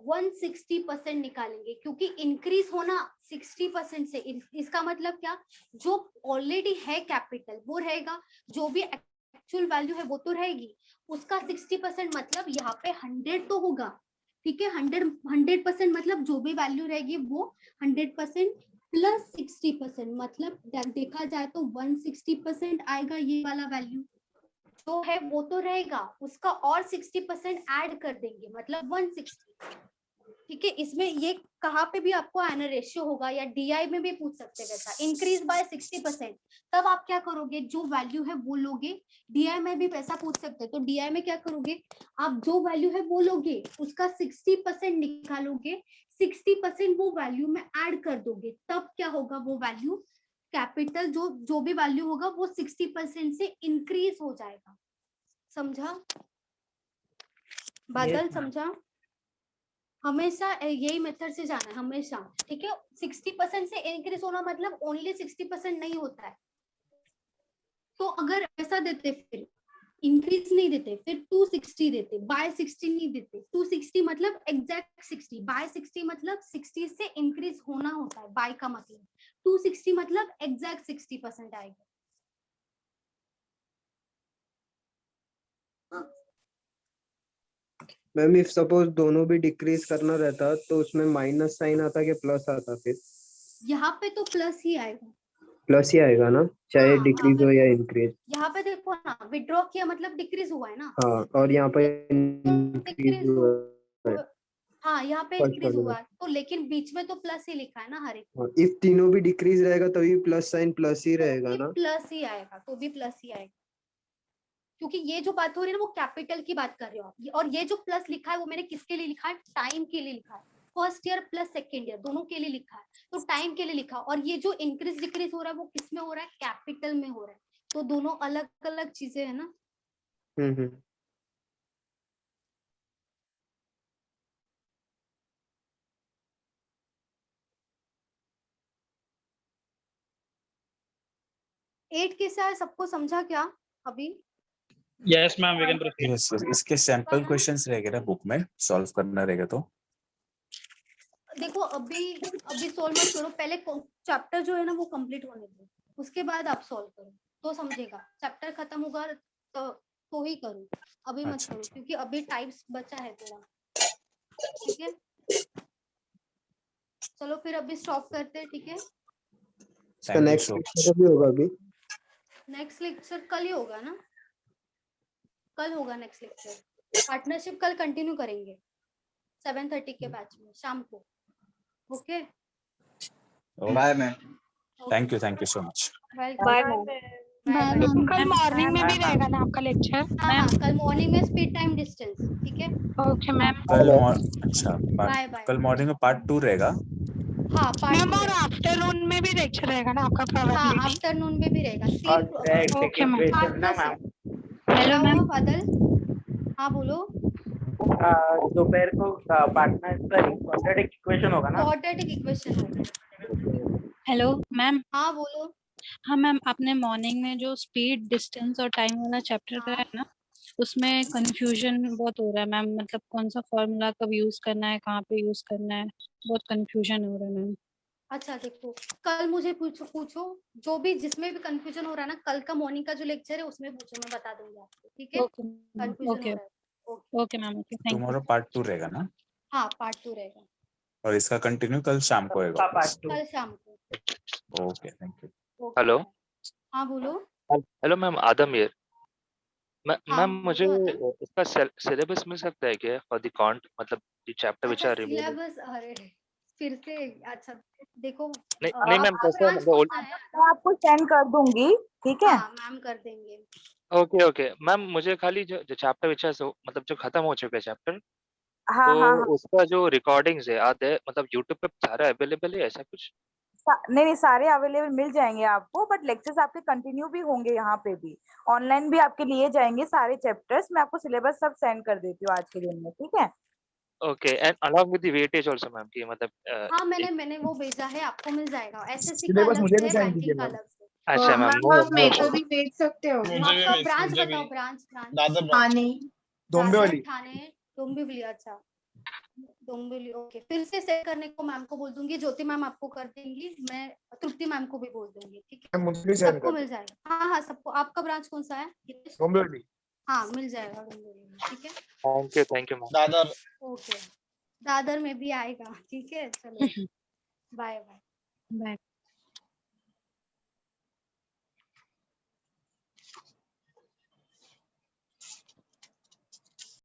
160% निकालेंगे, क्योंकि इंक्रीज होना 60% से, इसका मतलब क्या, जो ऑलरेडी है कैपिटल वो रहेगा, जो भी एक्चुअल वैल्यू है वो तो रहेगी, उसका 60% मतलब यहाँ पे 100 तो होगा, ठीक है। 100% मतलब जो भी वैल्यू रहेगी वो 100% प्लस 60%, मतलब देखा जाए तो 160% आएगा ये वाला वैल्यू जो है वो तो रहेगा, उसका और 60% ऐड कर देंगे, मतलब 160, ठीक है। इसमें ये कहाँ पे भी आपको आना रेशियो होगा, या डीआई में भी पूछ सकते हैं वैसा, इंक्रीज बाय 60%, तब आप क्या करोगे, जो वैल्यू है वो लोगे। डीआई में भी वैसा पूछ सकते हैं, तो डीआई में क्या करोगे, आप जो वैल्यू है वो लोगे, उसका 60% निकालोगे, 60% वो वैल्यू में ऐड कर दोगे, तब क्या होगा, वो वैल्यू कैपिटल जो भी वैल्यू होगा वो 60% से इंक्रीज हो जाएगा, समझा बादल? Yes, समझा? हमेशा यही मेथड से जाना है हमेशा, ठीक है। 60% से इंक्रीज होना मतलब ओनली 60% नहीं होता है, तो अगर ऐसा देते फिर इंक्रीज नहीं देते, फिर 260 देते, बाय 60 नहीं देते। 260 मतलब एग्जैक्ट 60, बाय 60 मतलब 60 से इंक्रीज होना होता है, बाय का मतलब 260 मतलब एग्जैक्ट 60% आएगा। मैम इफ सपोज दोनों भी डिक्रीज करना रहता तो उसमें माइनस साइन आता कि प्लस आता? फिर यहाँ पे तो प्लस ही आएगा, प्लस ही आएगा ना, चाहे हाँ, डिक्रीज हो या इंक्रीज। यहाँ पे देखो ना, विड्रॉ किया मतलब डिक्रीज हुआ है ना, हाँ, और यहाँ पे इंक्रीज डिक्रीज हुआ है हाँ यहाँ पे फर्स्ट इंक्रीज वाले में। हुआ है, तो लेकिन बीच में तो प्लस ही लिखा है ना हर एक, इफ तीनों भी डिक्रीज रहेगा तभी प्लस साइन प्लस ही रहेगा ना? प्लस ही आएगा, तो भी प्लस ही आएगा, क्योंकि ये जो बात हो रही है ना वो कैपिटल की बात कर रहे हो आप, और ये जो प्लस लिखा है वो मैंने किसके लिए लिखा है, टाइम के लिए लिखा है, first year plus second year दोनों के लिए लिखा है, तो टाइम के लिए लिखा। और ये जो इंक्रीज डिक्रीज हो रहा है वो किस में हो रहा है, कैपिटल में हो रहा है, तो दोनों अलग अलग चीजें है ना। हम्म। एट कैसा है, सबको समझा क्या अभी? Yes ma'am, we can proceed. Yes sir, इसके सैंपल क्वेश्चंस रहेंगे ना बुक में, सॉल्व करना रहेगा तो देखो अभी सोल्व मत करो, पहले चैप्टर जो है ना वो कंप्लीट होने दो, उसके बाद आप सोल्व करो तो समझेगा। चैप्टर खत्म होगा तो ही करो, अभी मत करो, क्योंकि अभी टाइप्स बचा है थोड़ा, ठीक है। चलो फिर अभी स्टॉप करते हैं, ठीक है। नेक्स्ट लेक्चर भी होगा अभी? नेक्स्ट लेक्चर कल ही होगा ना, कल होगा नेक्स्ट लेक्चर। पार्टनरशिप कल कंटिन्यू करेंगे 7:30 के बैच में शाम को, okay. Bye ma'am. Thank you so much. Bye ma'am. कल मॉर्निंग में भी रहेगा ना आपका लेक्चर? हाँ, कल मॉर्निंग में स्पीड टाइम डिस्टेंस, ठीक है। Okay ma'am. अच्छा, बाय बाय। कल मॉर्निंग में पार्ट 2 रहेगा। हाँ मैम, और आफ्टरनून में भी लेक्चर रहेगा ना आपका हाँ, प्रोबेबिलिटी? आफ्टरनून में भी रहेगा। Okay ma'am. Hello ma'am. बादल, हाँ बोलो। दोपहर को पार्टनर क्वाड्रेटिक इक्वेशन होगा ना? क्वाड्रेटिक इक्वेशन होगा। Hello ma'am. हाँ बोलो। हाँ मैम, आपने मॉर्निंग में जो स्पीड डिस्टेंस और टाइम वाला चैप्टर कराया है ना, उसमें कंफ्यूजन बहुत हो रहा है मैम, मतलब कौन सा फॉर्मूला कब यूज करना है, कहाँ पे यूज करना है, बहुत कंफ्यूजन हो रहा है मैम। अच्छा देखो, कल मुझे पूछो जो भी जिसमें भी कंफ्यूजन हो रहा है ना, कल का मॉर्निंग का जो लेक्चर है उसमें पूछो, मैं बता दूंगी आपको, ठीक है। कंफ्यूजन हो रहा है, okay ma'am, okay, thank you. Tomorrow part 2 रहेगा ना? हाँ पार्ट 2 रहेगा, और इसका कंटिन्यू कल शाम को होगा। कल शाम को। Okay, thank you. हेलो। हाँ बोलो। Hello ma'am, Adam here. Ma'am मुझे बोलो इसका सिलेबस मिल सकता है क्या फॉर द कॉन्ट, मतलब द चैप्टर व्हिच अच्छा आर रिमेनिंग? सिलेबस, अरे फिर से, अच्छा देखो नहीं मैम, कैसा मतलब मैं आपको सेंड कर दूंगी, ठीक है। हाँ मैम कर देंगे। ओके मैम, मुझे खाली जो चैप्टर व्हिच मतलब जो खत्म हो चुका है चैप्टर, हाँ हाँ हाँ। तो उसका जो रिकॉर्डिंग्स है आते मतलब यूट्यूब पे सारा अवेलेबल है ऐसा कुछ? नहीं, सारे अवेलेबल मिल जाएंगे आपको, बट लेक्चर्स आपके कंटिन्यू भी होंगे, यहाँ पे भी ऑनलाइन भी आपके लिए जाएंगे सारे चैप्टर्स। मैं आपको सिलेबस सब सेंड कर देती हूँ आज के दिन में, ठीक है। Okay and along with the weightage also ma'am कि मतलब हाँ मैंने वो भेजा है, आपको मिल जाएगा। एसएससी का सिलेबस अलग मुझे से भी है, सेंड कीजिए बैंकिंग का मैम। अलग से। अच्छा मैम मैम आप मेरे को भी भेज सकते हो। आपका ब्रांच बताओ, ब्रांच दादर ठाणे। डोंबिवली। ठाणे, डोंबिवली। अच्छा डोंबिवली, ओके। फिर से सेट करने को मैम को बोल दूंगी, ज्योति मैम आपको कर देंगी, मैं तृप्ति मैम को भी बोल दूंगी, ठीक है? मुझे भी सेंड सबको कर मिल जाएगा। हाँ हाँ सबको। आपका ब्रांच कौन सा है? डोंबिवली। हाँ मिल जाएगा डोंबिवली में, ठीक है? Thank you ma'am. Dadar. Okay, Dadar में भी आएगा, ठीक है? चलो बाय बाय। बाय।